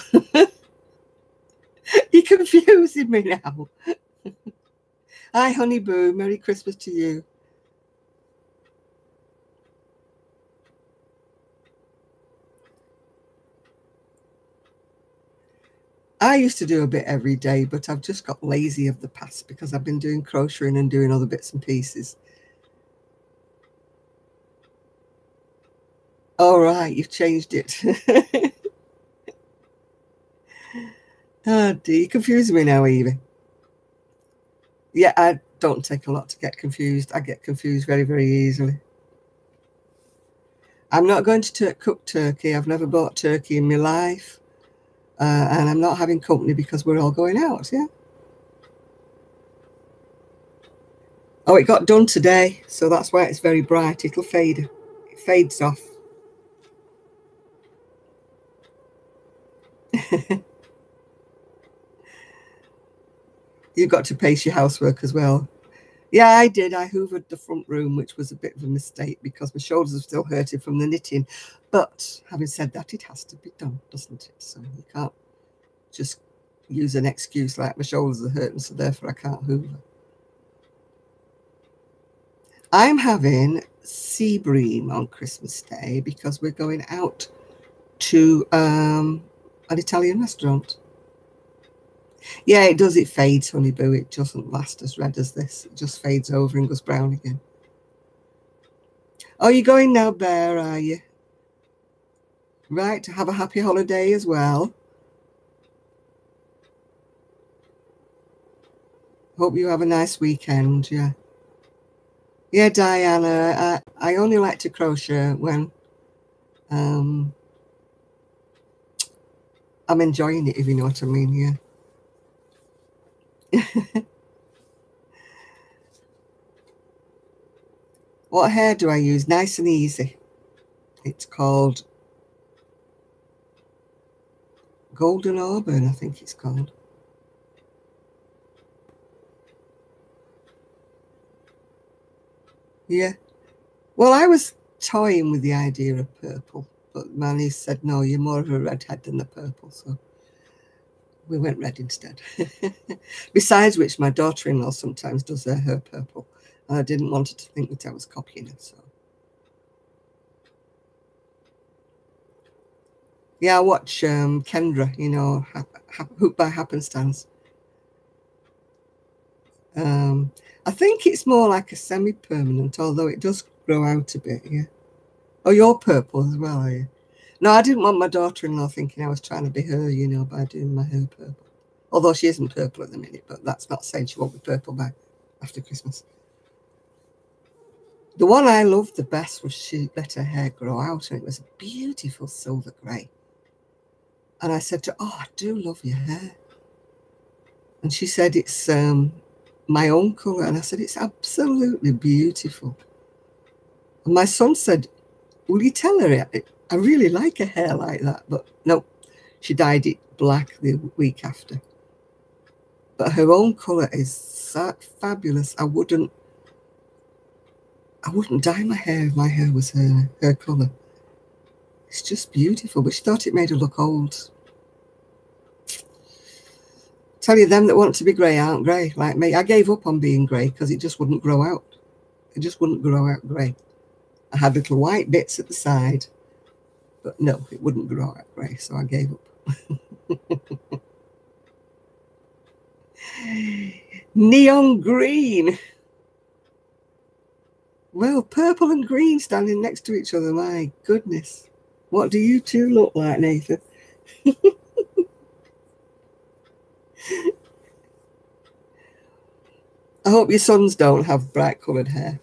[SPEAKER 1] You're confusing me now. Hi, Honey Boo. Merry Christmas to you. I used to do a bit every day, but I've just got lazy of the past because I've been doing crocheting and doing other bits and pieces. All right, you've changed it. Oh, dear, you confusing me now, Evie. Yeah, I don't take a lot to get confused. I get confused very, very easily. I'm not going to cook turkey. I've never bought turkey in my life. And I'm not having company because we're all going out, yeah? Oh, it got done today, so that's why it's very bright. It'll fade. It fades off. You've got to pace your housework as well. Yeah, I did. I hoovered the front room, which was a bit of a mistake because my shoulders are still hurting from the knitting. But having said that, it has to be done, doesn't it? So you can't just use an excuse like my shoulders are hurting, so therefore I can't hoover. I'm having sea bream on Christmas Day because we're going out to an Italian restaurant. Yeah, it does. It fades, Honey Boo. It doesn't last as red as this. It just fades over and goes brown again. Oh, you're going now, Bear, are you? Right, have a happy holiday as well. Hope you have a nice weekend, yeah. Yeah, Diana, I only like to crochet when I'm enjoying it, if you know what I mean, yeah. What hair do I use? Nice and easy. It's called Golden Auburn, I think it's called. Yeah. Well, I was toying with the idea of purple, but my niece said, no, you're more of a redhead than the purple, so we went red instead. Besides which, my daughter-in-law sometimes does her hair purple, I didn't want her to think that I was copying her. So yeah, I watch Kendra, you know, Hoop by Happenstance. I think it's more like a semi-permanent, although it does grow out a bit, yeah. Oh, you're purple as well, are you? No, I didn't want my daughter-in-law thinking I was trying to be her, you know, by doing my hair purple. Although she isn't purple at the minute, but that's not saying she won't be purple by after Christmas. The one I loved the best was she let her hair grow out, and it was a beautiful silver grey. And I said to her, oh, I do love your hair. And she said, it's my own colour. And I said, it's absolutely beautiful. And my son said, will you tell her I really like her hair like that? But no, she dyed it black the week after. But her own colour is so fabulous. I wouldn't dye my hair if my hair was her colour. It's just beautiful. But she thought it made her look old. Tell you, them that want to be grey aren't grey like me. I gave up on being grey because it just wouldn't grow out. It just wouldn't grow out grey. I had little white bits at the side, but no, it wouldn't grow out grey, so I gave up. Neon green. Well, purple and green standing next to each other. My goodness. What do you two look like, Nathan? I hope your sons don't have bright coloured hair.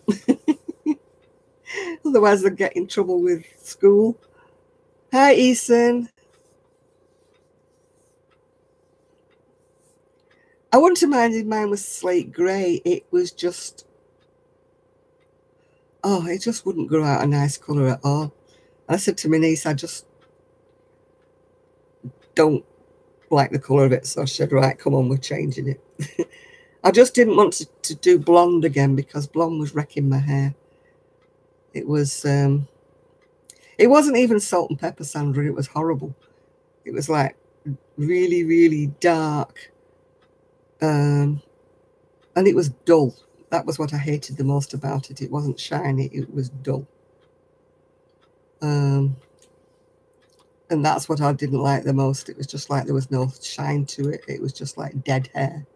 [SPEAKER 1] Otherwise they'll get in trouble with school. Hi, Ethan. I wouldn't have minded mine was slate grey. It was just, oh, it just wouldn't grow out a nice colour at all. And I said to my niece, I just don't like the colour of it. So she said, right, come on, we're changing it. I just didn't want to do blonde again because blonde was wrecking my hair. It was, it wasn't even salt and pepper, Sandra. It was horrible. It was like really, really dark. And it was dull. That was what I hated the most about it. It wasn't shiny, it was dull. And that's what I didn't like the most. It was just like there was no shine to it. It was just like dead hair.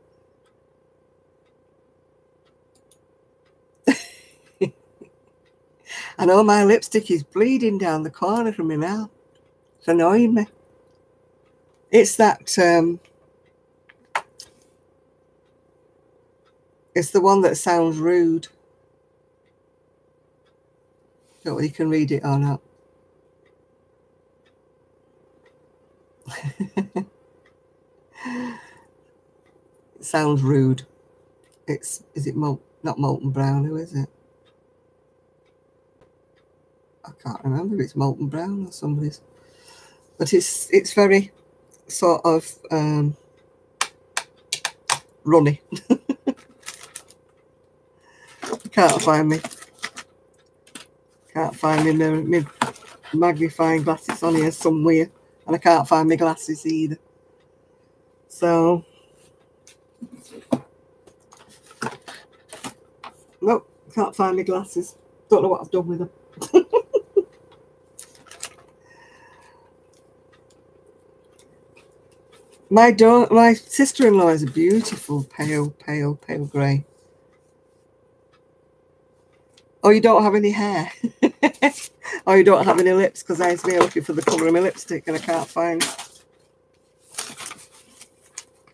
[SPEAKER 1] I know my lipstick is bleeding down the corner from my mouth. It's annoying me. It's that, it's the one that sounds rude. Don't know whether you can read it or not. It sounds rude. Is it not Molten Brown? Who is it? I can't remember if it's Molten Brown or somebody's. But it's very sort of runny. I can't find me magnifying glasses on here somewhere, and I can't find my glasses either. So nope, can't find my glasses. Don't know what I've done with them. My sister-in-law is a beautiful pale grey. Oh, you don't have any hair? Oh, you don't have any lips? Because I was looking for the colour of my lipstick and I can't find.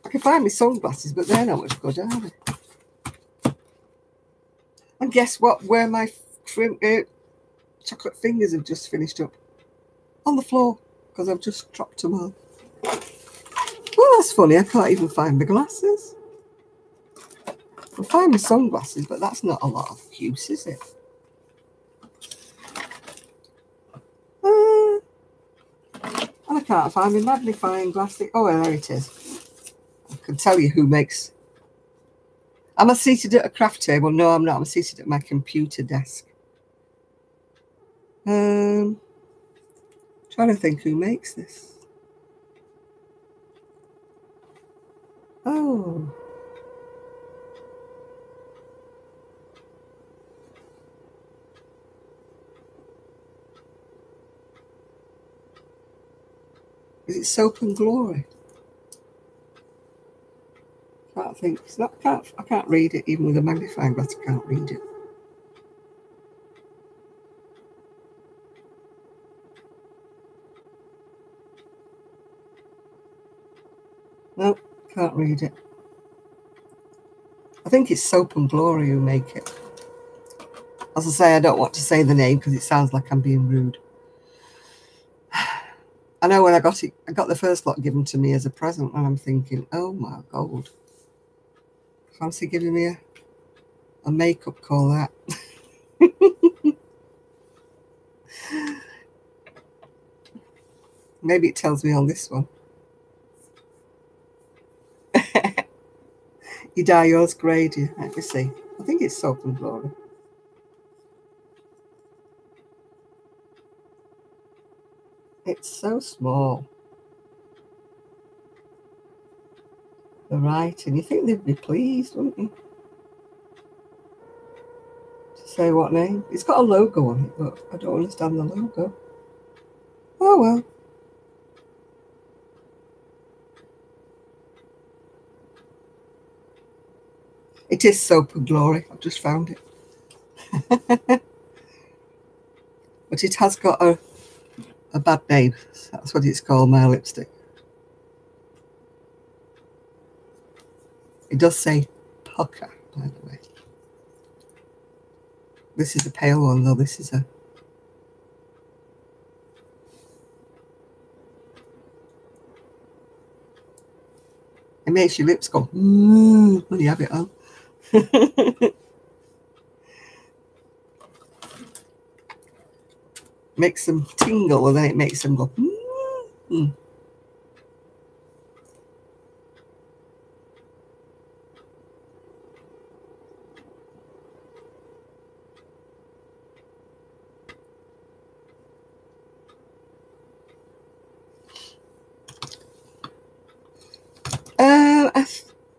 [SPEAKER 1] I can find my sunglasses, but they're not much good, are they? And guess what? Where my chocolate fingers have just finished up? On the floor, because I've just dropped them on. Well, that's funny. I can't even find my glasses. I'll find my sunglasses, but that's not a lot of use, is it? And I can't find my magnifying glass. Oh, well, there it is. I can tell you who makes. Am I seated at a craft table? No, I'm not. I'm seated at my computer desk. Trying to think who makes this. Oh. Is it Soap and Glory? I can't think. It's not. I can't read it even with a magnifying glass. I can't read it. Nope, can't read it. I think it's Soap and Glory who make it. As I say, I don't want to say the name because it sounds like I'm being rude. I know when I got it, I got the first lot given to me as a present, and I'm thinking, oh my God, fancy giving me a makeup call that. Maybe it tells me on this one. You dye yours grey, do you? Let me see. I think it's Soap and Glory. It's so small. The writing. You think they'd be pleased, wouldn't you? To say what name. It's got a logo on it, but I don't understand the logo. Oh well. It is Soap and Glory. I've just found it. But it has got a bad name. That's what it's called, my lipstick. It does say pucker, by the way. This is a pale one, though. This is a... It makes your lips go when you have it on. Makes them tingle, and then it makes them go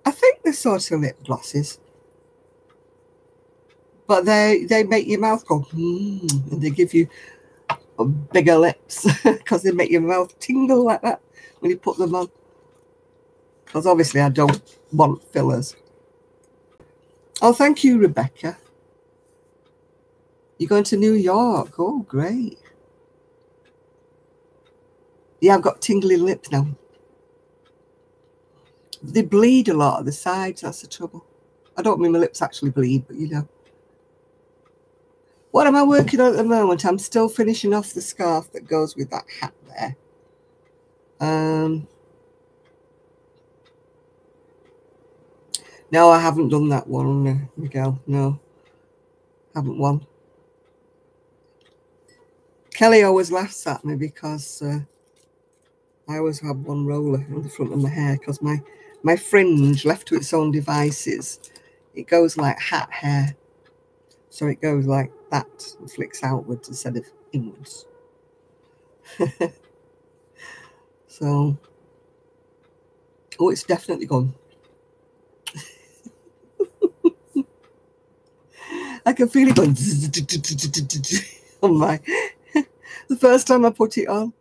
[SPEAKER 1] I think they're sort of lip glosses, but they make your mouth go and they give you bigger lips because they make your mouth tingle like that when you put them on. Because obviously I don't want fillers. Oh, thank you, Rebecca. You're going to New York. Oh, great. Yeah, I've got tingly lips now. They bleed a lot at the sides. That's the trouble. I don't mean my lips actually bleed, but you know. What am I working on at the moment? I'm still finishing off the scarf that goes with that hat there. No, I haven't done that one, Miguel. No, haven't one. Kelly always laughs at me because I always have one roller on the front of my hair because my fringe, left to its own devices, it goes like hat hair. So it goes like that and flicks outwards instead of inwards. So, oh, it's definitely gone. I can feel it going on my... The first time I put it on,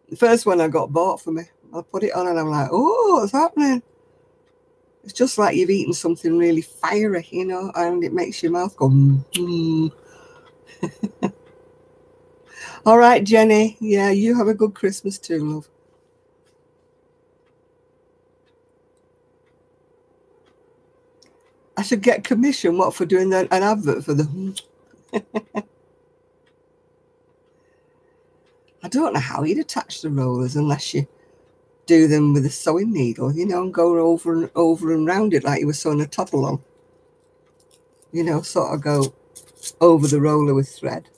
[SPEAKER 1] the first one I got bought for me, I put it on and I'm like, oh, what's happening? It's just like you've eaten something really fiery, you know, and it makes your mouth go All right, Jenny. Yeah, you have a good Christmas too, love. I should get commission, what, for doing an advert for them? I don't know how you'd attach the rollers unless you do them with a sewing needle, you know, and go over and round it like you were sewing a toddle on. You know, sort of go over the roller with thread.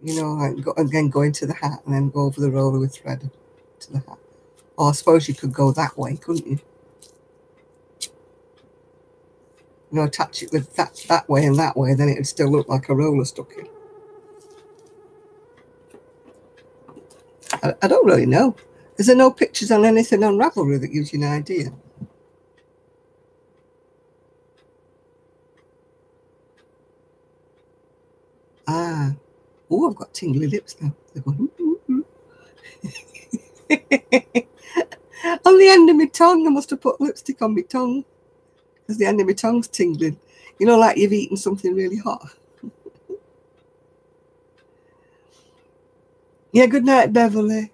[SPEAKER 1] You know, like go into the hat and then go over the roller with thread to the hat. Or I suppose you could go that way, couldn't you? You know, attach it with that way and that way, then it would still look like a roller stuck in. I don't really know. Is there no pictures on anything on Ravelry that gives you an idea? Ah. Oh, I've got tingly lips now. They're going, On the end of my tongue, I must have put lipstick on my tongue because the end of my tongue's tingling. You know, like you've eaten something really hot. Yeah, good night, Beverly.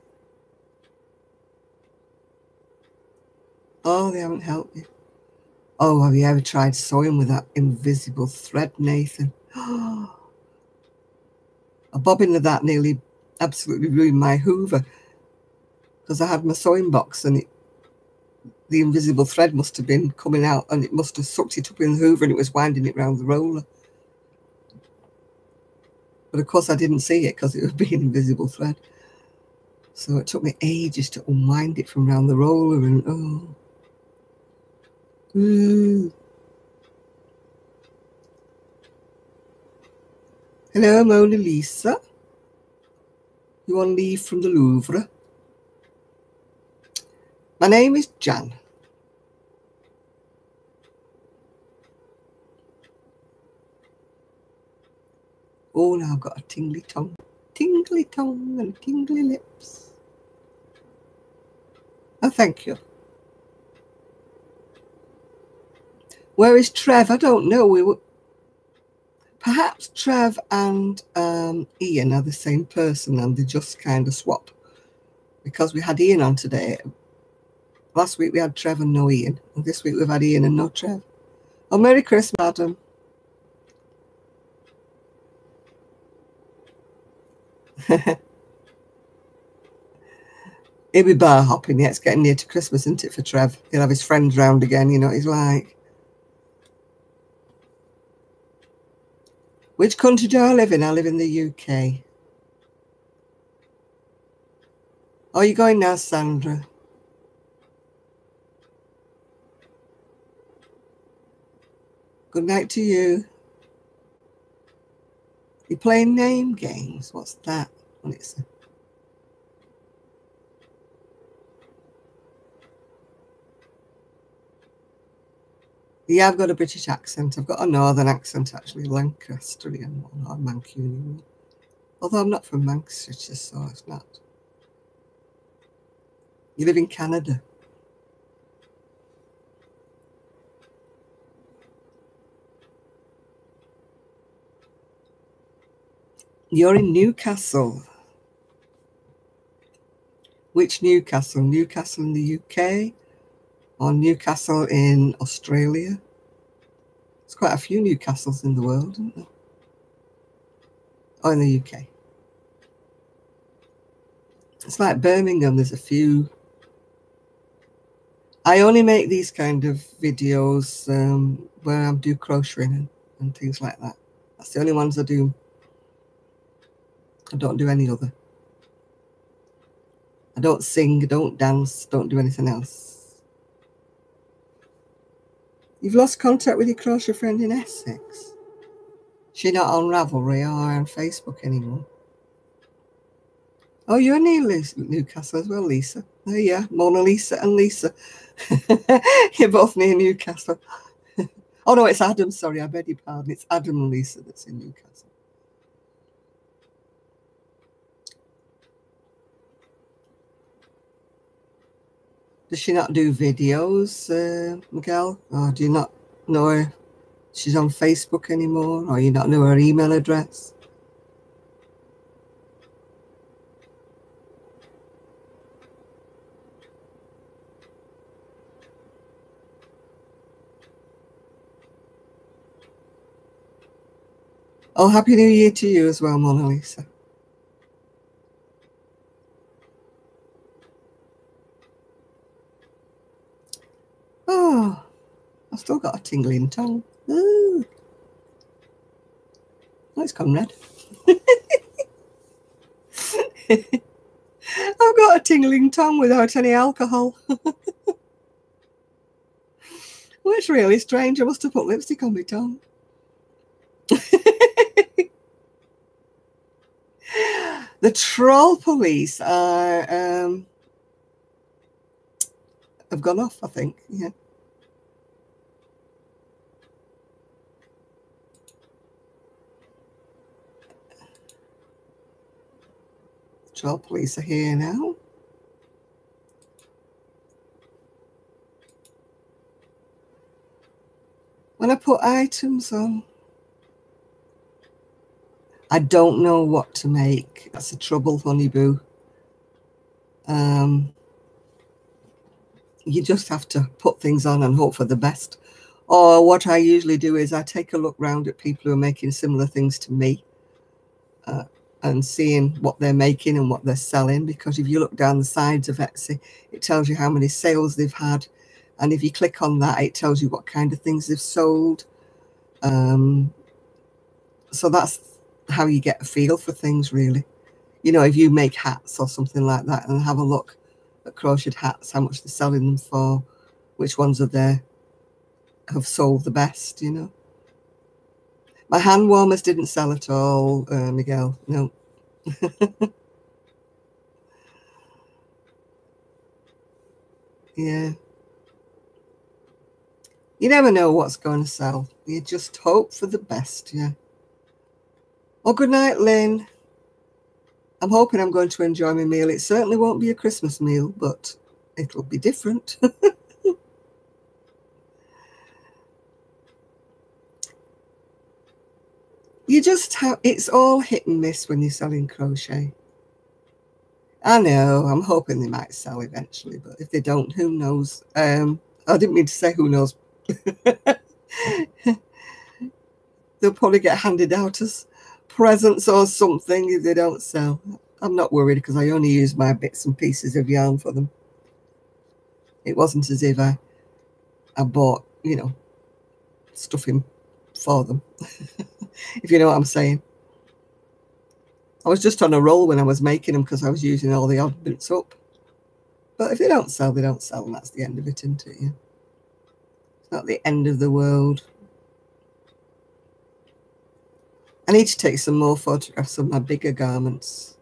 [SPEAKER 1] Oh, they haven't helped you. Oh, have you ever tried sewing with that invisible thread, Nathan? A bobbin of that nearly absolutely ruined my Hoover because I had my sewing box and the invisible thread must have been coming out and it must have sucked it up in the Hoover and it was winding it round the roller. But of course I didn't see it because it was being invisible thread. So it took me ages to unwind it from round the roller and oh. Hello, Mona Lisa. You on leave from the Louvre? My name is Jan. Oh, now I've got a tingly tongue and tingly lips. Oh, thank you. Where is Trev? I don't know. Perhaps Trev and Ian are the same person and they just kind of swap. Because we had Ian on today. Last week we had Trev and no Ian. And this week we've had Ian and no Trev. Oh, Merry Christmas, madam. He'll be bar hopping. Yeah, it's getting near to Christmas, isn't it, for Trev? He'll have his friends round again, you know what he's like. Which country do I live in? I live in the UK. Oh, you're going now, Sandra? Good night to you. You're playing name games? What's that? What is it? Yeah, I've got a British accent. I've got a northern accent, actually, Lancastrian one or Mancunian. Although I'm not from Manchester, so it's not. You live in Canada. You're in Newcastle. Which Newcastle? Newcastle in the UK or Newcastle in Australia? There's quite a few Newcastles in the world, isn't there? Oh, in the UK. It's like Birmingham, there's a few. I only make these kind of videos where I do crocheting and things like that. That's the only ones I do. I don't do any other. I don't sing, I don't dance, don't do anything else. You've lost contact with your crochet friend in Essex? She's not on Ravelry or on Facebook anymore. Oh, you're near Newcastle as well, Lisa. Oh, yeah, Mona Lisa and Lisa. You're both near Newcastle. Oh, no, it's Adam. Sorry, I beg your pardon. It's Adam and Lisa that's in Newcastle. Does she not do videos, Miguel? Or do you not know her? She's on Facebook anymore? Or you not know her email address? Oh, Happy New Year to you as well, Mona Lisa. Oh, I've still got a tingling tongue. Ooh. Oh, it's gone red. I've got a tingling tongue without any alcohol. Well, it's really strange. I must have put lipstick on my tongue. The troll police are have gone off, I think. Yeah. Troll police are here now. When I put items on, I don't know what to make. That's the trouble, honey boo. You just have to put things on and hope for the best. Or what I usually do is I take a look round at people who are making similar things to me, and seeing what they're making and what they're selling. Because if you look down the sides of Etsy, it tells you how many sales they've had. And if you click on that, it tells you what kind of things they've sold. So that's how you get a feel for things, really. You know, if you make hats or something like that and have a look at crocheted hats, how much they're selling them for, which ones are there have sold the best, you know. My hand warmers didn't sell at all, Miguel. No. Yeah. You never know what's going to sell. You just hope for the best, yeah. Well, good night, Lynn. I'm hoping I'm going to enjoy my meal. It certainly won't be a Christmas meal, but it'll be different. You just have, it's all hit and miss when you're selling crochet. I know, I'm hoping they might sell eventually, but if they don't, who knows? I didn't mean to say who knows. They'll probably get handed out as presents or something if they don't sell. I'm not worried because I only use my bits and pieces of yarn for them. It wasn't as if I bought, you know, stuffing for them, if you know what I'm saying. I was just on a roll when I was making them because I was using all the odd bits up. But if they don't sell, they don't sell, and that's the end of it, isn't it? Yeah. It's not the end of the world. I need to take some more photographs of my bigger garments,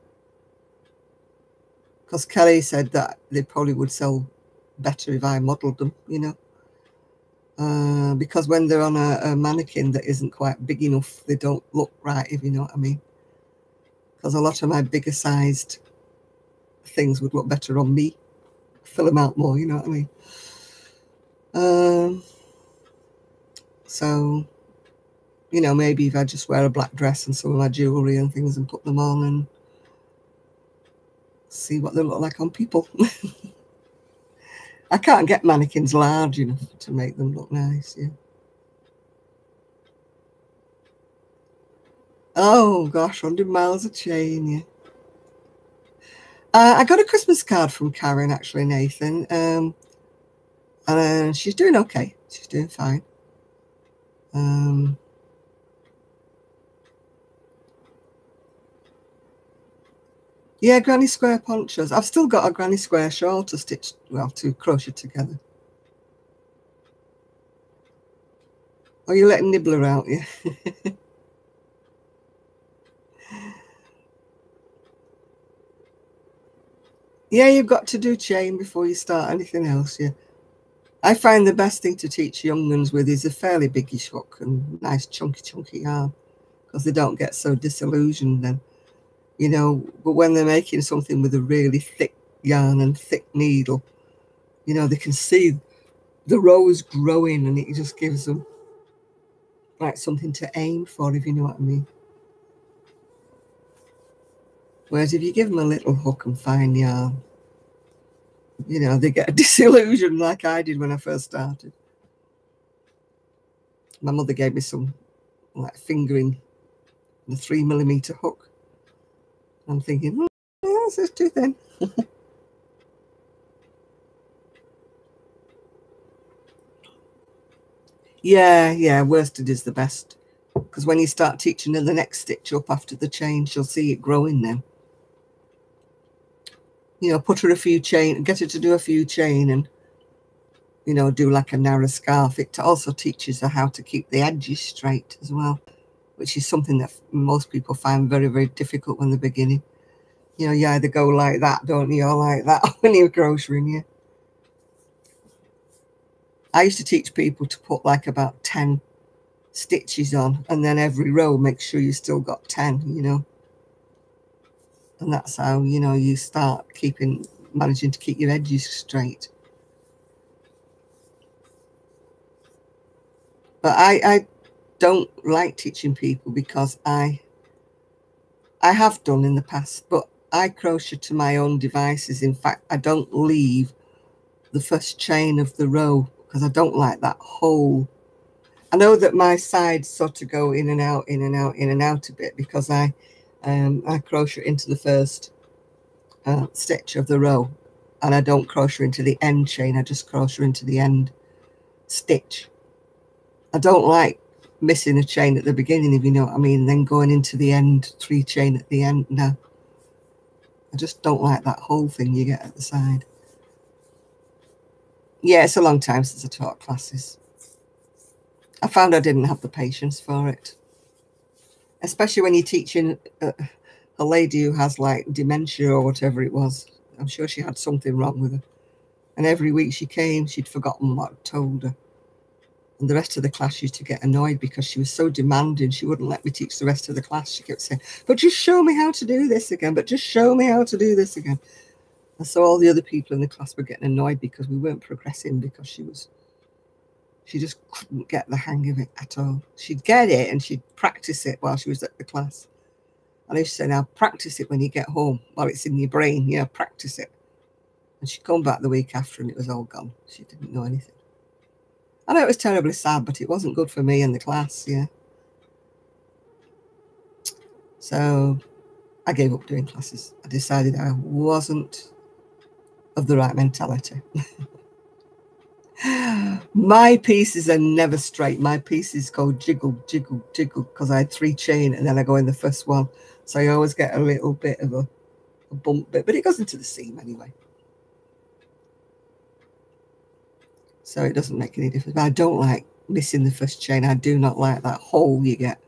[SPEAKER 1] because Kelly said that they probably would sell better if I modelled them, you know. Because when they're on a mannequin that isn't quite big enough, they don't look right, if you know what I mean. Because a lot of my bigger sized things would look better on me. Fill them out more, you know what I mean. So, you know, maybe if I just wear a black dress and some of my jewellery and things and put them on and see what they look like on people. I can't get mannequins large enough to make them look nice, yeah. Oh gosh, 100 miles a chain, yeah. I got a Christmas card from Karen, actually, Nathan. And she's doing okay. She's doing fine. Yeah, granny square ponchos. I've still got a granny square shawl to stitch, well, to crochet together. Oh, you're letting Nibbler out, yeah. Yeah, you've got to do chain before you start anything else, yeah. I find the best thing to teach young ones with is a fairly biggish hook and nice chunky yarn, because they don't get so disillusioned then, you know. But when they're making something with a really thick yarn and thick needle, you know, they can see the rows growing, and it just gives them like something to aim for, if you know what I mean. Whereas if you give them a little hook and fine yarn, you know, they get disillusioned like I did when I first started. My mother gave me some like fingering the 3mm hook. I'm thinking, this is too thin. Yeah, worsted is the best, because when you start teaching her the next stitch up after the chain, she'll see it growing then. You know, put her a few chain, get her to do a few chain and, you know, do like a narrow scarf. It also teaches her how to keep the edges straight as well, which is something that most people find very, very difficult when they're beginning. You know, you either go like that, don't you, or like that when you're crocheting, yeah. I used to teach people to put like about 10 stitches on, and then every row make sure you still got 10, you know. And that's how, you know, you start managing to keep your edges straight. But I don't like teaching people because I have done in the past, but I crochet to my own devices. In fact, I don't leave the first chain of the row because I don't like that hole. I know that my sides sort of go in and out, in and out, in and out a bit because I crochet into the first stitch of the row, and I don't crochet into the end chain. I just crochet into the end stitch. I don't like missing a chain at the beginning, if you know what I mean, and then going into the end 3 chain at the end. No, I just don't like that whole thing you get at the side. Yeah, it's a long time since I taught classes. I found I didn't have the patience for it, especially when you're teaching a lady who has like dementia or whatever it was. I'm sure she had something wrong with her, and every week she came, she'd forgotten what I told her. And the rest of the class used to get annoyed because she was so demanding. She wouldn't let me teach the rest of the class. She kept saying, but just show me how to do this again. But just show me how to do this again. And so all the other people in the class were getting annoyed because we weren't progressing, because she just couldn't get the hang of it at all. She'd get it and she'd practice it while she was at the class. And I used to say, now practice it when you get home, while it's in your brain. Yeah, practice it. And she'd come back the week after and it was all gone. She didn't know anything. I know it was terribly sad, but it wasn't good for me and the class, yeah. So I gave up doing classes. I decided I wasn't of the right mentality. My pieces are never straight. My pieces go jiggle, jiggle, jiggle, because I had 3 chain and then I go in the first one. So I always get a little bit of a bump bit, but it goes into the seam anyway. So it doesn't make any difference. But I don't like missing the first chain. I do not like that hole you get.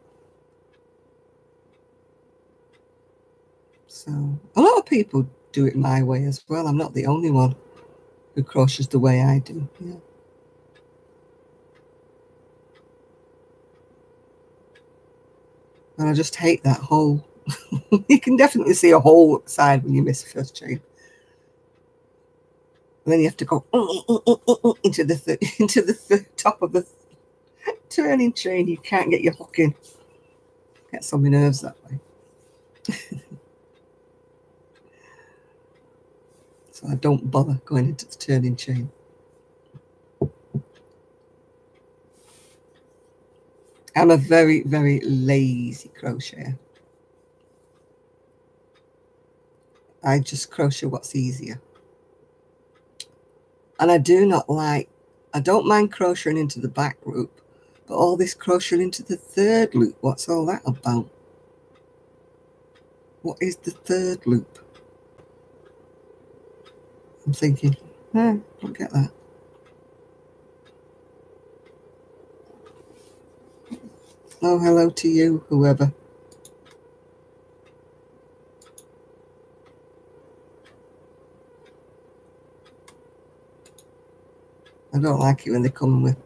[SPEAKER 1] So a lot of people do it my way as well. I'm not the only one who crochets the way I do. Yeah. And I just hate that hole. You can definitely see a hole at the side when you miss the first chain. And then you have to go into the top of the turning chain. You can't get your hook in. Gets on my nerves that way. So I don't bother going into the turning chain. I'm a very, very lazy crocheter. I just crochet what's easier. And I do not like, I don't mind crocheting into the back loop, but all this crocheting into the third loop, what's all that about? What is the third loop? I'm thinking, no, don't get that. Oh, hello to you, whoever. I don't like it when they come with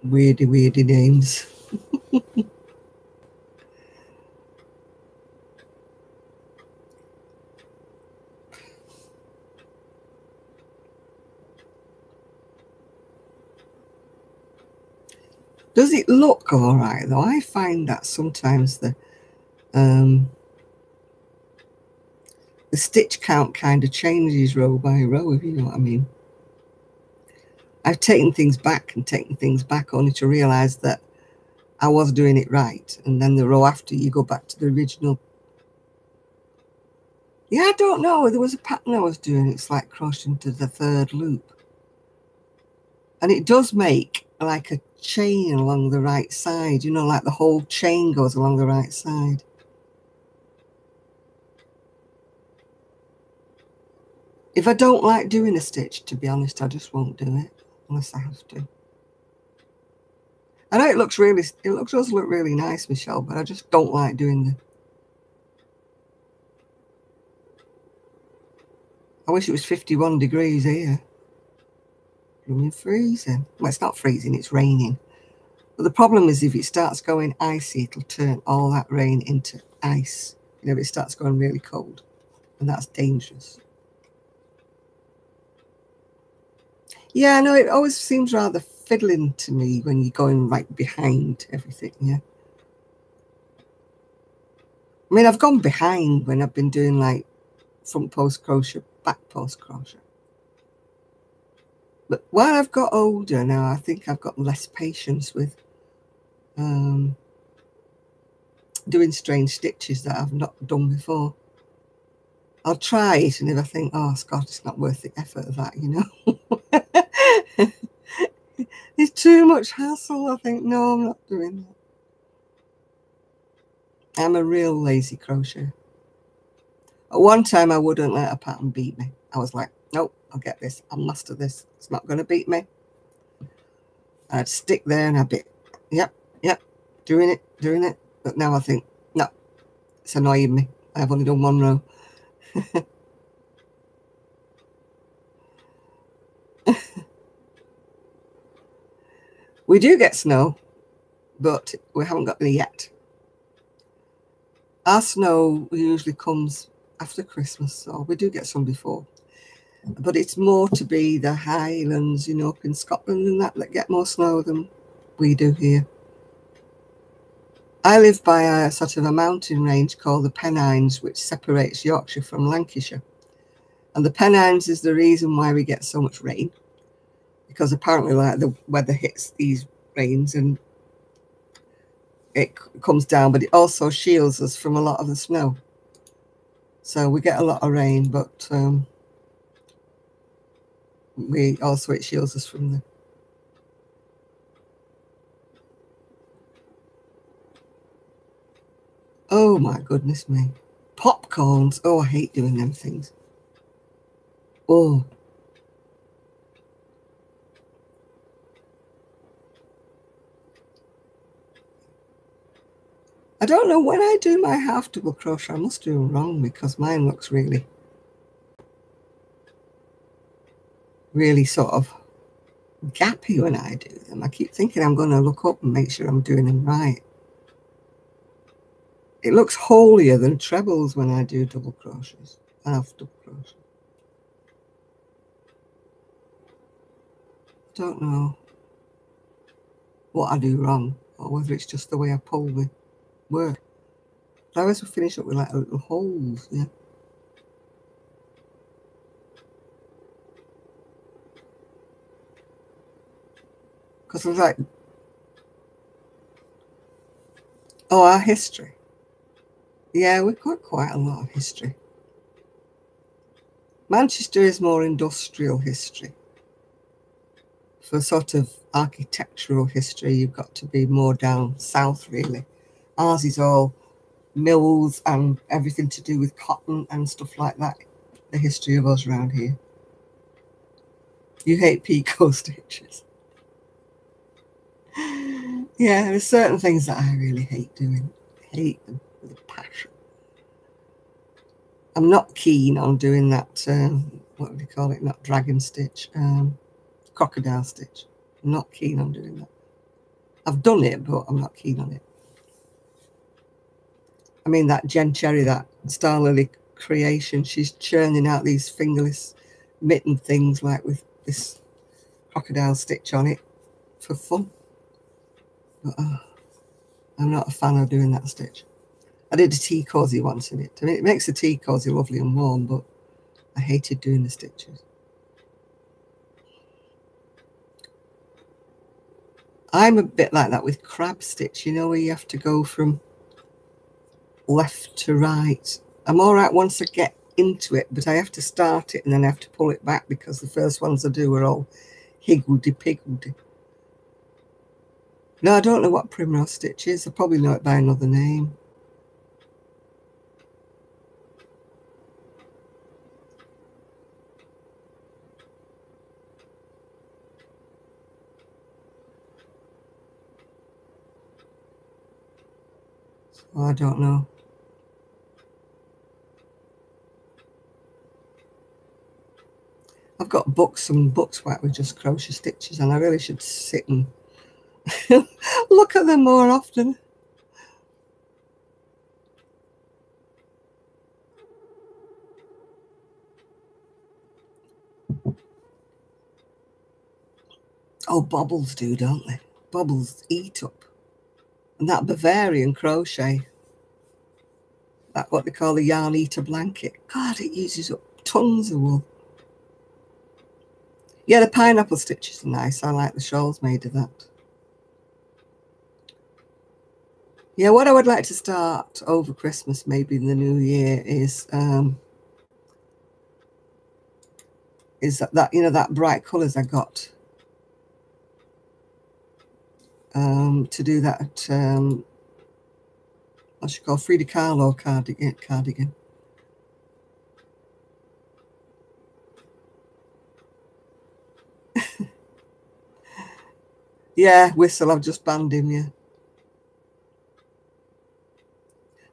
[SPEAKER 1] weirdy names. Does it look all right, though? I find that sometimes the stitch count kind of changes row by row, if you know what I mean. I've taken things back and taken things back only to realize that I was doing it right. And then the row after, you go back to the original. Yeah, I don't know. There was a pattern I was doing. It's like crocheting to the third loop. And it does make like a chain along the right side, you know, like the whole chain goes along the right side. If I don't like doing a stitch, to be honest, I just won't do it unless I have to. I know it does look really nice, Michelle, but I just don't like doing the. I wish it was 51 degrees here. Blooming freezing. Well, it's not freezing, it's raining. But the problem is if it starts going icy, it'll turn all that rain into ice. You know, if it starts going really cold, and that's dangerous. Yeah, no, it always seems rather fiddling to me when you're going right behind everything, yeah. I mean, I've gone behind when I've been doing like front post crochet, back post crochet. But while I've got older now, I think I've got less patience with doing strange stitches that I've not done before. I'll try it, and if I think, oh, God, it's not worth the effort of that, you know. It's too much hassle. I think, no, I'm not doing that. I'm a real lazy crocheter. At one time, I wouldn't let a pattern beat me. I was like, nope, I'll get this. I'll master this. It's not going to beat me. I'd stick there and I'd be, yep, doing it. But now I think, no, it's annoying me. I've only done one row. We do get snow, but we haven't got any yet. Our snow usually comes after Christmas, so we do get some before. But it's more to be the Highlands, you know, up in Scotland and that get more snow than we do here. I live by a sort of a mountain range called the Pennines, which separates Yorkshire from Lancashire. And the Pennines is the reason why we get so much rain, because apparently like the weather hits these rains and it comes down, but it also shields us from a lot of the snow. So we get a lot of rain, but it shields us from the... Oh my goodness me. Popcorns. Oh, I hate doing them things. Oh. I don't know, when I do my half double crochet, I must do them wrong because mine looks really sort of gappy when I do them. I keep thinking I'm going to look up and make sure I'm doing them right. It looks holier than trebles when I do double crochets, half double crochet. I don't know what I do wrong or whether it's just the way I pull the work. I always finish up with like little holes, yeah. Because I was like, oh, our history. Yeah, we've got quite a lot of history. Manchester is more industrial history. For sort of architectural history, you've got to be more down south, really. Ours is all mills and everything to do with cotton and stuff like that. The history of us around here. You hate picot stitches. Yeah, there's certain things that I really hate doing. I hate them with a passion. I'm not keen on doing that, what do you call it? Not dragon stitch, crocodile stitch. I'm not keen on doing that. I've done it, but I'm not keen on it. I mean, that Jen Cherry, that Star Lily creation, she's churning out these fingerless mitten things like with this crocodile stitch on it for fun. But I'm not a fan of doing that stitch. I did a tea cosy once in it. I mean, it makes the tea cosy lovely and warm, but I hated doing the stitches. I'm a bit like that with crab stitch, you know, where you have to go from left to right. I'm all right once I get into it, but I have to start it and then I have to pull it back because the first ones I do are all higgledy-piggledy. No, I don't know what primrose stitch is. I probably know it by another name. So I don't know. I've got books and books where with just crochet stitches, and I really should sit and look at them more often. Oh, Oh, bobbles do, don't they? Bobbles eat up. And that Bavarian crochet, that what they call the yarn eater blanket, God, it uses up tons of wool. Yeah, the pineapple stitches are nice. I like the shawls made of that. Yeah, what I would like to start over Christmas, maybe in the new year, is that you know, that bright colours I got to do that what you call Frida Kahlo cardigan. Yeah, Whistle, I've just banned him, yeah.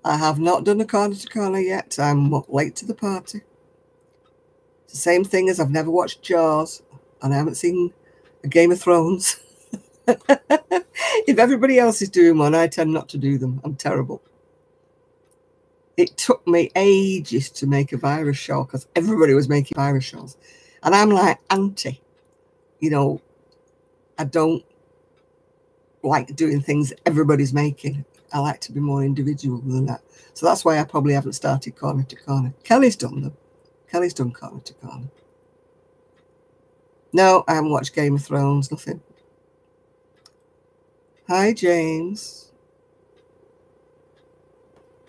[SPEAKER 1] I have not done a corner to corner yet. I'm late to the party. It's the same thing as I've never watched Jaws and I haven't seen a Game of Thrones. If everybody else is doing one, I tend not to do them. I'm terrible. It took me ages to make a virus shawl because everybody was making virus shawls. And I'm like anti, you know, I don't like doing things everybody's making. I like to be more individual than that. So that's why I probably haven't started corner to corner. Kelly's done them. Kelly's done corner to corner. No, I haven't watched Game of Thrones, nothing. Hi, James.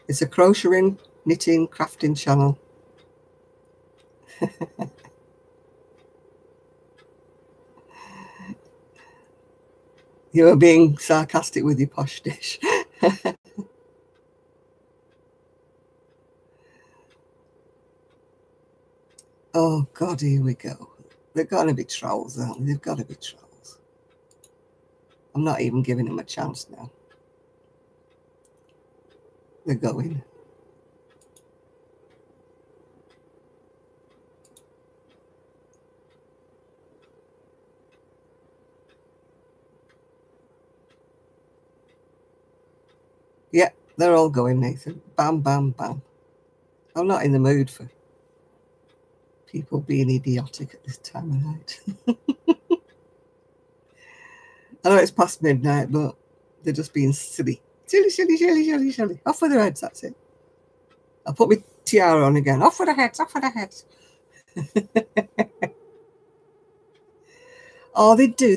[SPEAKER 1] It's a crocheting, knitting, crafting channel. You were being sarcastic with your posh dish. Oh, God, here we go. They're going to be trolls, aren't they? They've got to be trolls. I'm not even giving them a chance now. They're going. Yeah, they're all going, Nathan. Bam, bam, bam. I'm not in the mood for people being idiotic at this time of night. I know it's past midnight, but they're just being silly. Silly, silly, silly, silly, silly. Off with their heads, that's it. I'll put my tiara on again. Off with their heads, off with their heads. Oh, they do.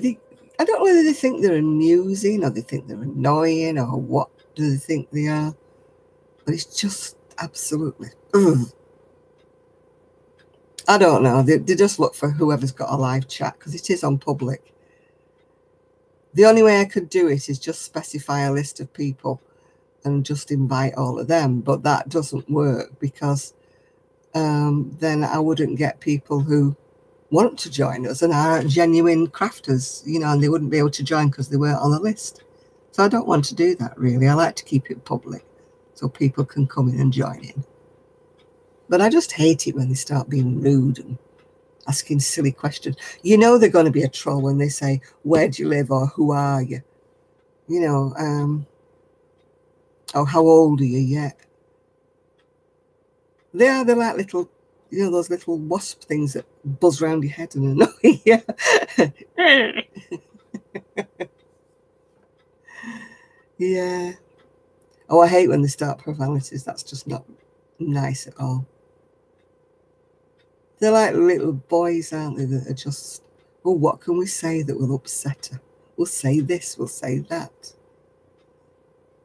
[SPEAKER 1] I don't know whether they think they're amusing or they think they're annoying or what do they think they are. But it's just absolutely... Ugh. I don't know. They just look for whoever's got a live chat because it is on public. The only way I could do it is just specify a list of people and just invite all of them. But that doesn't work because then I wouldn't get people who want to join us and are genuine crafters, you know, and they wouldn't be able to join because they weren't on the list. So I don't want to do that, really. I like to keep it public so people can come in and join in. But I just hate it when they start being rude and asking silly questions. You know they're going to be a troll when they say, where do you live or who are you? You know, oh, how old are you yet? They're like little, you know, those little wasp things that buzz around your head and annoy you. Yeah. Oh, I hate when they start profanities. That's just not nice at all. They're like little boys, aren't they, that are just, oh, what can we say that will upset her? We'll say this, we'll say that.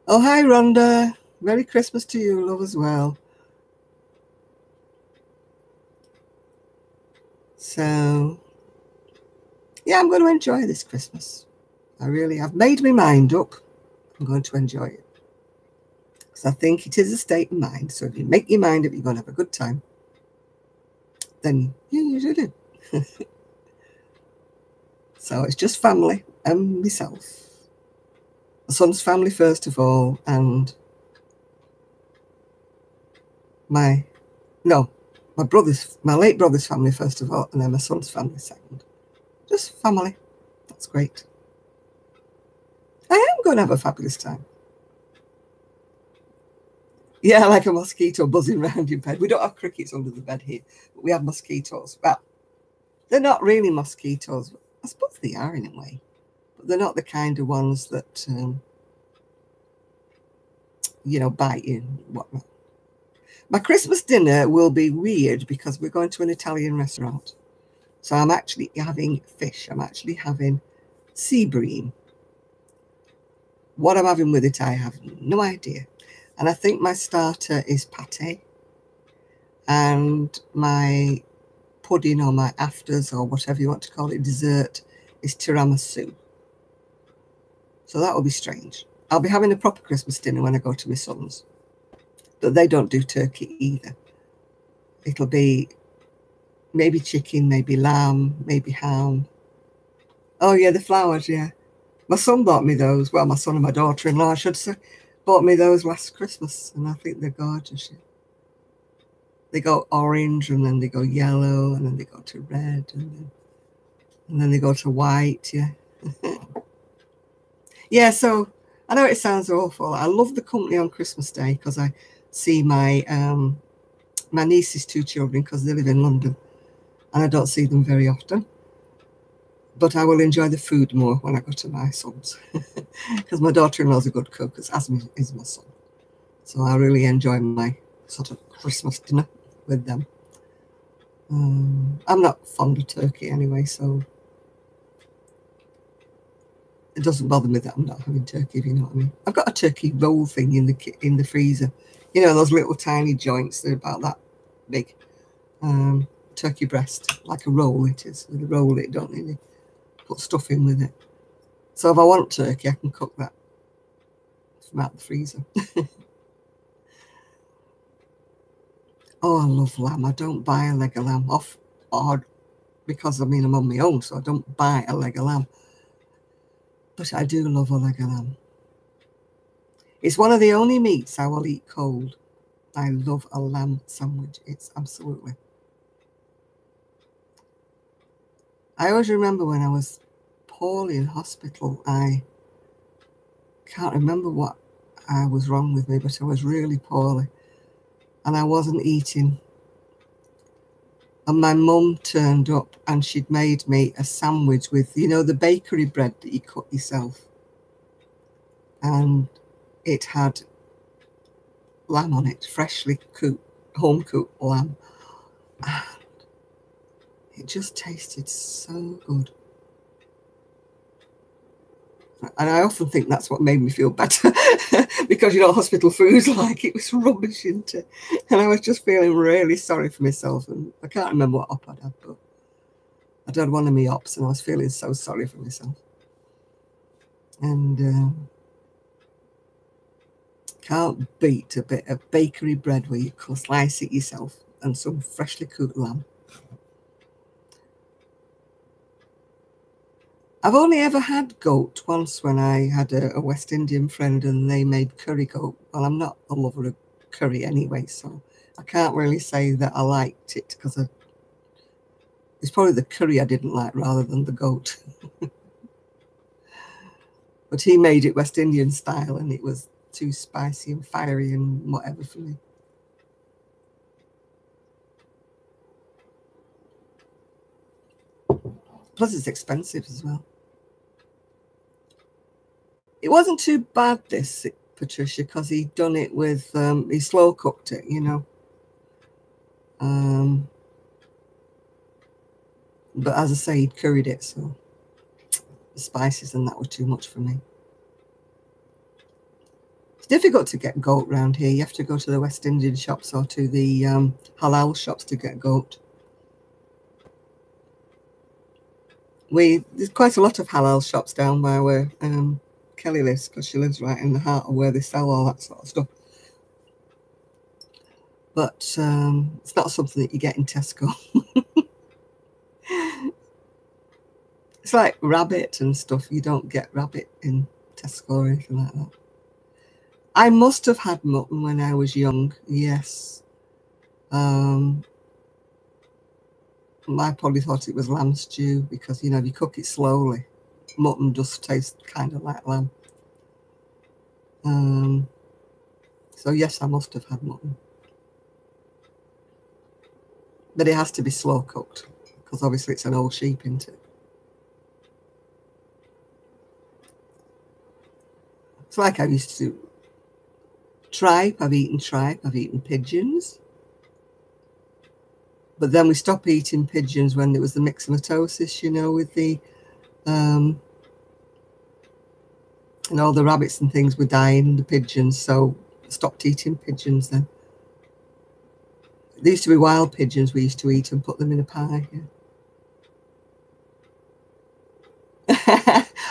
[SPEAKER 1] Oh, hi, Rhonda. Merry Christmas to you, love, as well. So, yeah, I'm going to enjoy this Christmas. I really have made my mind up. I'm going to enjoy it. Because I think it is a state of mind. So if you make your mind up, you're going to have a good time. Then you usually do. So it's just family and myself. My son's family first of all, and my late brother's family first of all, and then my son's family second. Just family. That's great. I am going to have a fabulous time. Yeah, like a mosquito buzzing around your bed. We don't have crickets under the bed here, but we have mosquitoes. Well, they're not really mosquitoes. I suppose they are in a way. they're not the kind of ones that, you know, bite you and whatnot. My Christmas dinner will be weird because we're going to an Italian restaurant. So I'm actually having fish. I'm actually having sea bream. What I'm having with it, I have no idea. And I think my starter is pate. And my pudding or my afters or whatever you want to call it, dessert, is tiramisu. So that will be strange. I'll be having a proper Christmas dinner when I go to my son's. But they don't do turkey either. It'll be maybe chicken, maybe lamb, maybe ham. Oh, yeah, the flowers, yeah. My son bought me those. Well, my son and my daughter-in-law, I should say, bought me those last Christmas, and I think they're gorgeous. Yeah. They go orange, and then they go yellow, and then they go to red, and then they go to white, yeah. Yeah, so I know it sounds awful. I love the company on Christmas Day because I see my my niece's 2 children because they live in London, and I don't see them very often. But I will enjoy the food more when I go to my son's because my daughter-in-law's a good cook, as is my son. So I really enjoy my sort of Christmas dinner with them. I'm not fond of turkey anyway, so it doesn't bother me that I'm not having turkey, if you know what I mean. I've got a turkey roll thing in the freezer. You know, those little tiny joints, they're about that big. Turkey breast, like a roll it is. With a roll it, don't really put stuff in with it. So if I want turkey, I can cook that from out the freezer. Oh, I love lamb. I don't buy a leg of lamb off, or because I mean I'm on my own, so I don't buy a leg of lamb. But I do love a leg of lamb. It's one of the only meats I will eat cold. I love a lamb sandwich. It's absolutely. I always remember when I was poorly in hospital, I can't remember what I was wrong with me, but I was really poorly and I wasn't eating. And my mum turned up and she'd made me a sandwich with, you know, the bakery bread that you cut yourself. And it had lamb on it, freshly cooked, home cooked lamb. And it just tasted so good. And I often think that's what made me feel better because, you know, hospital food's like, it was rubbish, isn't it? And I was just feeling really sorry for myself. And I can't remember what op I'd had, but I'd had one of my ops and I was feeling so sorry for myself. And can't beat a bit of bakery bread where you can slice it yourself and some freshly cooked lamb. I've only ever had goat once when I had a West Indian friend and they made curry goat. Well, I'm not a lover of curry anyway, so I can't really say that I liked it because it's probably the curry I didn't like rather than the goat. But he made it West Indian style and it was too spicy and fiery and whatever for me. Plus it's expensive as well. It wasn't too bad, this, Patricia, because he'd done it with, he slow cooked it, you know. But as I say, he'd curried it, so the spices and that were too much for me. It's difficult to get goat round here. You have to go to the West Indian shops or to the halal shops to get goat. There's quite a lot of halal shops down by where Kelly lives, because she lives right in the heart of where they sell all that sort of stuff. But it's not something that you get in Tesco. It's like rabbit and stuff. You don't get rabbit in Tesco or anything like that. I must have had mutton when I was young, yes. I probably thought it was lamb stew because, you know, if you cook it slowly, mutton does taste kind of like lamb. So yes, I must have had mutton. But it has to be slow cooked because obviously it's an old sheep, isn't it? It's like I used to tripe. I've eaten tripe. I've eaten pigeons. But then we stopped eating pigeons when there was the myxomatosis, you know, with the, and all the rabbits and things were dying, and the pigeons, so I stopped eating pigeons then. There used to be wild pigeons we used to eat and put them in a pie. Yeah.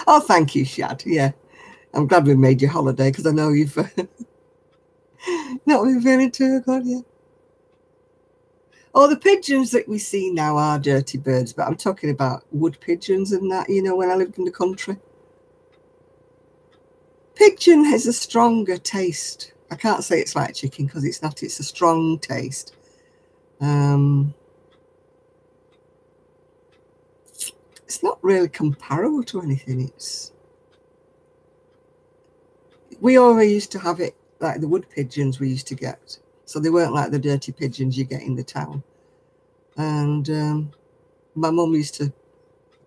[SPEAKER 1] Oh, thank you, Shad. Yeah. I'm glad we made your holiday because I know you've not been feeling too good, yeah. Oh, the pigeons that we see now are dirty birds, but I'm talking about wood pigeons and that, you know, when I lived in the country. Pigeon has a stronger taste. I can't say it's like chicken because it's not. It's a strong taste. It's not really comparable to anything. We always used to have it like the wood pigeons we used to get. So they weren't like the dirty pigeons you get in the town. And my mum used to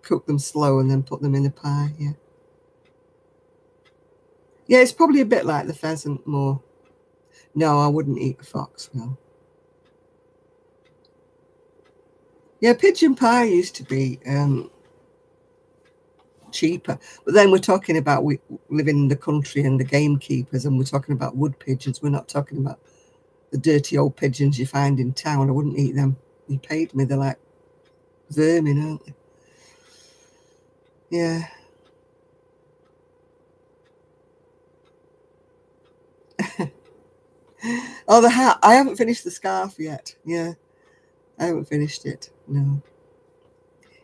[SPEAKER 1] cook them slow and then put them in a pie, yeah. Yeah, it's probably a bit like the pheasant more. No, I wouldn't eat a fox, no. Yeah, pigeon pie used to be cheaper. But then we're talking about we living in the country and the gamekeepers, and we're talking about wood pigeons. We're not talking about the dirty old pigeons you find in town. I wouldn't eat them. You paid me. They're like vermin, aren't they? Yeah. Oh, the hat. I haven't finished the scarf yet. Yeah, I haven't finished it. No.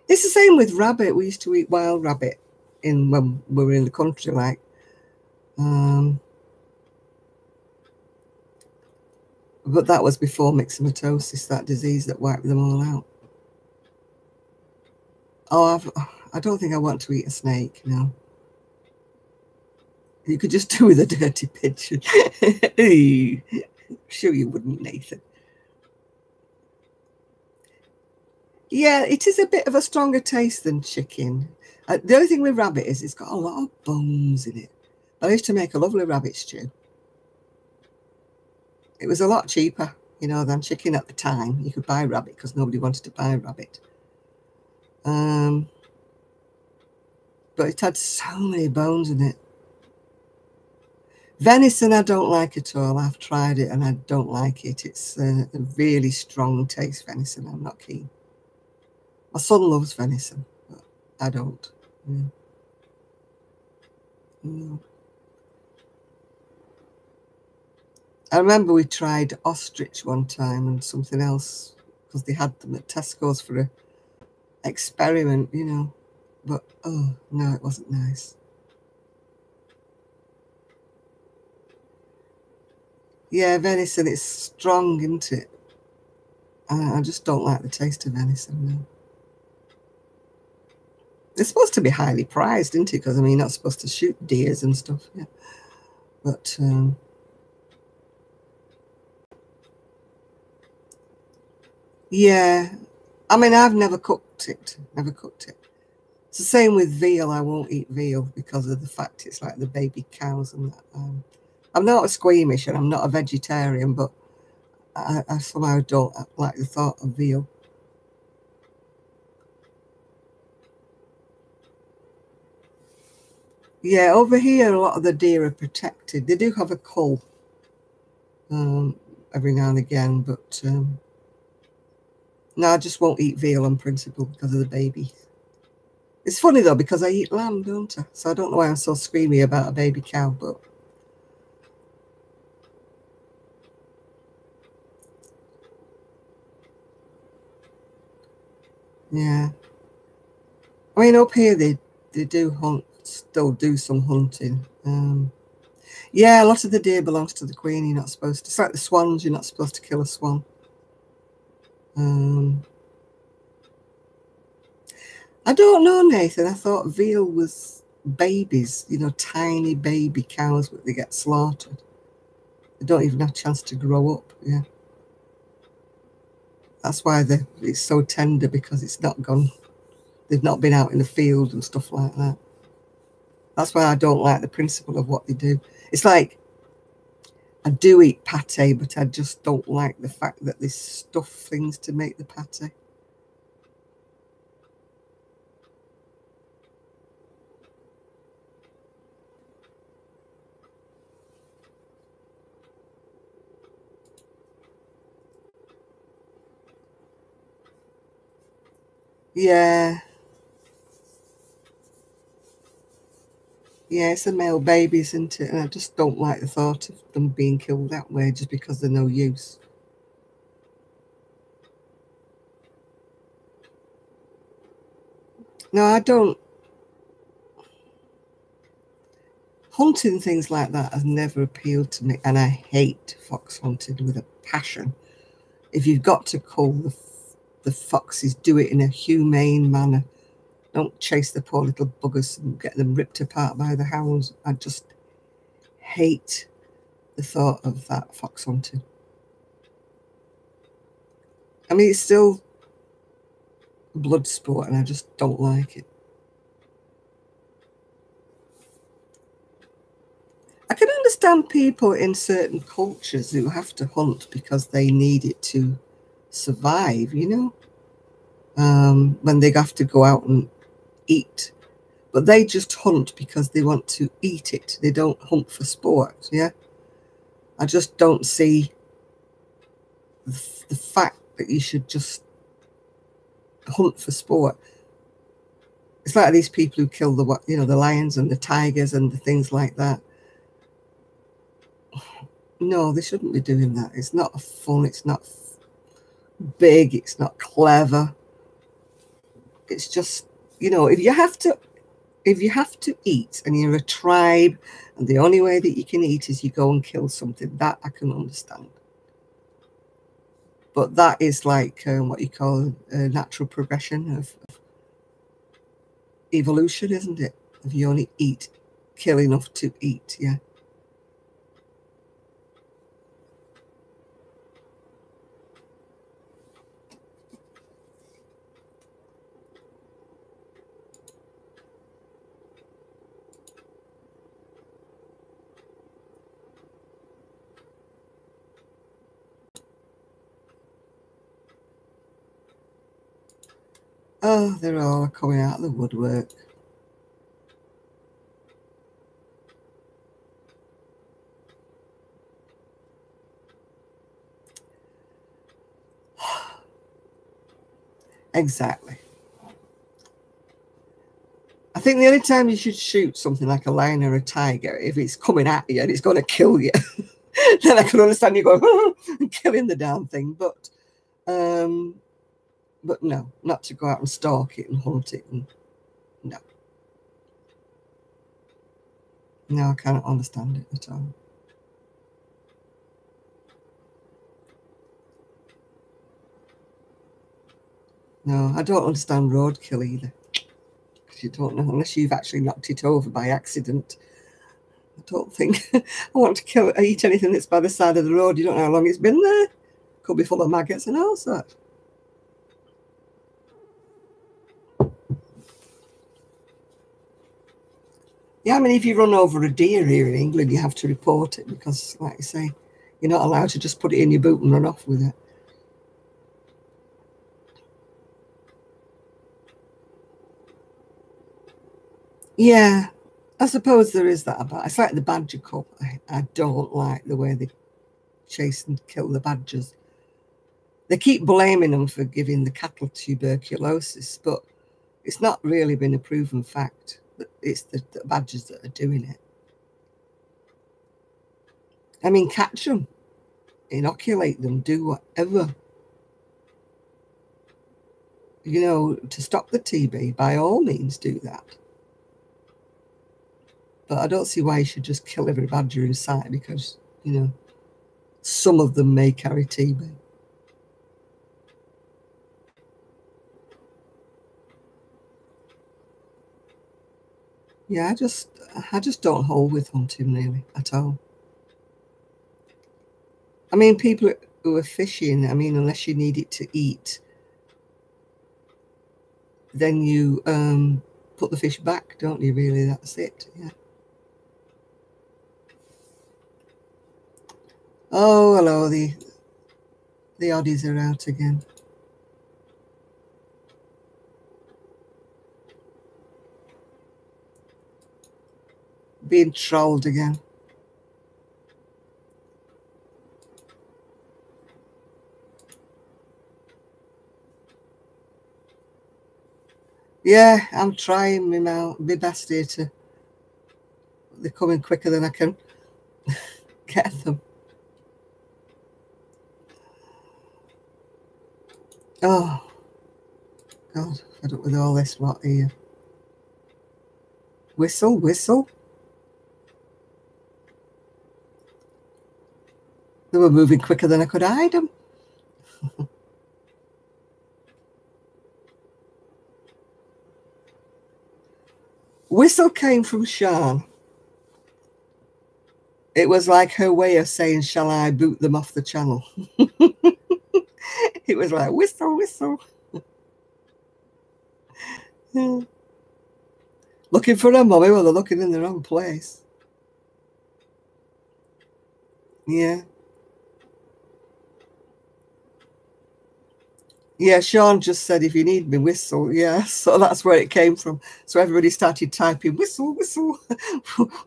[SPEAKER 1] It's the same with rabbit. We used to eat wild rabbit when we were in the country, like. But that was before myxomatosis, that disease that wiped them all out. Oh, I don't think I want to eat a snake, no. You could just do with a dirty pigeon. Sure you wouldn't, Nathan. Yeah, it is a bit of a stronger taste than chicken. The only thing with rabbit is it's got a lot of bones in it. I used to make a lovely rabbit stew. It was a lot cheaper, you know, than chicken at the time. You could buy rabbit because nobody wanted to buy rabbit. But it had so many bones in it. Venison I don't like at all. I've tried it and I don't like it. It's a really strong taste, venison. I'm not keen. My son loves venison, but I don't. Yeah. No. I remember we tried ostrich one time and something else because they had them at Tesco's for an experiment, you know. But, oh, no, it wasn't nice. Yeah, venison, it's strong, isn't it? I just don't like the taste of venison, no. It's supposed to be highly prized, isn't it? Because, I mean, you're not supposed to shoot deers and stuff, yeah. But, yeah. I mean, I've never cooked it. Never cooked it. It's the same with veal. I won't eat veal because of the fact it's like the baby cows and that. I'm not a squeamish and I'm not a vegetarian, but I somehow don't like the thought of veal. Yeah, over here, a lot of the deer are protected. They do have a cull every now and again, but no, I just won't eat veal on principle because of the baby. It's funny though, because I eat lamb, don't I? So I don't know why I'm so screamy about a baby cow, but yeah. I mean, up here they do hunt, still do some hunting. Yeah, a lot of the deer belongs to the queen. You're not supposed to. It's like the swans. You're not supposed to kill a swan. I don't know, Nathan. I thought veal was babies, you know, tiny baby cows, but they get slaughtered. They don't even have a chance to grow up. Yeah. That's why it's so tender because it's not gone. They've not been out in the field and stuff like that. That's why I don't like the principle of what they do. It's like, I do eat pate, but I just don't like the fact that they stuff things to make the pate. Yeah. Yeah, it's a male baby, isn't it? And I just don't like the thought of them being killed that way just because they're no use. No, I don't. Hunting things like that has never appealed to me, and I hate fox hunting with a passion. If you've got to cull the foxes, do it in a humane manner. Don't chase the poor little buggers and get them ripped apart by the hounds. I just hate the thought of that, fox hunting. I mean, it's still blood sport, and I just don't like it. I can understand people in certain cultures who have to hunt because they need it to survive, you know, when they have to go out and eat. But they just hunt because they want to eat it. They don't hunt for sport, yeah? I just don't see the fact that you should just hunt for sport. It's like these people who kill the lions and the tigers and the things like that. No, they shouldn't be doing that. It's not fun. It's not big. It's not clever. It's just, if you have to eat and you're a tribe and the only way that you can eat is you go and kill something, that I can understand. But that is like what you call a natural progression of evolution, isn't it? If you only kill enough to eat, yeah. Oh, they're all coming out of the woodwork. Exactly. I think the only time you should shoot something like a lion or a tiger, if it's coming at you and it's going to kill you, then I can understand you going and killing the damn thing. But no, not to go out and stalk it and hunt it. And no, no, I can't understand it at all. No, I don't understand roadkill either. Because you don't know unless you've actually knocked it over by accident. I don't think I want to eat anything that's by the side of the road. You don't know how long it's been there. Could be full of maggots and all sorts. Yeah, I mean, if you run over a deer here in England, you have to report it because, like I say, you're not allowed to just put it in your boot and run off with it. Yeah, I suppose there is that about. It's like the badger cup. I don't like the way they chase and kill the badgers. They keep blaming them for giving the cattle tuberculosis, but it's not really been a proven fact. It's the badgers that are doing it. I mean, catch them, inoculate them, do whatever. To stop the TB, by all means do that. But I don't see why you should just kill every badger in sight because, some of them may carry TB. Yeah, I just don't hold with hunting really at all. I mean, people who are fishing, I mean, unless you need it to eat, then you put the fish back, don't you, really? That's it, yeah. Oh, hello, the oddies are out again. Being trolled again. Yeah, I'm trying my best here to... They're coming quicker than I can get them. Oh, God, fed up with all this lot here. Whistle, whistle. They were moving quicker than I could hide them. Whistle came from Sean. It was like her way of saying, shall I boot them off the channel? It was like, whistle, whistle. Yeah. Looking for a mummy, well, they're looking in the wrong place. Yeah. Yeah, Sean just said, if you need me, whistle. Yeah, so that's where it came from. So everybody started typing, whistle, whistle,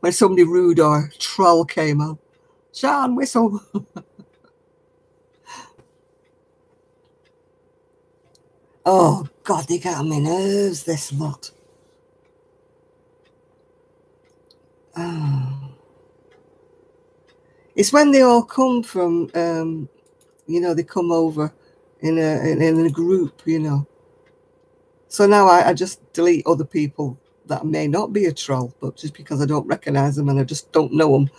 [SPEAKER 1] when somebody rude or troll came on. Sean, whistle. Oh, God, they get on my nerves, this lot. Oh. It's when they all come from, you know, they come over in a group, you know. So now I just delete other people that may not be a troll, but just because I don't recognize them and I just don't know them.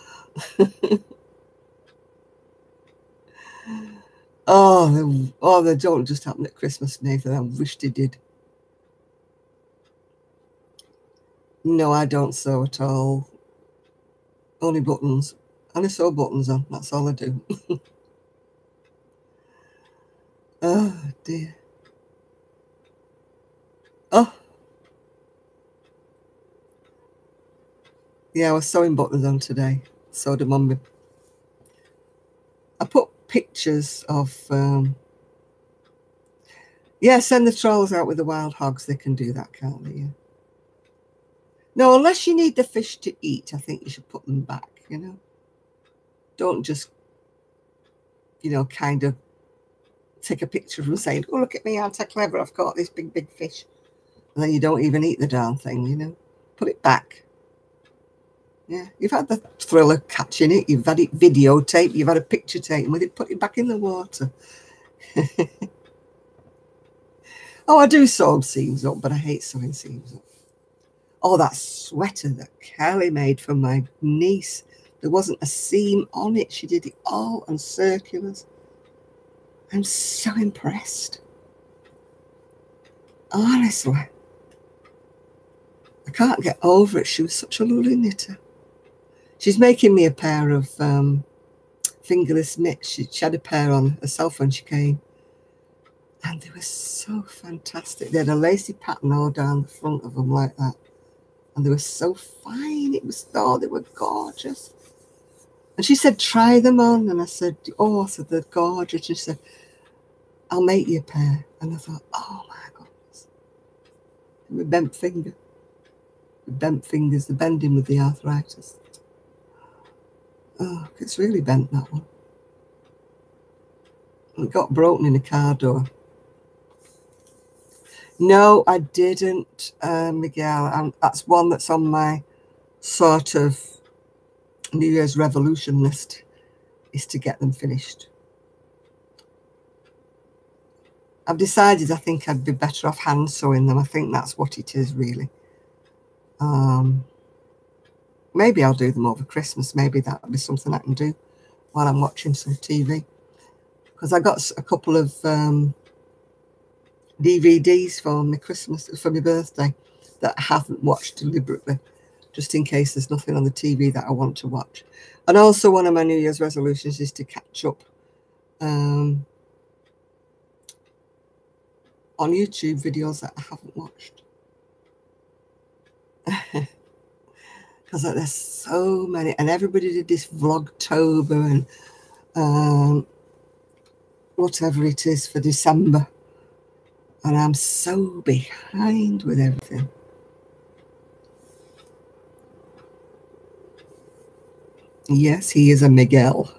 [SPEAKER 1] Oh, they don't just happen at Christmas, Nathan. I wish they did. No, I don't sew at all. Only buttons. And I sew buttons on. That's all I do. Oh, dear. Oh. Yeah, I was sewing buttons on today. Sewed them on me. I put pictures of... yeah, send the trolls out with the wild hogs. They can do that, can't they? Yeah. No, unless you need the fish to eat, I think you should put them back, you know. Don't just, you know, kind of take a picture of them saying, oh, look at me, aren't I clever? I've caught this big, big fish. And then you don't even eat the darn thing, you know. Put it back. Yeah, you've had the thrill of catching it. You've had it videotaped. You've had a picture taken with it. Put it back in the water. Oh, I do sew seams up, but I hate sewing seams up. Oh, that sweater that Kelly made for my niece. There wasn't a seam on it. She did it all on circulars. I'm so impressed. Honestly. I can't get over it. She was such a lovely knitter. She's making me a pair of fingerless mitts. She had a pair on herself when she came. And they were so fantastic. They had a lacy pattern all down the front of them like that. And they were so fine. It was, oh, they were gorgeous. And she said, try them on. And I said, oh, I said, they're gorgeous. She said, I'll make you a pair. And I thought, oh my goodness. My bent finger. The bent fingers, the bending with the arthritis. Oh, it's really bent, that one. It got broken in a car door. No, I didn't, Miguel. That's one that's on my sort of New Year's revolution list, is to get them finished. I've decided I think I'd be better off hand sewing them. I think that's what it is, really. Maybe I'll do them over Christmas. Maybe that'll be something I can do while I'm watching some TV. Because I got a couple of DVDs for my Christmas, for my birthday, that I haven't watched deliberately, just in case there's nothing on the TV that I want to watch. And also one of my New Year's resolutions is to catch up on YouTube videos that I haven't watched. Because there's so many, and everybody did this Vlogtober and whatever it is for December, and I'm so behind with everything. Yes, he is a Miguel.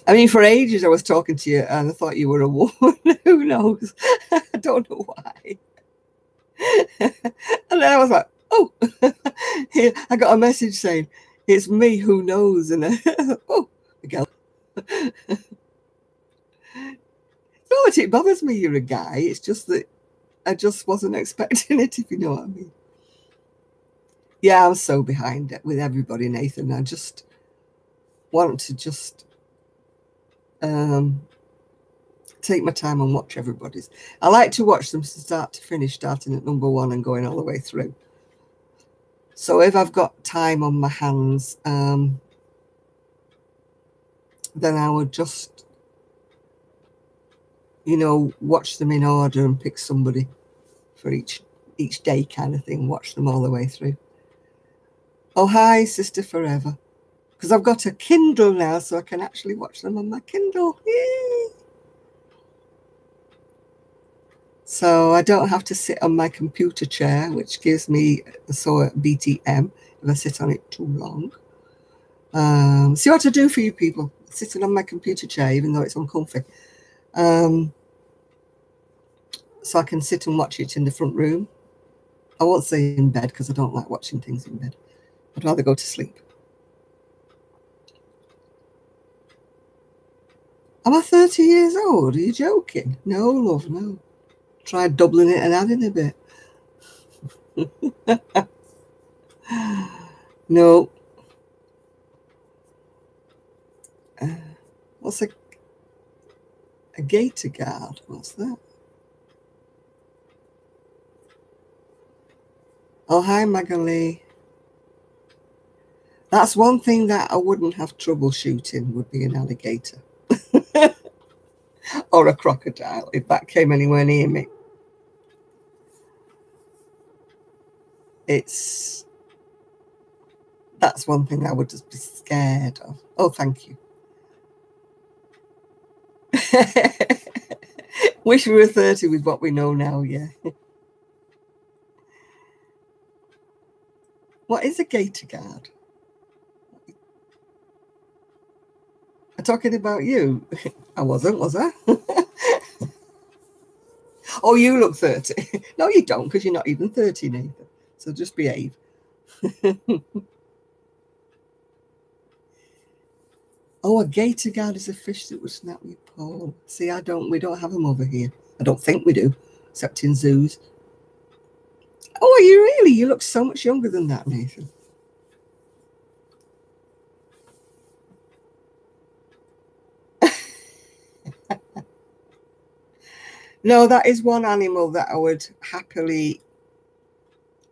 [SPEAKER 1] I mean, for ages I was talking to you and I thought you were a woman. Who knows? I don't know why. And then I was like, oh, I got a message saying, it's me, who knows? And oh, Miguel. Not that it bothers me you're a guy. It's just that I just wasn't expecting it, if you know what I mean. Yeah, I'm so behind it with everybody, Nathan. I just want to just take my time and watch everybody's. I like to watch them from start to finish, starting at number 1 and going all the way through. So if I've got time on my hands, then I would just, you know, watch them in order and pick somebody for each day kind of thing, watch them all the way through. Oh, hi, Sister Forever. Because I've got a Kindle now, so I can actually watch them on my Kindle. Yay! So I don't have to sit on my computer chair, which gives me a sore BTM if I sit on it too long. See what I do for you people, sitting on my computer chair, even though it's uncomfy. So I can sit and watch it in the front room. I won't say in bed because I don't like watching things in bed. I'd rather go to sleep. Am I 30 years old? Are you joking? No, love, no. Try doubling it and adding a bit. No. What's a gator guard? What's that? Oh, hi, Magali. That's one thing that I wouldn't have trouble shooting, would be an alligator. Or a crocodile, if that came anywhere near me. That's one thing I would just be scared of. Oh, thank you. Wish we were 30 with what we know now, yeah. What is a gator guard? I'm talking about you. I wasn't, was I? Oh, you look 30. No, you don't, because you're not even 30, Nathan. So just behave. Oh, a gator guard is a fish that would snap your pole. See, we don't have them over here. I don't think we do, except in zoos. Oh, are you really? You look so much younger than that, Nathan. No, that is one animal that I would happily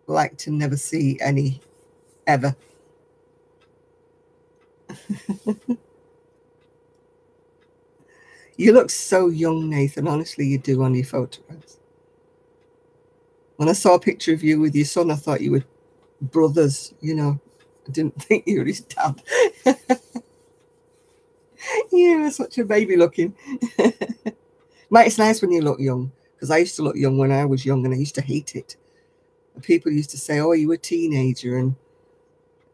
[SPEAKER 1] like to never see any ever. You look so young, Nathan. Honestly, you do on your photographs. When I saw a picture of you with your son, I thought you were brothers, you know. I didn't think you were his dad. You were such a baby looking. But it's nice when you look young, because I used to look young when I was young and I used to hate it. And people used to say, oh, you were a teenager. And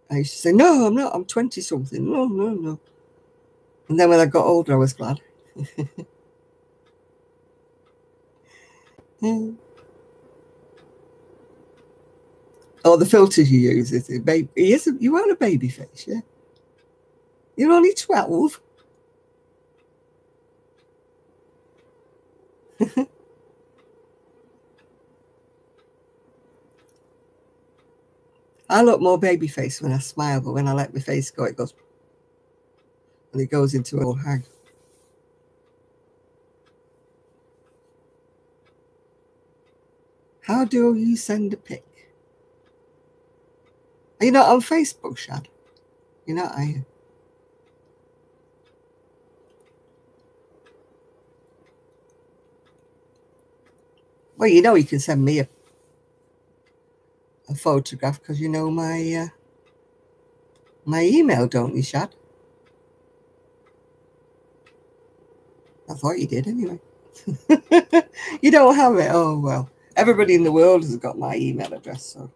[SPEAKER 1] I used to say, no, I'm not. I'm 20 something. No, no, no. And then when I got older, I was glad. Oh, the filters you use, is it? Baby, you are a baby face, yeah? You're only 12. I look more baby face when I smile, but when I let my face go, it goes, and it goes into an old hag. How do you send a pic? Are you not on Facebook, Shad? You're not, are you? Well, you know, you can send me a photograph because you know my my email, don't you, Shad? I thought you did anyway. You don't have it? Oh, well. Everybody in the world has got my email address, so.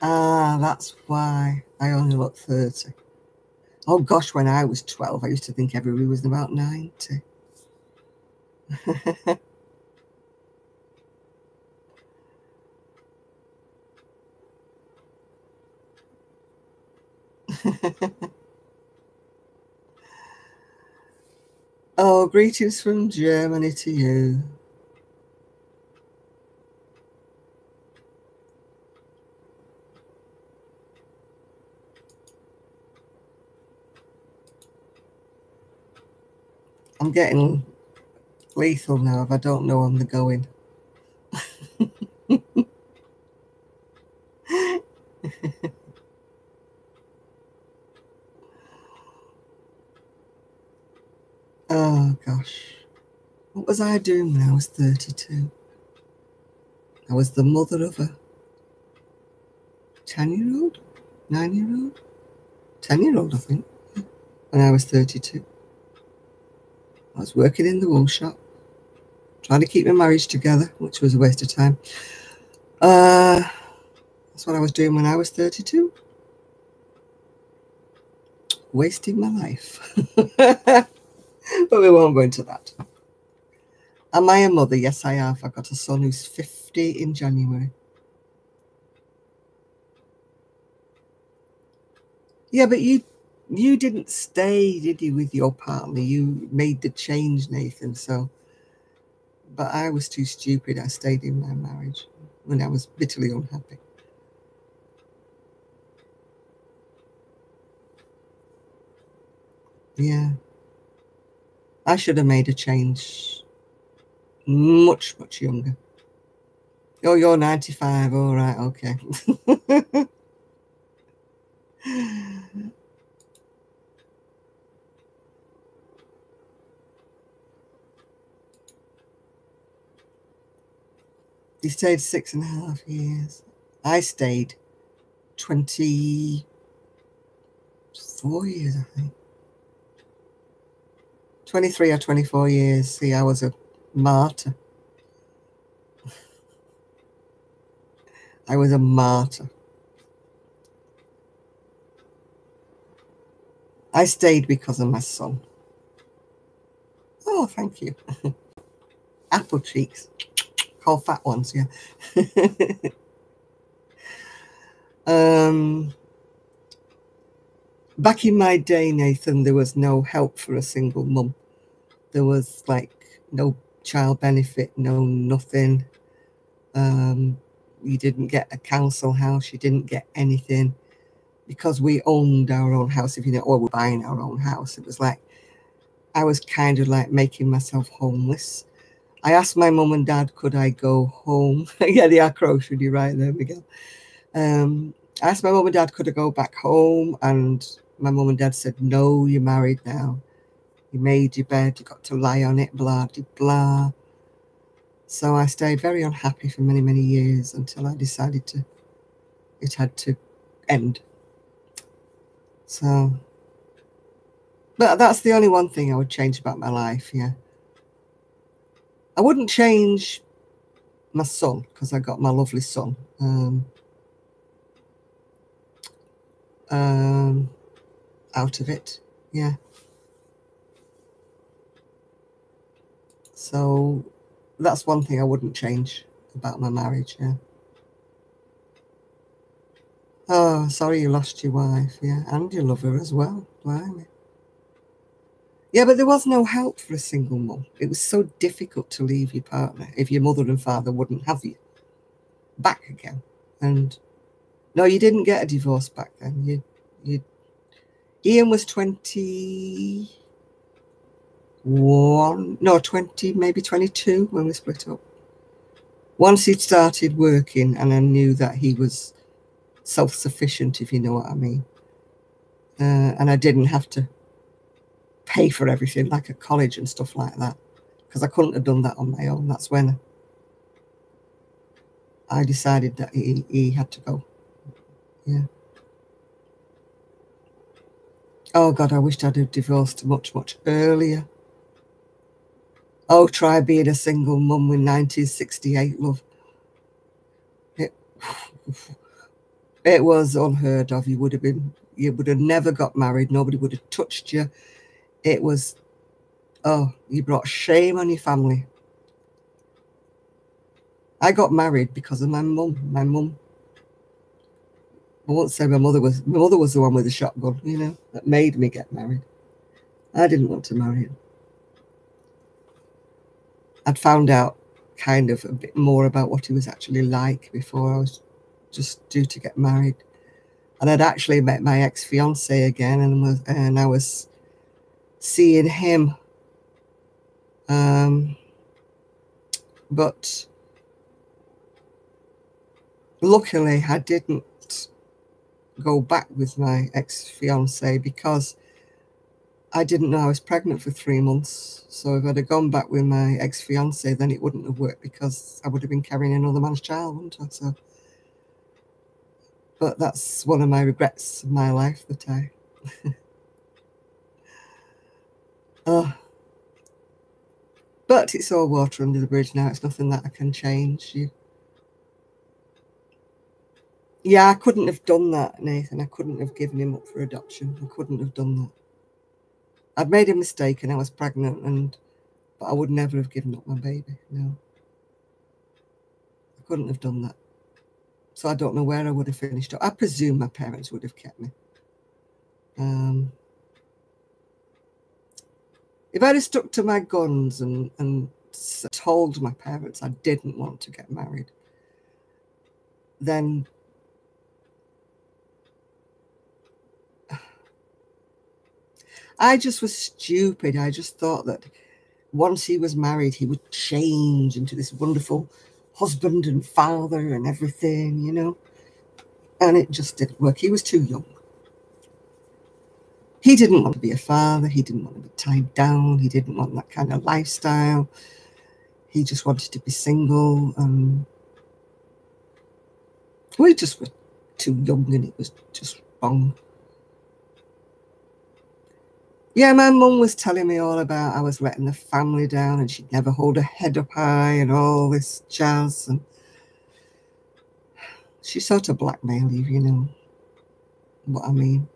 [SPEAKER 1] Ah, that's why I only look 30. Oh gosh, when I was 12, I used to think everybody was about 90. Oh, greetings from Germany to you. I'm getting lethal now if I don't know I'm going. Oh gosh. What was I doing when I was 32? I was the mother of a 10-year-old? 9-year-old? 10-year-old, I think, when I was 32. I was working in the wool shop, trying to keep my marriage together, which was a waste of time. That's what I was doing when I was 32. Wasting my life. But we won't go into that. Am I a mother? Yes, I have. I've got a son who's 50 in January. Yeah, but you didn't stay, did you, with your partner? You made the change, Nathan. So, but I was too stupid. I stayed in my marriage when I was bitterly unhappy. Yeah. I should have made a change much, much younger. Oh, you're 95. All right. Okay. He stayed 6.5 years. I stayed 24 years, I think. 23 or 24 years. See, I was a martyr. I was a martyr. I stayed because of my son. Oh, thank you. Apple cheeks. Called fat ones, yeah. Back in my day, Nathan, there was no help for a single mum. There was like no child benefit, no nothing. You didn't get a council house, you didn't get anything. Because we owned our own house, if you know, or we're buying our own house, it was like I was kind of like making myself homeless. I asked my mum and dad, could I go home? Yeah, they are crocheted, you're right, there we go. I asked my mum and dad, could I go back home? And my mum and dad said, no, you're married now. You made your bed, you got to lie on it, blah, blah, blah. So I stayed very unhappy for many, many years until I decided it had to end. So, but that's the only one thing I would change about my life, yeah. I wouldn't change my son because I got my lovely son. Out of it, yeah. So that's one thing I wouldn't change about my marriage, yeah. Oh, sorry you lost your wife, yeah, and your lover as well, blimey. Yeah, but there was no help for a single mum. It was so difficult to leave your partner if your mother and father wouldn't have you back again. And no, you didn't get a divorce back then. Ian was 20. 20, maybe 22 when we split up. Once he'd started working and I knew that he was self-sufficient, if you know what I mean. And I didn't have to pay for everything like at college and stuff like that, because I couldn't have done that on my own. That's when I decided that he had to go. Yeah. Oh God, I wished I'd have divorced much, much earlier. Oh, try being a single mum in 1968, love. It was unheard of. You would have never got married. Nobody would have touched you. It was, oh, you brought shame on your family. I got married because of my mum. My mum, I won't say my mother was the one with the shotgun, you know, that made me get married. I didn't want to marry him. I'd found out kind of a bit more about what he was actually like before I was just due to get married. And I'd actually met my ex-fiance again, and I was seeing him. But luckily, I didn't go back with my ex-fiance because I didn't know I was pregnant for 3 months. So if I'd have gone back with my ex-fiance, then it wouldn't have worked because I would have been carrying another man's child, wouldn't I? So, but that's one of my regrets of my life that I. But it's all water under the bridge now. It's nothing that I can change. Yeah, I couldn't have done that, Nathan. I couldn't have given him up for adoption. I couldn't have done that. I'd made a mistake and I was pregnant, but I would never have given up my baby. No, I couldn't have done that. So I don't know where I would have finished up. I presume my parents would have kept me. If I'd have stuck to my guns and told my parents I didn't want to get married, then I just was stupid. I just thought that once he was married, he would change into this wonderful husband and father and everything, you know. And it just didn't work. He was too young. He didn't want to be a father. He didn't want to be tied down. He didn't want that kind of lifestyle. He just wanted to be single. We just were too young and it was just wrong. Yeah, my mum was telling me all about I was letting the family down and she'd never hold her head up high and all this jazz. And she sort of blackmailed you, you know what I mean.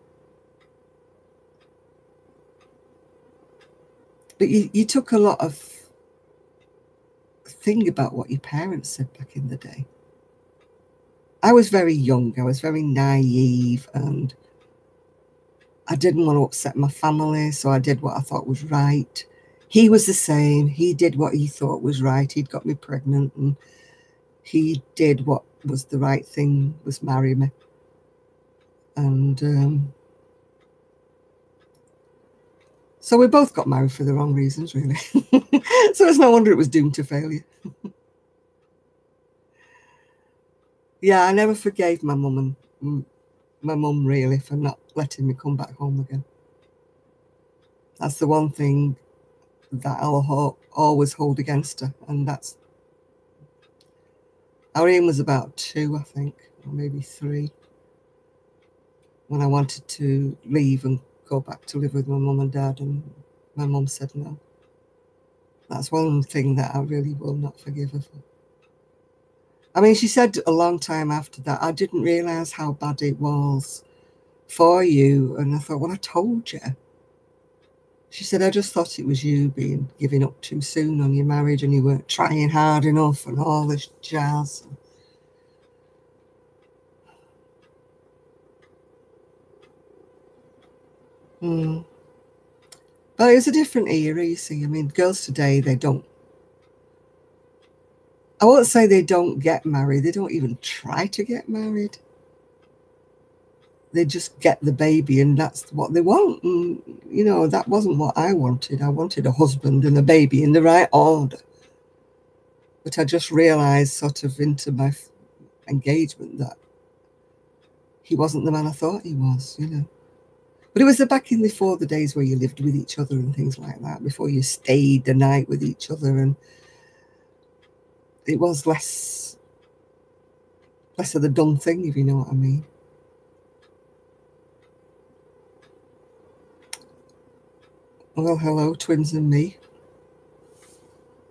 [SPEAKER 1] But you took a lot of think about what your parents said back in the day. I was very young. I was very naive and I didn't want to upset my family, so I did what I thought was right. He was the same. He did what he thought was right. He'd got me pregnant and he did what was the right thing, was marry me. And so we both got married for the wrong reasons, really. So it's no wonder it was doomed to failure. Yeah, I never forgave my mum really for not letting me come back home again. That's the one thing that I'll always hold against her, and that's. Ariane was about 2, I think, or maybe 3, when I wanted to leave and go back to live with my mum and dad, and my mum said no. That's one thing that I really will not forgive her for. I mean, she said a long time after that, I didn't realise how bad it was for you. And I thought, well, I told you. She said, I just thought it was you giving up too soon on your marriage and you weren't trying hard enough and all this jazz. But it was a different era, you see. I mean, girls today, they don't. I won't say they don't get married. They don't even try to get married. they just get the baby and that's what they want. And, you know, that wasn't what I wanted. I wanted a husband and a baby in the right order. But I just realised sort of into my engagement that he wasn't the man I thought he was, you know. But it was back in before the days where you lived with each other and things like that, before you stayed the night with each other, and it was less of the done thing, if you know what I mean. Well, hello, twins and me.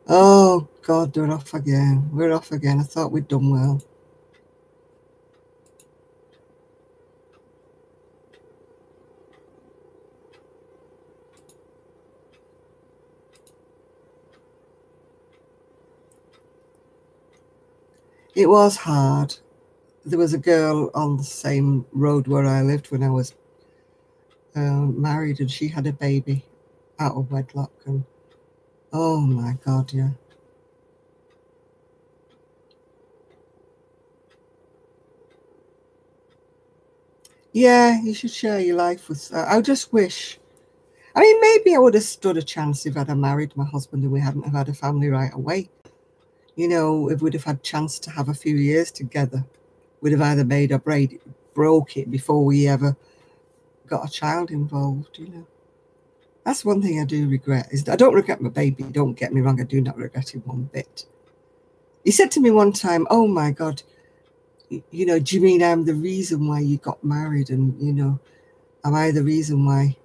[SPEAKER 1] Oh, God, they're off again. We're off again. I thought we'd done well. It was hard. There was a girl on the same road where I lived when I was married, and she had a baby out of wedlock, and oh my God, yeah. Yeah, you should share your life with. I just wish. I mean, maybe I would have stood a chance if I'd have married my husband and we hadn't have had a family right away. You know, if we'd have had a chance to have a few years together, we'd have either made or broke it before we ever got a child involved, you know. That's one thing I do regret. Is I don't regret my baby, don't get me wrong, I do not regret it one bit. He said to me one time, oh my God, you know, do you mean I'm the reason why you got married? And, you know, am I the reason why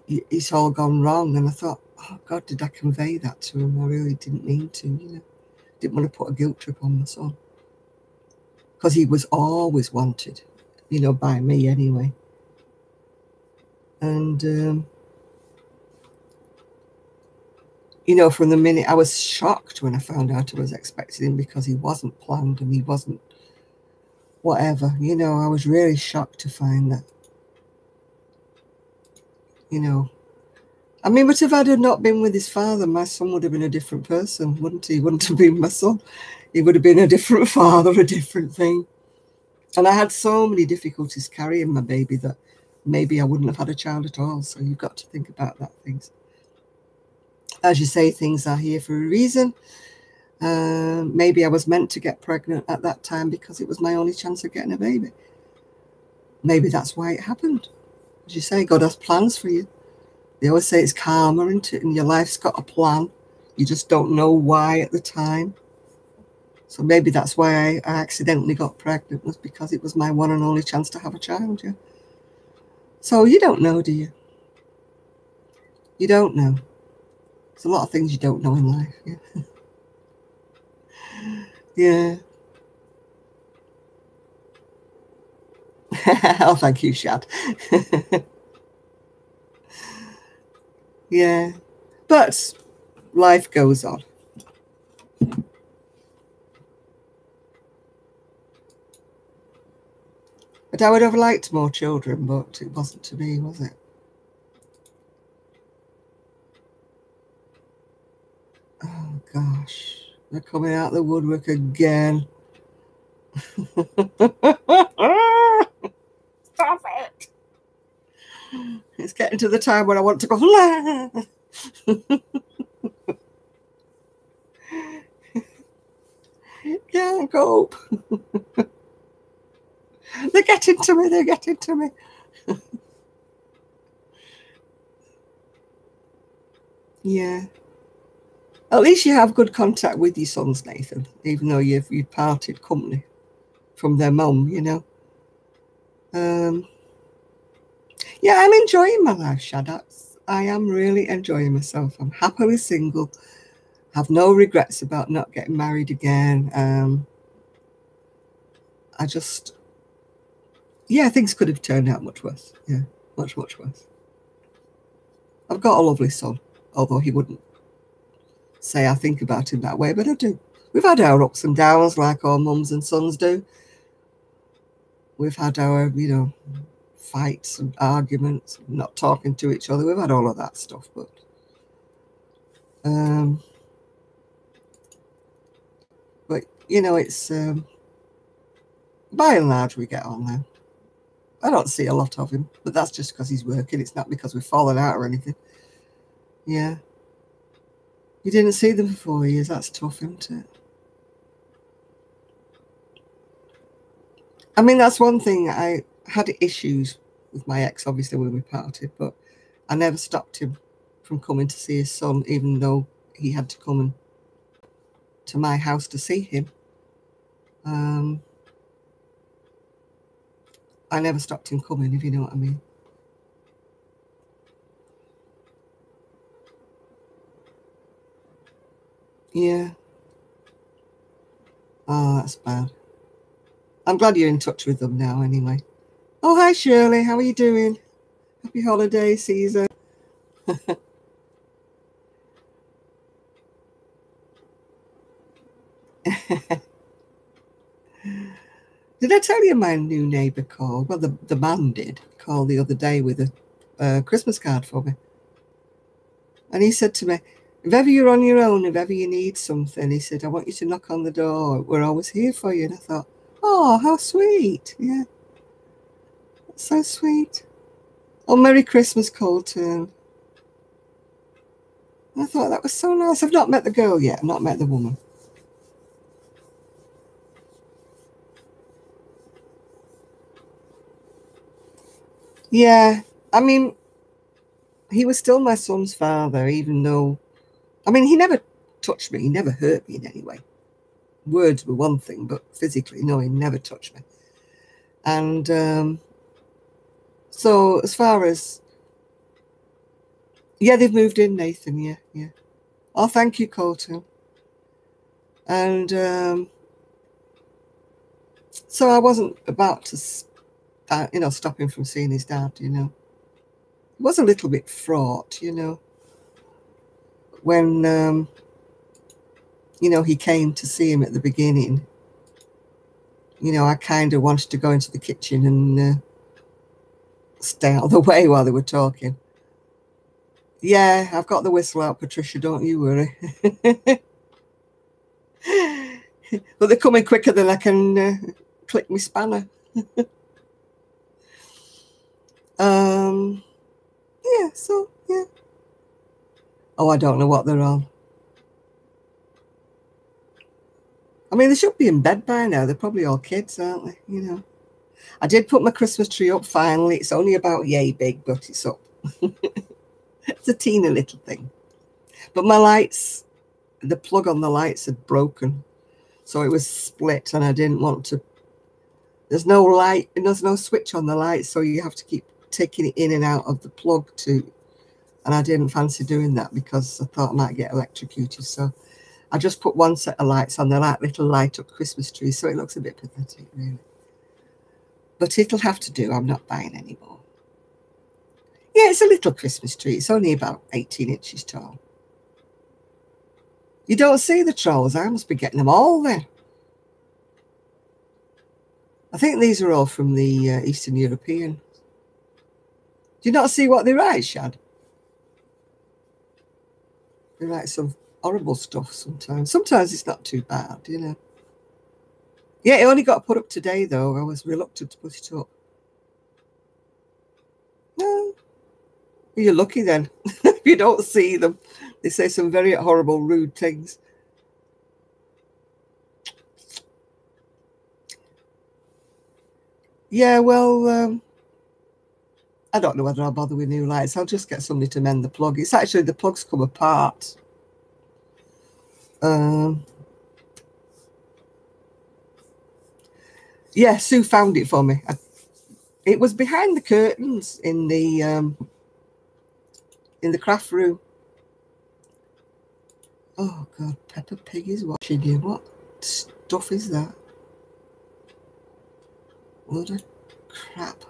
[SPEAKER 1] it's all gone wrong? And I thought, oh God, did I convey that to him? I really didn't mean to, you know. Didn't want to put a guilt trip on my son. Because he was always wanted, you know, by me anyway. And, you know, from the minute I was shocked when I found out I was expecting him, because he wasn't planned and he wasn't whatever, you know, I was really shocked to find that, you know, I mean, but if I'd have not been with his father, my son would have been a different person, wouldn't he? He wouldn't have been my son. He would have been a different father, a different thing. And I had so many difficulties carrying my baby that maybe I wouldn't have had a child at all. So you've got to think about that things. As you say, things are here for a reason. Maybe I was meant to get pregnant at that time because it was my only chance of getting a baby. Maybe that's why it happened. As you say, God has plans for you. They always say it's karma, isn't it? And your life's got a plan. You just don't know why at the time. So maybe that's why I accidentally got pregnant, was because it was my one and only chance to have a child, yeah. So you don't know, do you? You don't know. There's a lot of things you don't know in life, yeah. Yeah. Oh, thank you, Shad. Yeah. But life goes on. But I would have liked more children, but it wasn't to be, was it? Oh, gosh. They're coming out the woodwork again. Stop it. It's getting to the time when I want to go, can't cope. They're getting to me, they're getting to me. Yeah. At least you have good contact with your sons, Nathan, even though you've parted company from their mum, you know. Yeah, I'm enjoying my life, Shaddocks. I am really enjoying myself. I'm happily single. Have no regrets about not getting married again. I just, yeah, things could have turned out much worse. Yeah, much, much worse. I've got a lovely son, although he wouldn't say I think about him that way, but I do. We've had our ups and downs like all mums and sons do. We've had our, you know, fights and arguments, not talking to each other. We've had all of that stuff, but you know, it's by and large we get on now. I don't see a lot of him, but that's just because he's working. It's not because we've fallen out or anything. Yeah. You didn't see them for 4 years. That's tough, isn't it? I mean, that's one thing. I had issues with my ex, obviously, when we parted, but I never stopped him from coming to see his son, even though he had to come to my house to see him. I never stopped him coming, if you know what I mean. Yeah. Oh, that's bad. I'm glad you're in touch with them now, anyway. Oh, hi, Shirley. How are you doing? Happy holiday season. Did I tell you my new neighbour called? Well, the man did call the other day with a Christmas card for me. And he said to me, if ever you're on your own, if ever you need something, he said, I want you to knock on the door. We're always here for you. And I thought, oh, how sweet. Yeah. That's so sweet. Oh, Merry Christmas, Colton. I thought that was so nice. I've not met the girl yet. I've not met the woman. Yeah. I mean, he was still my son's father, even though, I mean, he never touched me. He never hurt me in any way. Words were one thing, but physically, no, he never touched me. And so as far as, yeah, they've moved in, Nathan, yeah. Oh, thank you, Colton. And so I wasn't about to, stop him from seeing his dad, It was a little bit fraught, when, he came to see him at the beginning. I kind of wanted to go into the kitchen and stay out of the way while they were talking. Yeah, I've got the whistle out, Patricia, don't you worry. But they're coming quicker than I can click my spanner. Yeah, so, yeah. Oh, I don't know what they're on. I mean, they should be in bed by now. They're probably all kids, aren't they? I did put my Christmas tree up finally. It's only about yay big, but it's up. It's a teeny little thing. But my lights, the plug on the lights had broken. So it was split and I didn't want to. There's no light and there's no switch on the light. So you have to keep taking it in and out of the plug and I didn't fancy doing that because I thought I might get electrocuted. So I just put one set of lights on. They're like little light up Christmas trees. So it looks a bit pathetic, really. But it'll have to do. I'm not buying any more. Yeah, it's a little Christmas tree. It's only about 18 inches tall. You don't see the trolls. I must be getting them all then. I think these are all from the Eastern European. Do you not see what they write, Shad? They write some horrible stuff sometimes. Sometimes it's not too bad, Yeah, it only got put up today, though. I was reluctant to put it up. No. You're lucky then. If you don't see them. They say some very horrible, rude things. Yeah, well, I don't know whether I'll bother with new lights. I'll just get somebody to mend the plug. It's actually, the plugs come apart. Yeah, Sue found it for me. It was behind the curtains in the craft room. Oh, God, Peppa Pig is watching you. What stuff is that? What a crap.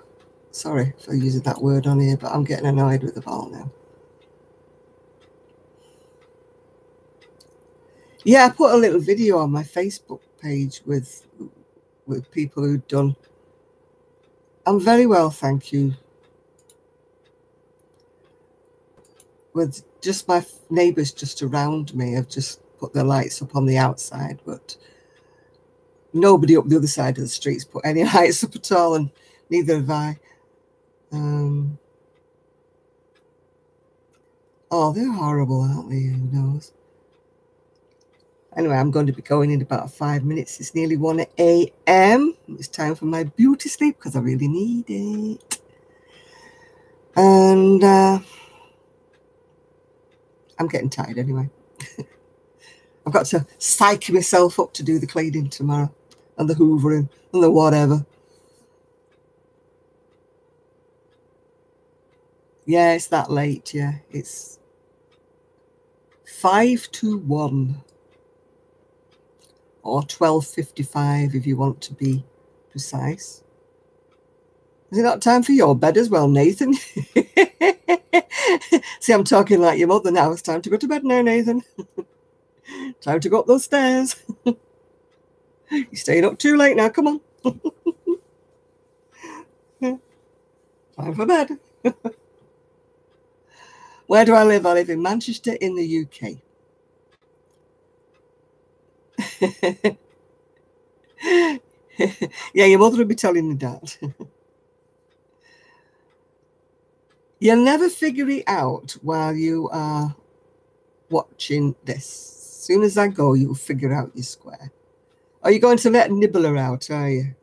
[SPEAKER 1] Sorry for using that word on here, but I'm getting annoyed with the ball now. Yeah, I put a little video on my Facebook page with people who'd done. I'm very well, thank you. With just my neighbours just around me have just put their lights up on the outside, but nobody up the other side of the street's put any lights up at all, and Neither have I. Oh, they're horrible, aren't they? Who knows? Anyway, I'm going to be going in about 5 minutes. It's nearly 1 a.m. It's time for my beauty sleep because I really need it. And I'm getting tired anyway. I've got to psych myself up to do the cleaning tomorrow and the hoovering and the whatever. Yeah, it's that late. Yeah, it's 5 to 1 or 12:55 if you want to be precise. Is it not time for your bed as well, Nathan? See, I'm talking like your mother now. It's time to go to bed now, Nathan. Time to go up those stairs. You're staying up too late now. Come on. Time for bed. Where do I live? I live in Manchester in the UK. Yeah, your mother would be telling you that. You'll never figure it out while you are watching this. As soon as I go, you'll figure out your square. Are you going to let Nibbler out, are you?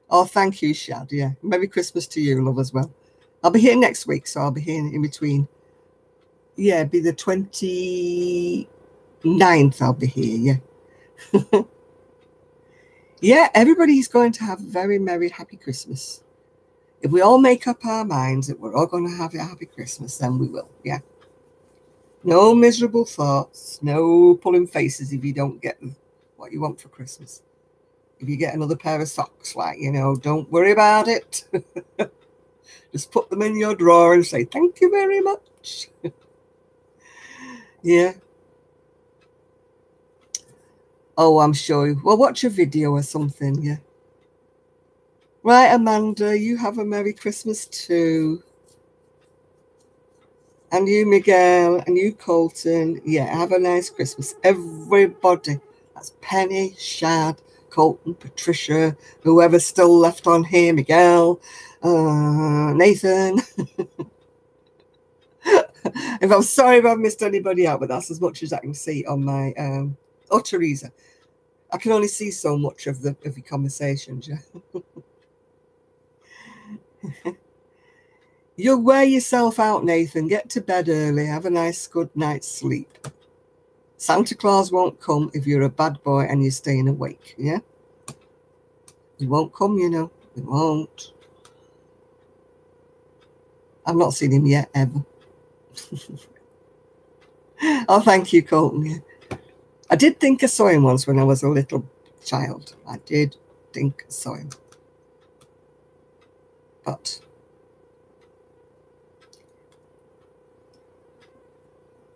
[SPEAKER 1] Oh, thank you, Shad. Yeah. Merry Christmas to you, love, as well. I'll be here next week, so I'll be here in between. Yeah, it'll be the 29th I'll be here, yeah. Yeah, everybody's going to have a very merry, happy Christmas. If we all make up our minds that we're all going to have a happy Christmas, then we will, yeah. No miserable thoughts, no pulling faces if you don't get what you want for Christmas. If you get another pair of socks, like, you know, don't worry about it. Just put them in your drawer and say, thank you very much. Yeah. Oh, I'm sure. Well, watch a video or something, yeah. Right, Amanda, you have a Merry Christmas too. And you, Miguel, and you, Colton. Yeah, have a nice Christmas. Everybody. That's Penny, Shad, Colton, Patricia, whoever's still left on here, Miguel, Nathan. If I'm sorry if I've missed anybody out, but that's as much as I can see on my, oh, Teresa. I can only see so much of your conversations, yeah. You'll wear yourself out, Nathan. Get to bed early. Have a nice, good night's sleep. Santa Claus won't come if you're a bad boy and you're staying awake, yeah? He won't come, you know. He won't. I've not seen him yet, ever. Oh, thank you, Colton. Yeah. I did think I saw him once when I was a little child. I did think I saw him. But...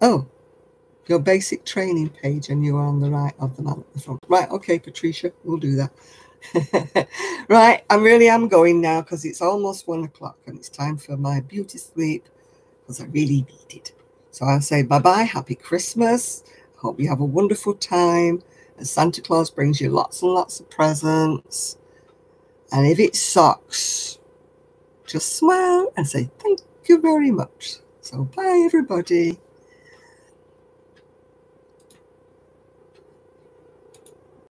[SPEAKER 1] oh, your basic training page, and you are on the right of the man at the front. Right, okay, Patricia, we'll do that. Right, I really am going now because it's almost 1 o'clock and it's time for my beauty sleep because I really need it. So I'll say bye-bye, happy Christmas. Hope you have a wonderful time. And Santa Claus brings you lots and lots of presents. And if it sucks, just smile and say thank you very much. So bye, everybody.